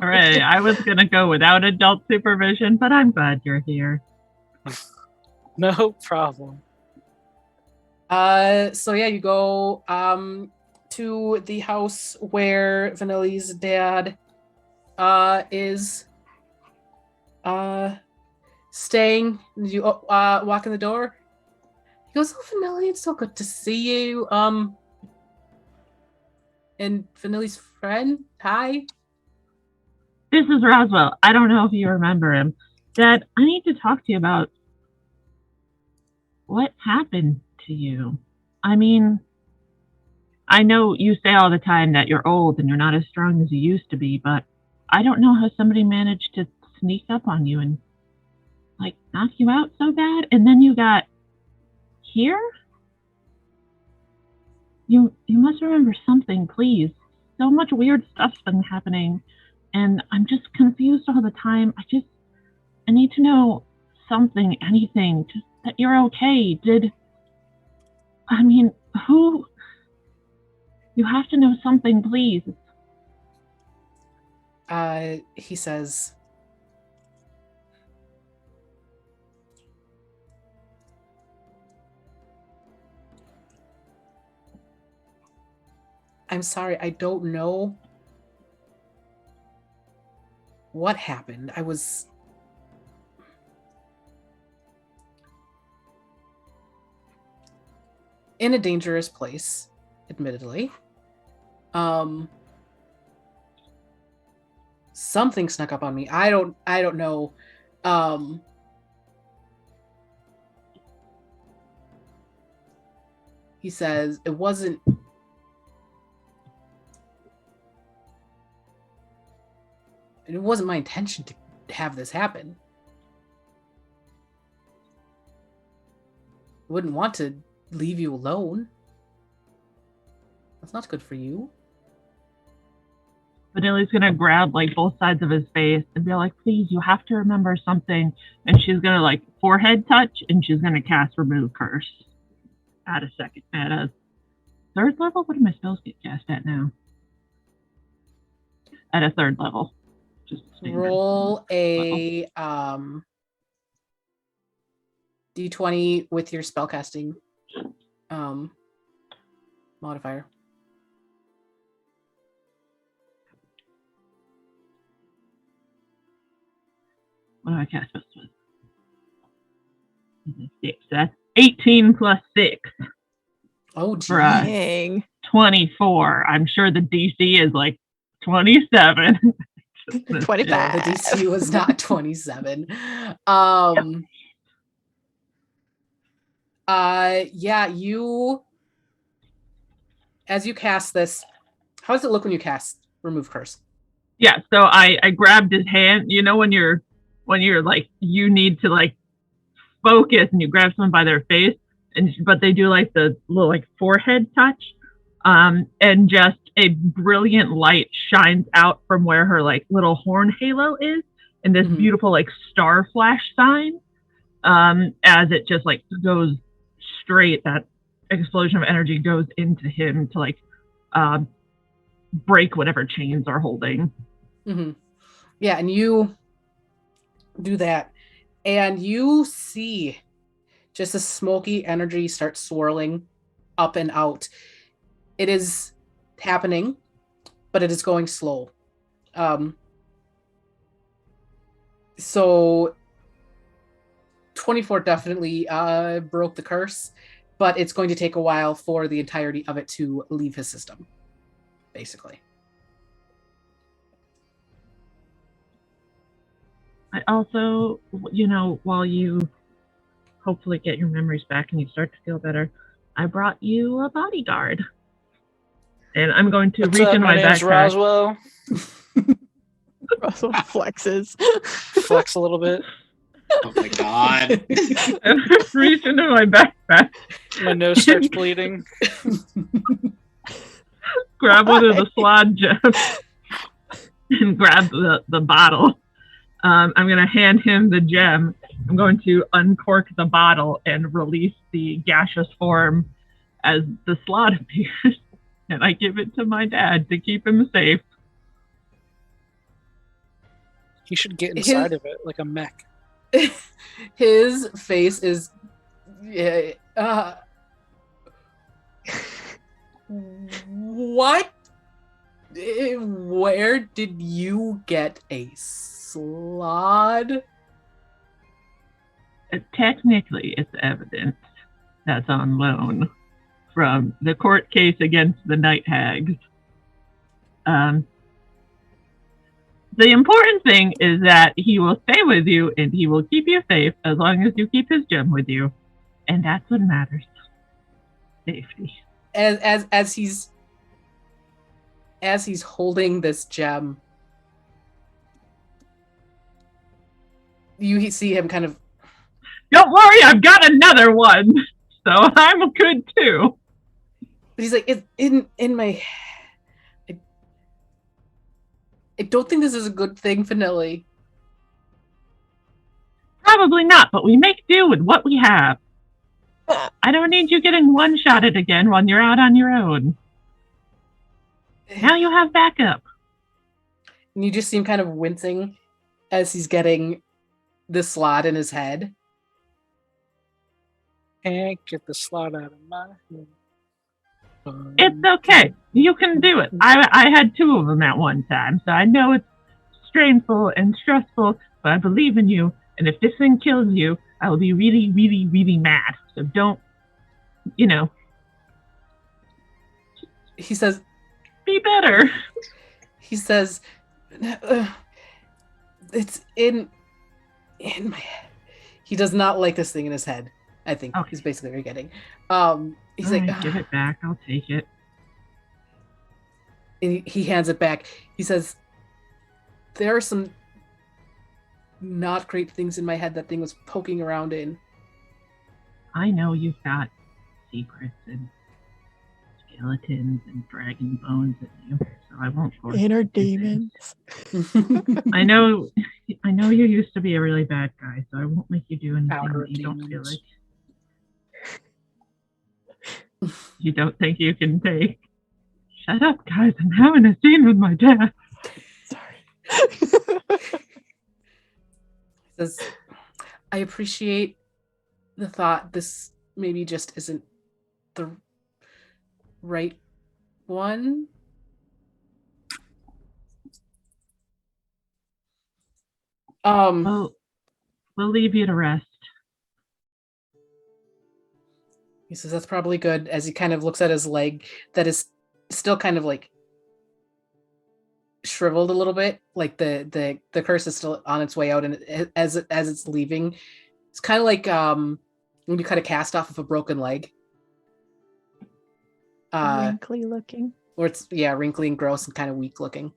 Hooray, I was gonna go without adult supervision, but I'm glad you're here. No problem. So yeah, you go to the house where Vanilly's dad is staying. You walk in the door. He goes, "Oh, Vanilly, it's so good to see you." And Vanilly's friend, hi. This is Roswell. I don't know if you remember him. Dad, I need to talk to you about what happened to you. I mean, I know you say all the time that you're old and you're not as strong as you used to be, but I don't know how somebody managed to sneak up on you and, like, knock you out so bad, and then you got here? You must remember something, please. So much weird stuff's been happening, and I'm just confused all the time. I need to know something, anything, just that you're okay. Who? You have to know something, please. He says, "I'm sorry, I don't know what happened. I was in a dangerous place, admittedly. Something snuck up on me. I don't know. He says it wasn't my intention to have this happen. I wouldn't want to leave you alone. That's not good for you." Vanilly's gonna grab like both sides of his face and be like, please, you have to remember something. And she's gonna like forehead touch and she's gonna cast Remove Curse. At a 3rd level? What do my spells get cast at now? At a 3rd level. Just standard. Roll a D20 with your spellcasting modifier. What do I cast this with? 6. That's 18 plus 6 Oh, geez. for us. Dang. 24. I'm sure the DC is like 27. 25. No, the DC was not 27. Yeah, you, as you cast this, how does it look when you cast Remove Curse? Yeah, so I grabbed his hand. You know when you're like, you need to like focus and you grab someone by their face, but they do like the little like forehead touch, and just a brilliant light shines out from where her like little horn halo is, and this beautiful like star flash sign, as it just like goes straight, that explosion of energy goes into him to like break whatever chains are holding. Yeah, and you do that, and you see just a smoky energy start swirling up and out. It is happening, but it is going slow. So 24 definitely broke the curse, but it's going to take a while for the entirety of it to leave his system, basically. I also, while you hopefully get your memories back and you start to feel better, I brought you a bodyguard. And I'm going to reach into my name's backpack. Roswell. Roswell flexes. Flex a little bit. Oh my god. Reach into my backpack. My nose starts bleeding. Grab one of the slot gems and grab the bottle. I'm going to hand him the gem. I'm going to uncork the bottle and release the gaseous form as the slot appears. And I give it to my dad to keep him safe. He should get inside of it like a mech. His face is what? Where did you get a slod? Technically, it's evidence that's on loan from the court case against the Night Hags. The important thing is that he will stay with you and he will keep you safe as long as you keep his gem with you. And that's what matters. Safety. As he's holding this gem, you see him kind of, don't worry, I've got another one. So I'm good too. but he's like, it's in my, I don't think this is a good thing, Vanilly. Probably not, but we make do with what we have. I don't need you getting one-shotted again when you're out on your own. Now you have backup. And you just see him kind of wincing as he's getting the slot in his head. Can't get the slot out of my head. It's okay. You can do it. I had 2 of them at one time, so I know it's strainful and stressful, but I believe in you, and if this thing kills you, I will be really, really, really mad. So don't, He says, be better. He says, it's in my head. He does not like this thing in his head, I think, is basically what you're getting. He's like, give it back. I'll take it. And he hands it back. He says, there are some not great things in my head that thing was poking around in. I know you've got secrets and skeletons and dragon bones in you, so I won't force Inner you. demons. I know you used to be a really bad guy, so I won't make you do anything Outer that you don't feel demons. like you don't think you can take. Shut up, guys. I'm having a scene with my dad. Sorry. Says, I appreciate the thought. This maybe just isn't the right one. We'll leave you to rest. He says that's probably good as he kind of looks at his leg that is still kind of like shriveled a little bit. Like the curse is still on its way out, and as it's leaving, it's kind of like when you cut a cast off of a broken leg. Wrinkly looking. Or it's wrinkly and gross and kind of weak looking.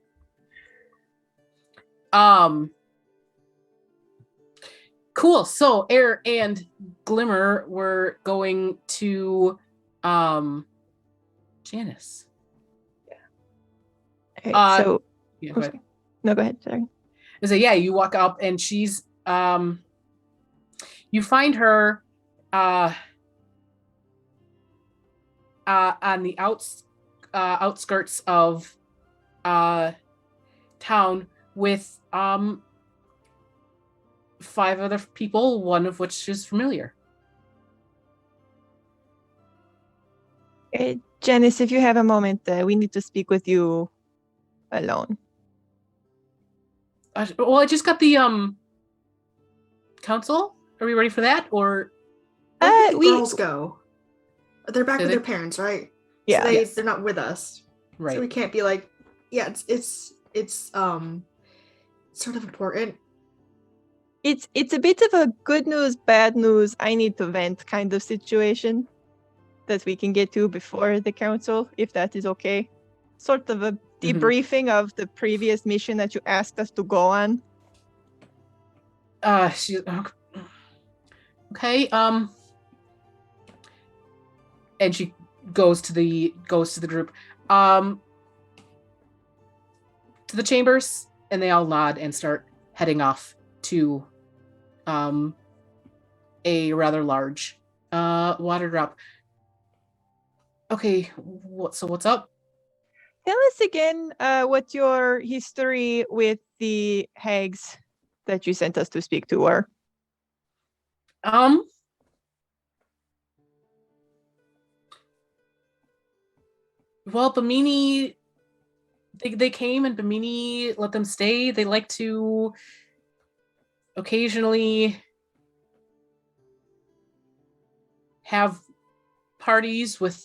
Cool. So Eror and Glimmer were going to Janice. Okay, Go ahead. No, go ahead. Sorry. I say, you walk up and she's you find her on the outskirts of town with 5 other people, one of which is familiar. Janice, if you have a moment, we need to speak with you alone. Well, I just got the council. Are we ready for that? Or Where did the girls go? They're back with their parents, right? Yeah, So they're not with us, right? So we can't be like, it's sort of important. It's a bit of a good news, bad news, I need to vent kind of situation that we can get to before the council, if that is okay. Sort of a debriefing of the previous mission that you asked us to go on. Okay. And she goes to the group, to the chambers, and they all nod and start heading off to a rather large water drop. Okay, what's up? Tell us again what your history with the hags that you sent us to speak to were. Well, Bimini, they came and Bimini let them stay. They like to occasionally have parties with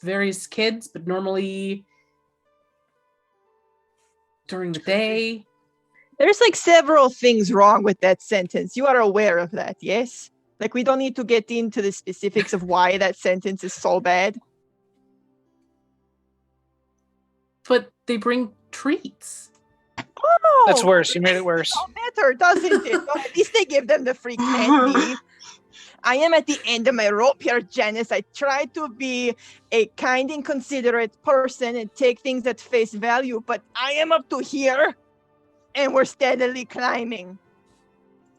various kids, but normally during the day. There's like several things wrong with that sentence. You are aware of that, yes? Like we don't need to get into the specifics of why that sentence is so bad. But they bring treats. Oh, That's worse. You made it worse. Oh, better, doesn't it? Oh, at least they give them the free candy. I am at the end of my rope here, Janice. I try to be a kind and considerate person and take things at face value, but I am up to here, and we're steadily climbing.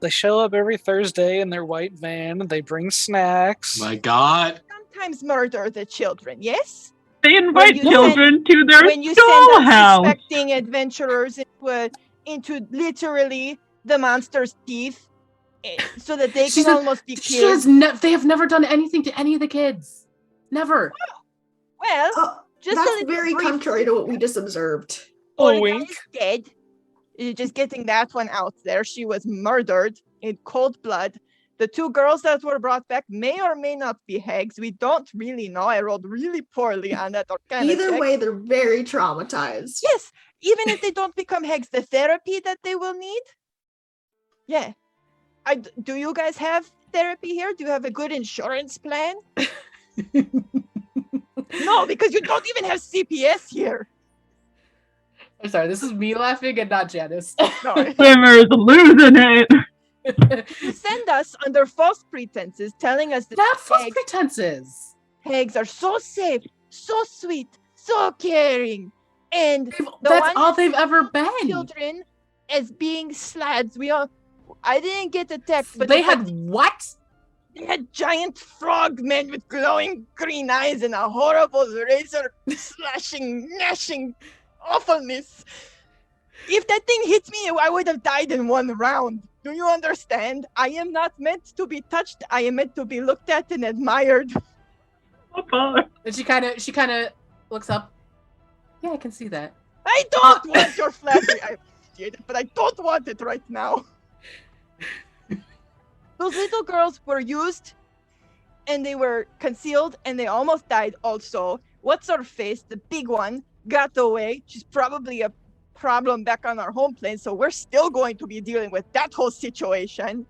They show up every Thursday in their white van. They bring snacks. My God. Sometimes murder the children, yes? They invite When you children to their When you send house. unsuspecting adventurers into literally the monster's teeth, so that they can almost be killed. They have never done anything to any of the kids. Never. Well, just that's very contrary to what we just observed. Olga is dead. You're just getting that one out there. She was murdered in cold blood. The 2 girls that were brought back may or may not be hags. We don't really know. I rolled really poorly on that Arcana Either check. way, they're very traumatized. Yes, even if they don't become hags, the therapy that they will need. Yeah. Do you guys have therapy here? Do you have a good insurance plan? No, because you don't even have CPS here. I'm sorry, this is me laughing and not Janice. No. Glimmer's losing it. You send us under false pretenses, telling us that Not false pretenses. hags are so safe, so sweet, so caring, and That's all they've ever been. children as being slads. I didn't get attacked, but They had what? They had giant frog men with glowing green eyes and a horrible razor slashing, gnashing awfulness. If that thing hit me, I would have died in 1 round. Do you understand? I am not meant to be touched. I am meant to be looked at and admired. And she kind of looks up. Yeah, I can see that. I don't want your flattery. I appreciate it, but I don't want it right now. Those little girls were used and they were concealed, and they almost died also. What's her face? The big one got away. She's probably a problem back on our home plane, so we're still going to be dealing with that whole situation.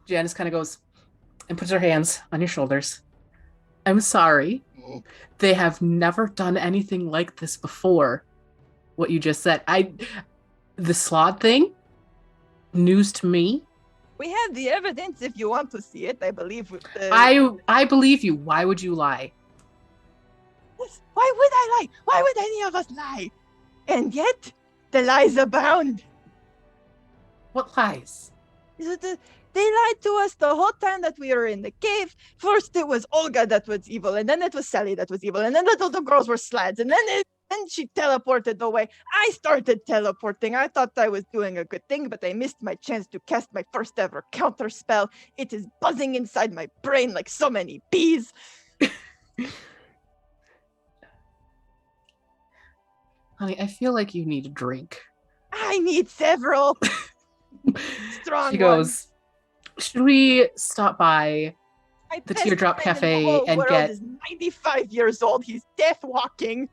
Janice kind of goes and puts her hands on your shoulders. I'm sorry. They have never done anything like this before. What you just said. The slot thing? News to me. We have the evidence if you want to see it, I believe. I believe you. Why would you lie? Why would I lie? Why would any of us lie? And yet, the lies abound. What lies? They lied to us the whole time that we were in the cave. First, it was Olga that was evil, and then it was Sally that was evil, and then the little girls were slads, and then she teleported away. I started teleporting. I thought I was doing a good thing, but I missed my chance to cast my first ever counter spell. It is buzzing inside my brain like so many bees. Honey, I feel like you need a drink. I need several. Strong She goes, should we stop by My the best Teardrop friend in the Cafe whole and world get... is 95 years old. He's death walking.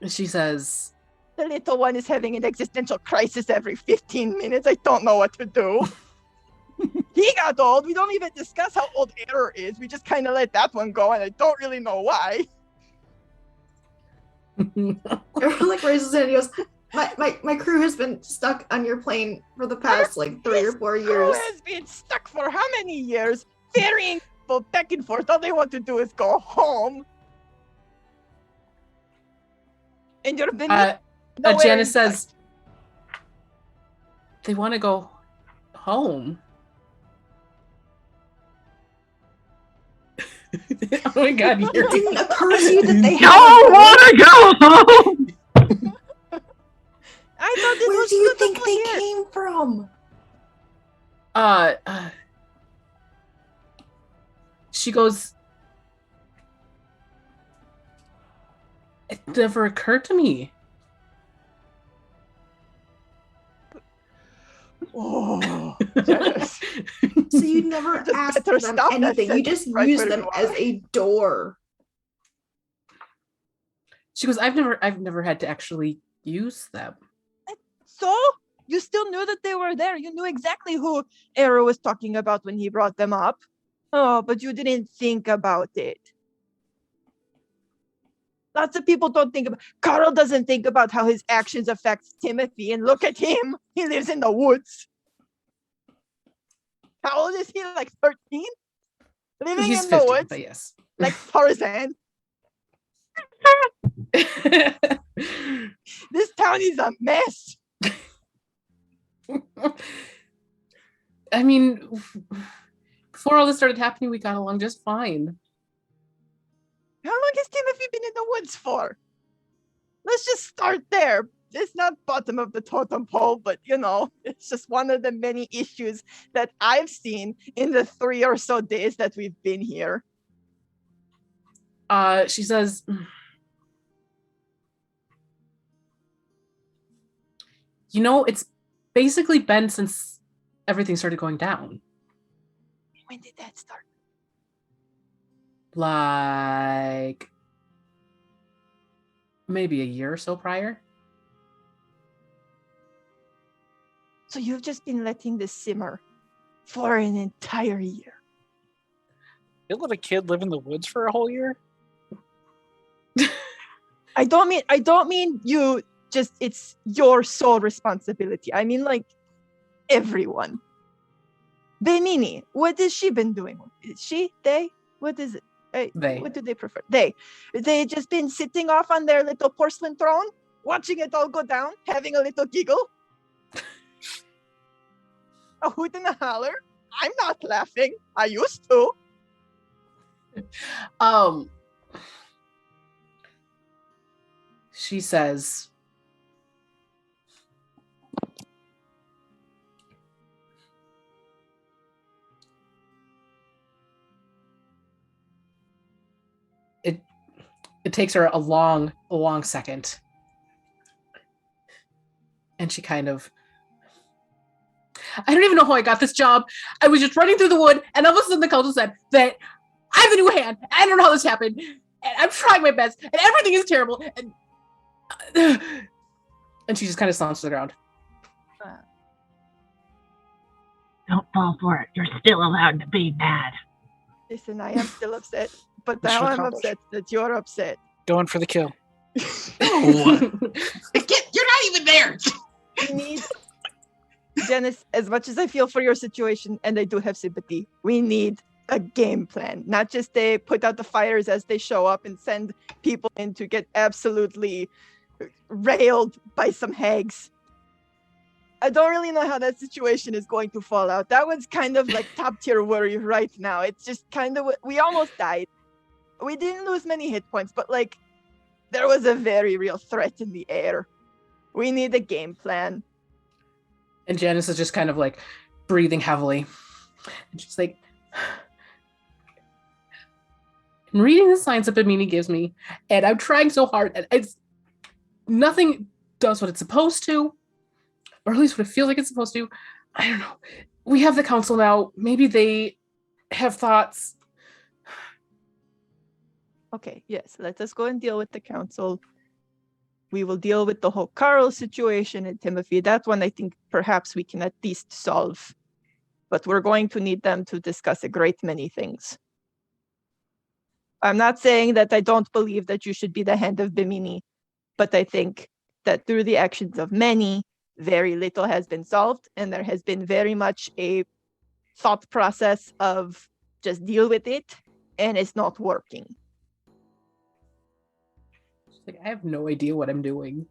She says, The little one is having an existential crisis every 15 minutes. I don't know what to do. He got old. We don't even discuss how old Eror is. We just kind of let that one go, and I don't really know why. Everyone like raises it and he goes, my crew has been stuck on your plane for the past like 3 or 4 Crew years. has been stuck for how many years? Ferrying people back and forth. All they want to do is go home. And you're been Janice says, they want to go home. Oh my god, It Yuri. didn't occur to you that they Y'all had want to go home? I thought this Where was do you think beautiful they here. came from? She goes, it never occurred to me. Oh, Janice. So you never Just asked better them stop that anything. You sentence just right used where them you as are. a door. She goes, I've never had to actually use them. So? You still knew that they were there. You knew exactly who Eror was talking about when he brought them up. Oh, but you didn't think about it. Lots of people don't think about... Carl doesn't think about how his actions affect Timothy, and look at him. He lives in the woods. How old is he? Like 13? Living He's in 50, the woods, but yes. like Tarzan. This town is a mess. I mean, before all this started happening, we got along just fine. How long has Timothy been in the woods for? Let's just start there. It's not bottom of the totem pole, but you know, it's just one of the many issues that I've seen in the 3 or so days that we've been here. She says, you know, it's basically been since everything started going down. When did that start? Like maybe a year or so prior. So you've just been letting this simmer for an entire year. You let a kid live in the woods for a whole year? I don't mean you just, it's your sole responsibility. I mean like everyone. Benini, what has she been doing? Is she? They? What is it? They. What do they prefer? They just been sitting off on their little porcelain throne, watching it all go down, having a little giggle. A hoot and a holler. I'm not laughing. I used to. She says, it takes her a long second. And she kind of, I don't even know how I got this job. I was just running through the wood, and all of a sudden the council said that I'm the new hand. I don't know how this happened. And I'm trying my best, and everything is terrible. And she just kind of slumps to the ground. Don't fall for it. You're still allowed to be mad. Listen, I am still upset, but Mission now I'm accomplished. upset that you're upset. Going for the kill. No. You're not even there. We need, Janice, as much as I feel for your situation, and I do have sympathy, we need a game plan, not just they put out the fires as they show up and send people in to get absolutely railed by some hags. I don't really know how that situation is going to fall out. That was kind of like top tier worry right now. It's just kind of, we almost died. We didn't lose many hit points, but like there was a very real threat in the air. We need a game plan. And Janice is just kind of like breathing heavily. And she's like, I'm reading the signs that Bimini gives me, and I'm trying so hard, and it's nothing does what it's supposed to, or at least what it feels like it's supposed to. I don't know. We have the council now. Maybe they have thoughts. Okay, yes, let us go and deal with the council. We will deal with the whole Carl situation and Timothy. That one I think perhaps we can at least solve. But we're going to need them to discuss a great many things. I'm not saying that I don't believe that you should be the hand of Bimini, but I think that through the actions of many, very little has been solved, and there has been very much a thought process of just deal with it, and it's not working. Like, I have no idea what I'm doing.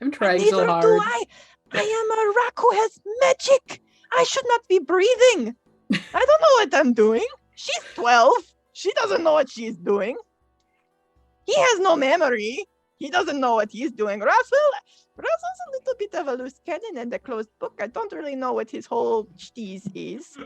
I'm trying Neither so hard. do I. I am a rock who has magic. I should not be breathing. I don't know what I'm doing. She's 12. She doesn't know what she's doing. He has no memory. He doesn't know what he's doing. Roswell's a little bit of a loose cannon and a closed book. I don't really know what his whole cheese is.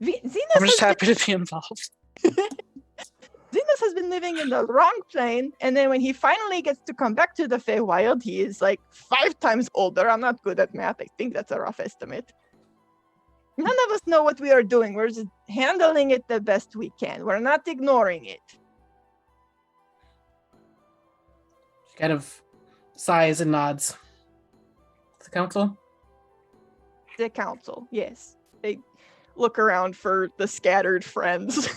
Zenus I'm just happy to be involved. Zenus has been living in the wrong plane, and then when he finally gets to come back to the Feywild, he is like 5 times older. I'm not good at math. I think that's a rough estimate. None of us know what we are doing. We're just handling it the best we can. We're not ignoring it. She kind of sighs and nods. The council? The council, yes. They look around for the scattered friends.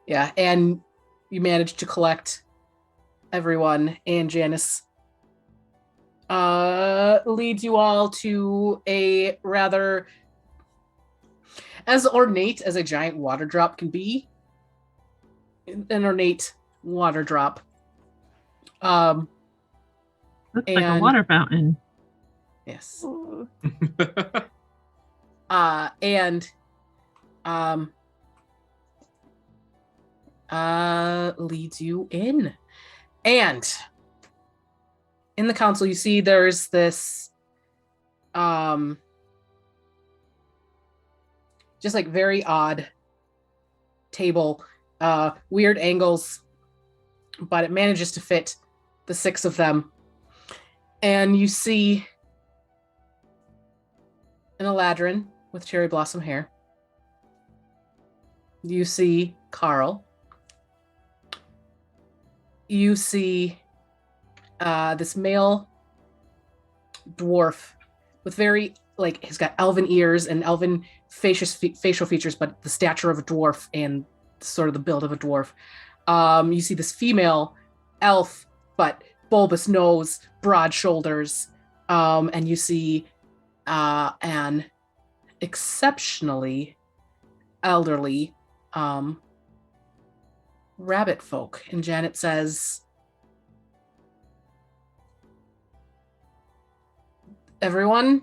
Yeah, and you managed to collect everyone, and Janice leads you all to a rather as ornate as a giant water drop can be. An ornate water drop. Looks like a water fountain. Yes. Ooh. Leads you in. And in the council, you see there's this just like very odd table, weird angles, but it manages to fit the 6 of them. And you see an Eladrin with cherry blossom hair. You see Carl. You see this male dwarf with very, like, he's got elven ears and elven facial features, but the stature of a dwarf and sort of the build of a dwarf. You see this female elf, but bulbous nose, broad shoulders, and you see an exceptionally elderly rabbit folk. And Janet says, everyone,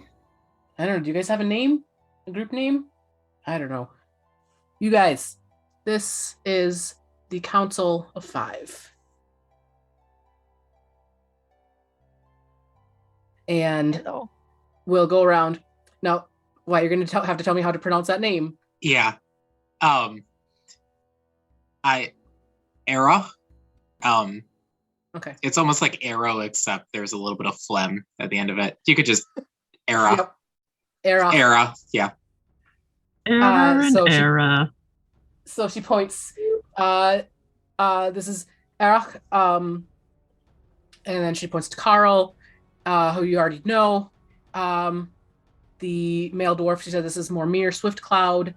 I don't know, do you guys have a name? A group name? I don't know. You guys, this is the Council of 5. And Hello. we'll go around. Now, why, you're going to have to tell me how to pronounce that name. Yeah. Eror. Okay. It's almost like Arrow, except there's a little bit of phlegm at the end of it. You could just Era. Yep. Era. Era. Yeah. Error and so she- error. So she points. This is Erich. And then she points to Carl, who you already know. The male dwarf. She said this is Mormir Swiftcloud.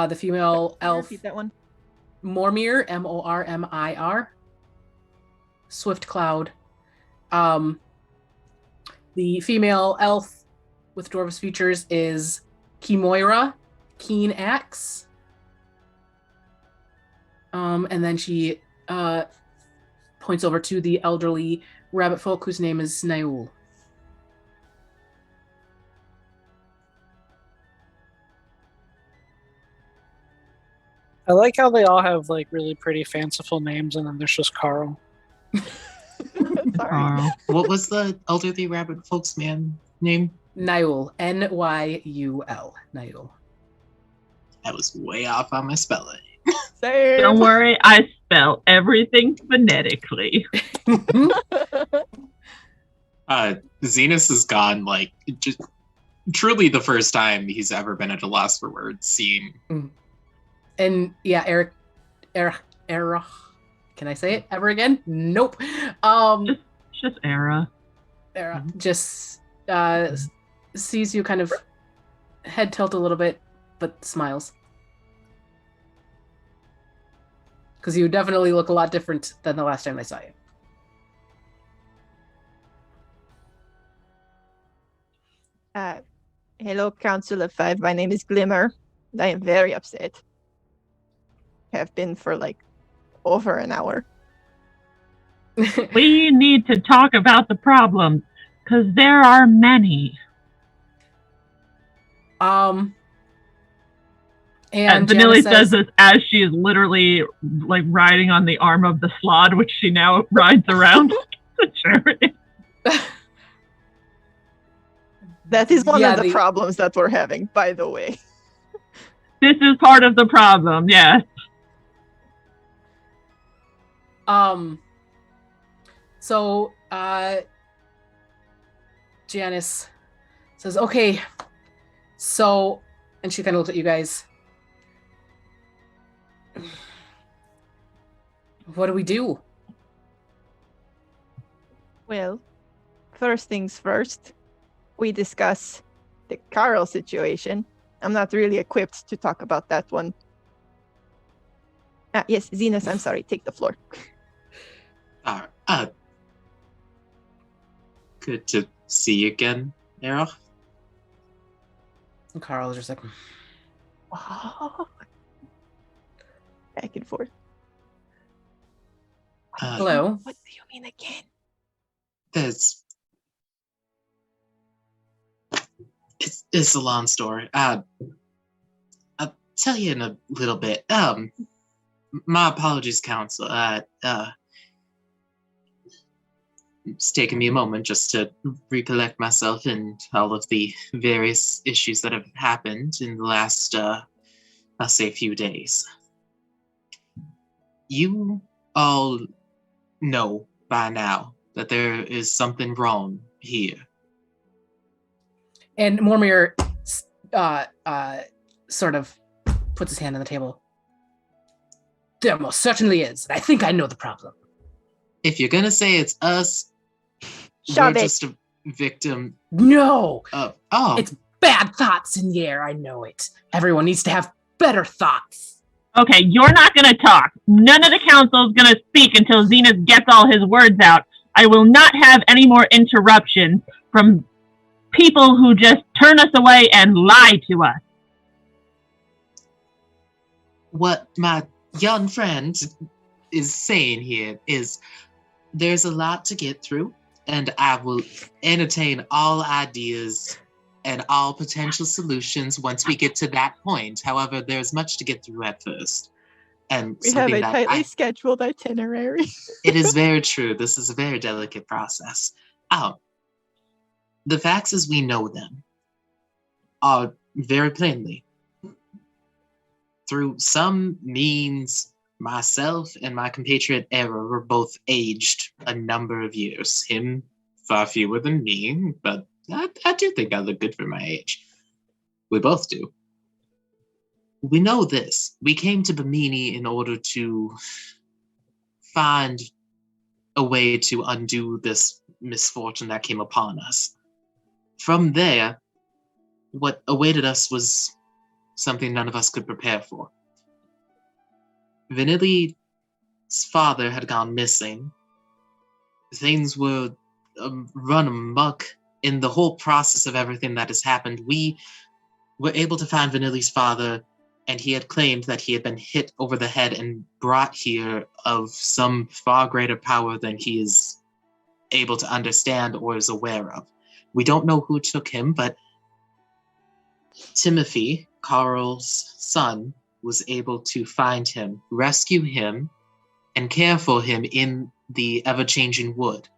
The female Can you elf. repeat that one. Mormir, Mormir. Swiftcloud. The female elf with dwarves features is Kimoira, Keen Axe. And then she points over to the elderly rabbit folk whose name is Naul. I like how they all have like really pretty fanciful names, and then there's just Carl. Sorry. Carl. What was the elderly rabbit folks man name? Naul. Nyul. Naul. I was way off on my spelling. Same. Don't worry, I spell everything phonetically. Zenus has gone like just truly the first time he's ever been at a loss for words, seeing And yeah, Eric. Can I say it ever again? Nope. It's just era. Era just sees you kind of head tilt a little bit, but smiles. Because you definitely look a lot different than the last time I saw you. Hello, Council of Five. My name is Glimmer. I am very upset. Have been for like over an hour. We need to talk about the problems, because there are many. And Vanilly Janice says this as she is literally like riding on the arm of the slod, which she now rides around the chariot. That is one Yeah, of the problems that we're having, by the way. This is part of the problem, yes. So Janice says, okay, so, and she kind of looks at you guys. What do we do? Well, first things first, we discuss the Carl situation. I'm not really equipped to talk about that one. Yes, Zenus, I'm sorry, take the floor. good to see you again, Eror. And Carl is just like, Back and forth. hello. What do you mean again? It's a long story. I'll tell you in a little bit. My apologies, Council. It's taken me a moment just to recollect myself and all of the various issues that have happened in the last, I'll say, few days. You all know by now that there is something wrong here. And Mormir sort of puts his hand on the table. There most certainly is. I think I know the problem. If you're gonna say it's us, Shove we're it. just a victim No! of. Oh, It's bad thoughts in the air. I know it. Everyone needs to have better thoughts. Okay, you're not going to talk. None of the council is going to speak until Zenus gets all his words out. I will not have any more interruptions from people who just turn us away and lie to us. what my young friend is saying here is there's a lot to get through, and I will entertain all ideas and all potential solutions once we get to that point. However, there's much to get through at first. And We have something a that tightly scheduled itinerary. it is very true. This is a very delicate process. The facts as we know them are very plainly through some means myself and my compatriot Eror were both aged a number of years. Him far fewer than me, but I do think I look good for my age. We both do. We know this. We came to Bimini in order to find a way to undo this misfortune that came upon us. From there, what awaited us was something none of us could prepare for. Vanilly's father had gone missing. Things were run amok in the whole process of everything that has happened. We were able to find Vanilly's father, and he had claimed that he had been hit over the head and brought here of some far greater power than he is able to understand or is aware of. We don't know who took him, but Timothy, Carl's son, was able to find him, rescue him, and care for him in the ever-changing wood.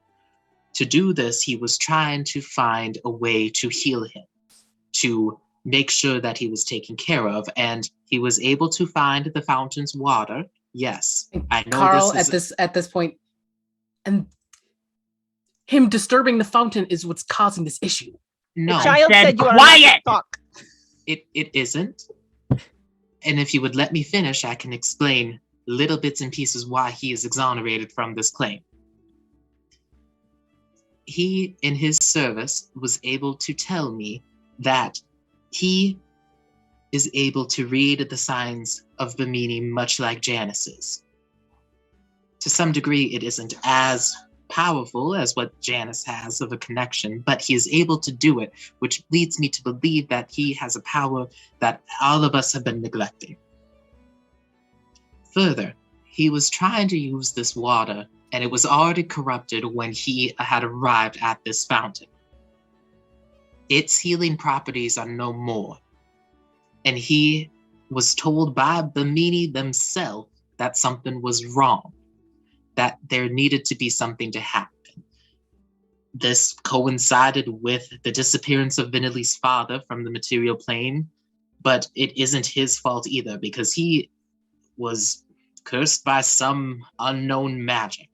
To do this, he was trying to find a way to heal him, to make sure that he was taken care of, and he was able to find the fountain's water. Yes, I know Carl, this is... at this point, and him disturbing the fountain is what's causing this issue. No, The child said said you are not to quiet! talk. it isn't. And if you would let me finish, I can explain little bits and pieces why he is exonerated from this claim. He, in his service, was able to tell me that he is able to read the signs of Bimini much like Janice is. To some degree, it isn't as powerful as what Janice has of a connection, but he is able to do it, which leads me to believe that he has a power that all of us have been neglecting. Further, he was trying to use this water, and it was already corrupted when he had arrived at this fountain. Its healing properties are no more, and he was told by Bimini themselves that something was wrong, that there needed to be something to happen. This coincided with the disappearance of Vanilly's father from the material plane, but it isn't his fault either, because he was cursed by some unknown magic.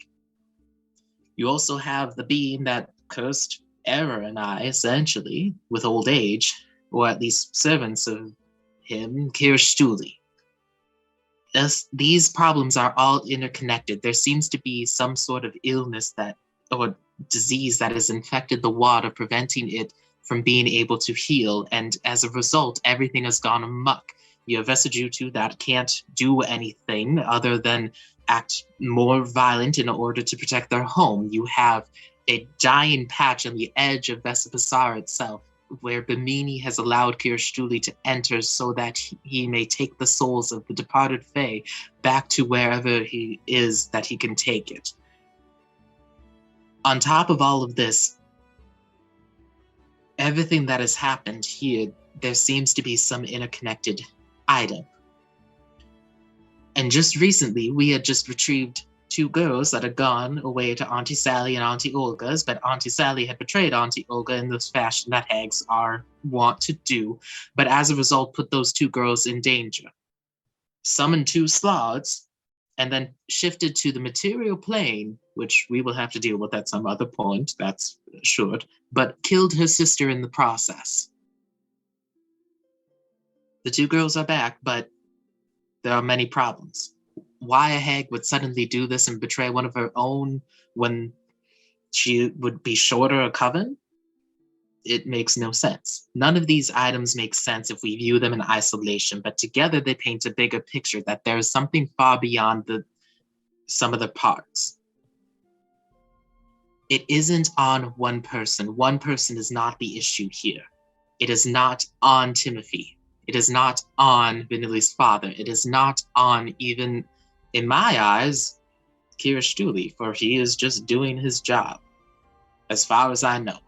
You also have the being that cursed Eror and I, essentially, with old age, or at least servants of him, Kirstuli. These problems are all interconnected. There seems to be some sort of illness or disease that has infected the water, preventing it from being able to heal, and as a result, everything has gone amok. You have Vesijutu that can't do anything other than act more violent in order to protect their home. You have a dying patch on the edge of Vesipisara itself, where Bimini has allowed Kirstuli to enter so that he may take the souls of the departed Fae back to wherever he is that he can take it. On top of all of this, everything that has happened here, there seems to be some interconnected item. And just recently, we had just retrieved 2 girls that had gone away to Auntie Sally and Auntie Olga's, but Auntie Sally had betrayed Auntie Olga in this fashion that hags are wont to do, but as a result put those 2 girls in danger. Summoned 2 sloths, and then shifted to the material plane, which we will have to deal with at some other point, that's assured, but killed her sister in the process. The 2 girls are back, but there are many problems. Why a hag would suddenly do this and betray one of her own when she would be shorter a coven? It makes no sense. None of these items make sense if we view them in isolation, but together they paint a bigger picture that there is something far beyond some of the parts. It isn't on one person. One person is not the issue here. It is not on Timothy. It is not on Vanilly's father. It is not on even, in my eyes, Kirstuli, for he is just doing his job, as far as I know.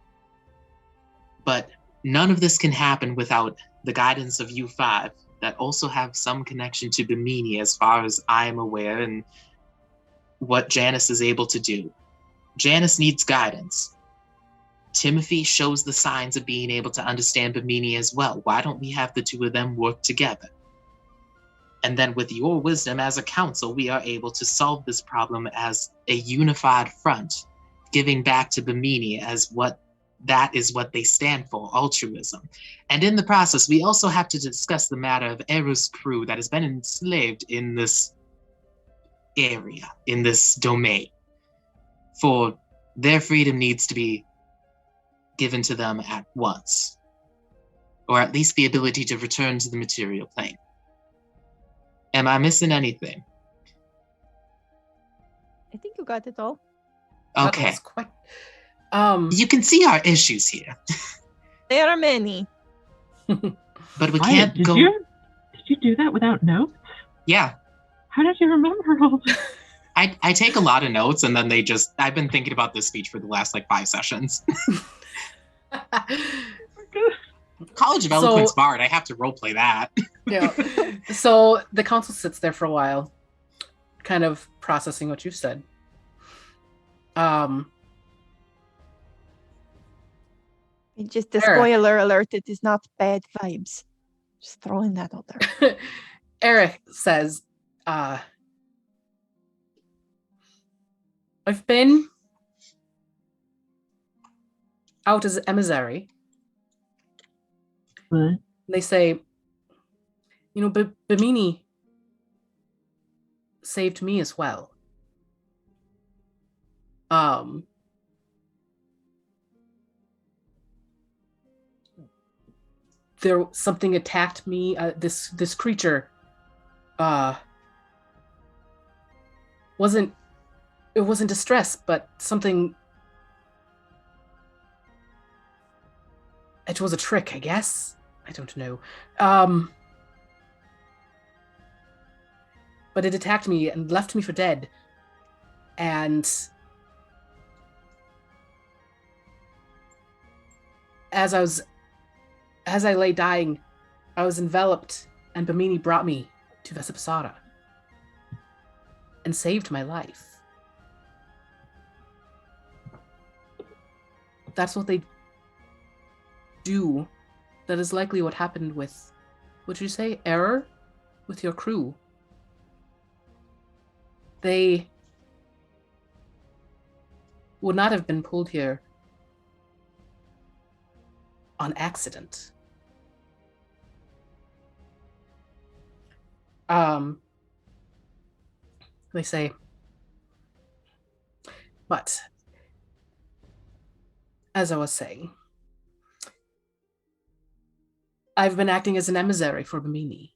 But none of this can happen without the guidance of you 5 that also have some connection to Bimini as far as I am aware and what Janice is able to do. Janice needs guidance. Timothy shows the signs of being able to understand Bimini as well. Why don't we have the 2 of them work together? And then with your wisdom as a council, we are able to solve this problem as a unified front, giving back to Bimini as what they stand for, altruism. And in the process, we also have to discuss the matter of Eror's crew that has been enslaved in this area, in this domain. For their freedom needs to be given to them at once, or at least the ability to return to the material plane. Am I missing anything? I think you got it all. That Okay. was quite. You can see our issues here, There are many. but we Wyatt, can't go. Did you do that without notes? Yeah, How did you remember all this? I take a lot of notes, and then I've been thinking about this speech for the last 5 sessions. College of Eloquence Bard, I have to roleplay that. Yeah. So the council sits there for a while, kind of processing what you've said. Just a Eric. spoiler alert, it is not bad vibes. Just throwing that out there. Eric says, I've been out as emissary. What? They say, Bimini saved me as well. Something attacked me. This creature wasn't distress, but something. It was a trick, I guess. I don't know. But it attacked me and left me for dead. And as I lay dying, I was enveloped, and Bimini brought me to Vesipisara and saved my life. That's what they do. That is likely what happened with, would you say, Eror? With your crew. They would not have been pulled here on accident. They say, but as I was saying, I've been acting as an emissary for Bimini.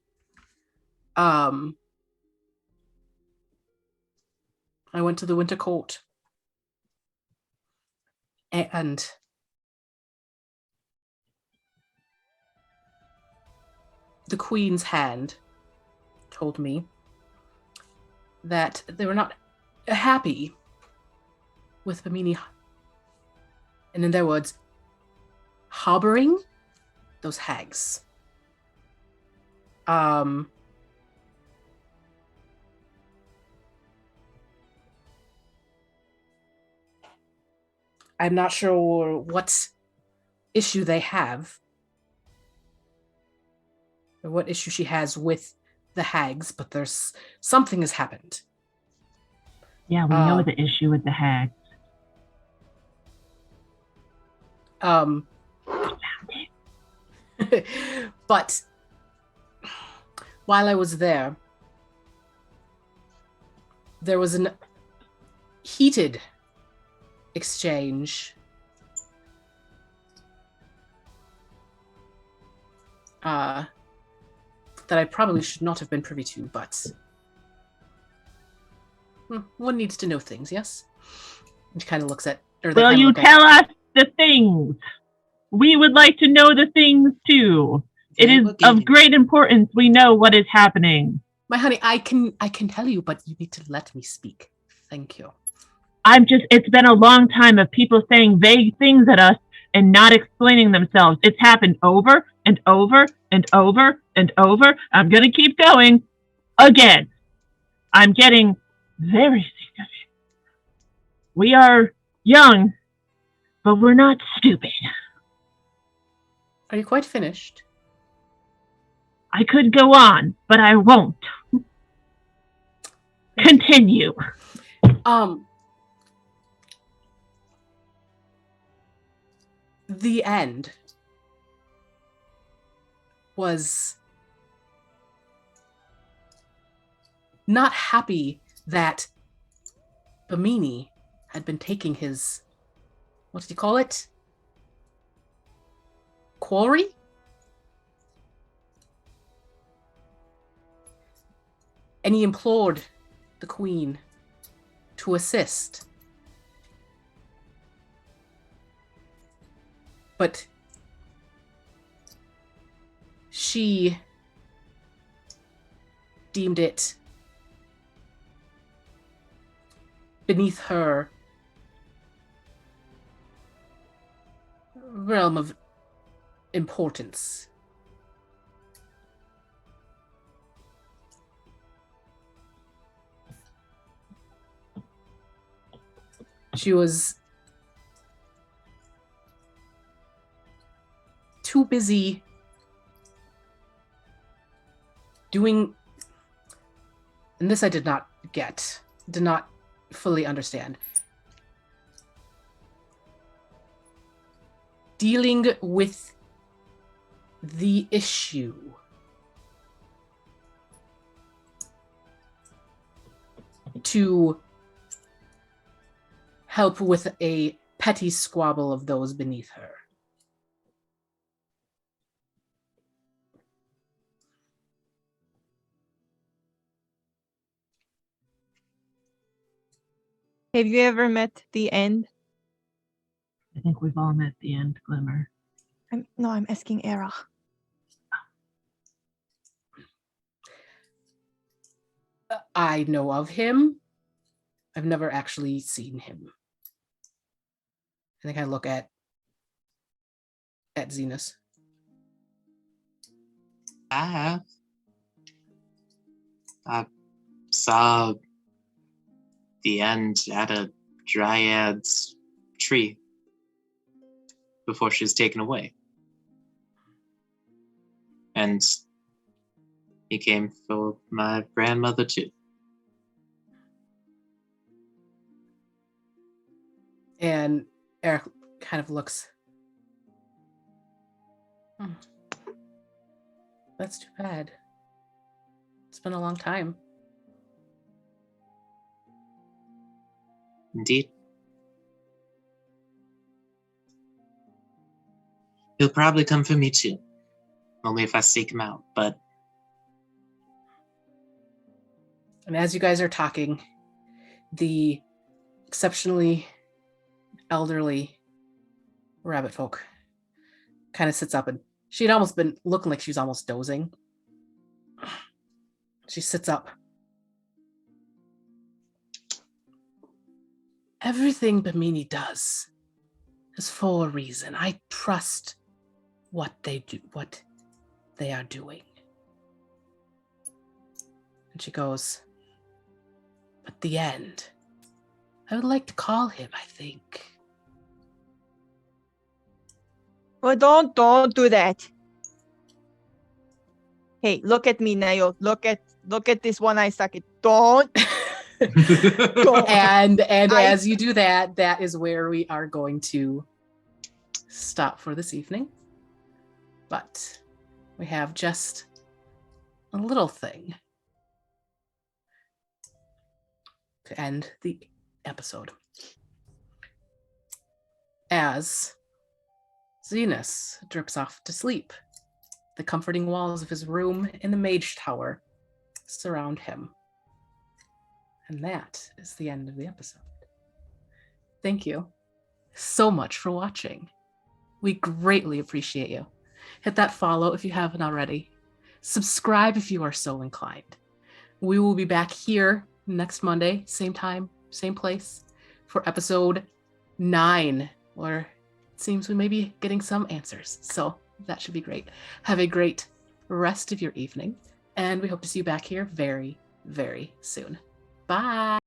I went to the Winter Court, and the Queen's hand told me that they were not happy with Bimini, and in their words, harboring those hags. I'm not sure what issue they have, or what issue she has with the hags, but there's something has happened. Yeah, we know the issue with the hags. But while I was there was an heated exchange that I probably should not have been privy to, but one needs to know things, yes? And she kind of looks at... Will you tell us the things? We would like to know the things too. It is of great importance we know what is happening. My honey, I can tell you, but you need to let me speak. Thank you. It's been a long time of people saying vague things at us and not explaining themselves. It's happened over and over and over and over. I'm going to keep going. Again, I'm getting very sick of it. We are young, but we're not stupid. Are you quite finished? I could go on, but I won't. Continue. The end was not happy that Bimini had been taking his, what did he call it? Quarry? And he implored the queen to assist. But she deemed it beneath her realm of importance. She was too busy doing, and this I did not fully understand, dealing with the issue to help with a petty squabble of those beneath her. Have you ever met the end? I think we've all met the end, Glimmer. I'm asking Eror. I know of him. I've never actually seen him. I think I look at Zenus. I have. I saw the end at a dryad's tree before she was taken away. And he came for my grandmother too. And Eric kind of looks. That's too bad. It's been a long time. Indeed. He'll probably come for me too. Only if I seek him out, but... And as you guys are talking, the exceptionally elderly rabbit folk kind of sits up, and she had almost been looking like she was almost dozing. She sits up. Everything Bimini does is for a reason. I trust what they do, what they are doing. And she goes, but the end, I would like to call him, I think. Well, don't do that. Hey, look at me, Nayo. Look at this one eye socket. Don't. And as you do that, that is where we are going to stop for this evening. But we have just a little thing to end the episode. As Zenus drips off to sleep, the comforting walls of his room in the Mage Tower surround him. And that is the end of the episode. Thank you so much for watching. We greatly appreciate you. Hit that follow if you haven't already. Subscribe if you are so inclined. We will be back here next Monday, same time, same place, for episode 9, where it seems we may be getting some answers. So that should be great. Have a great rest of your evening, and we hope to see you back here very, very soon. Bye.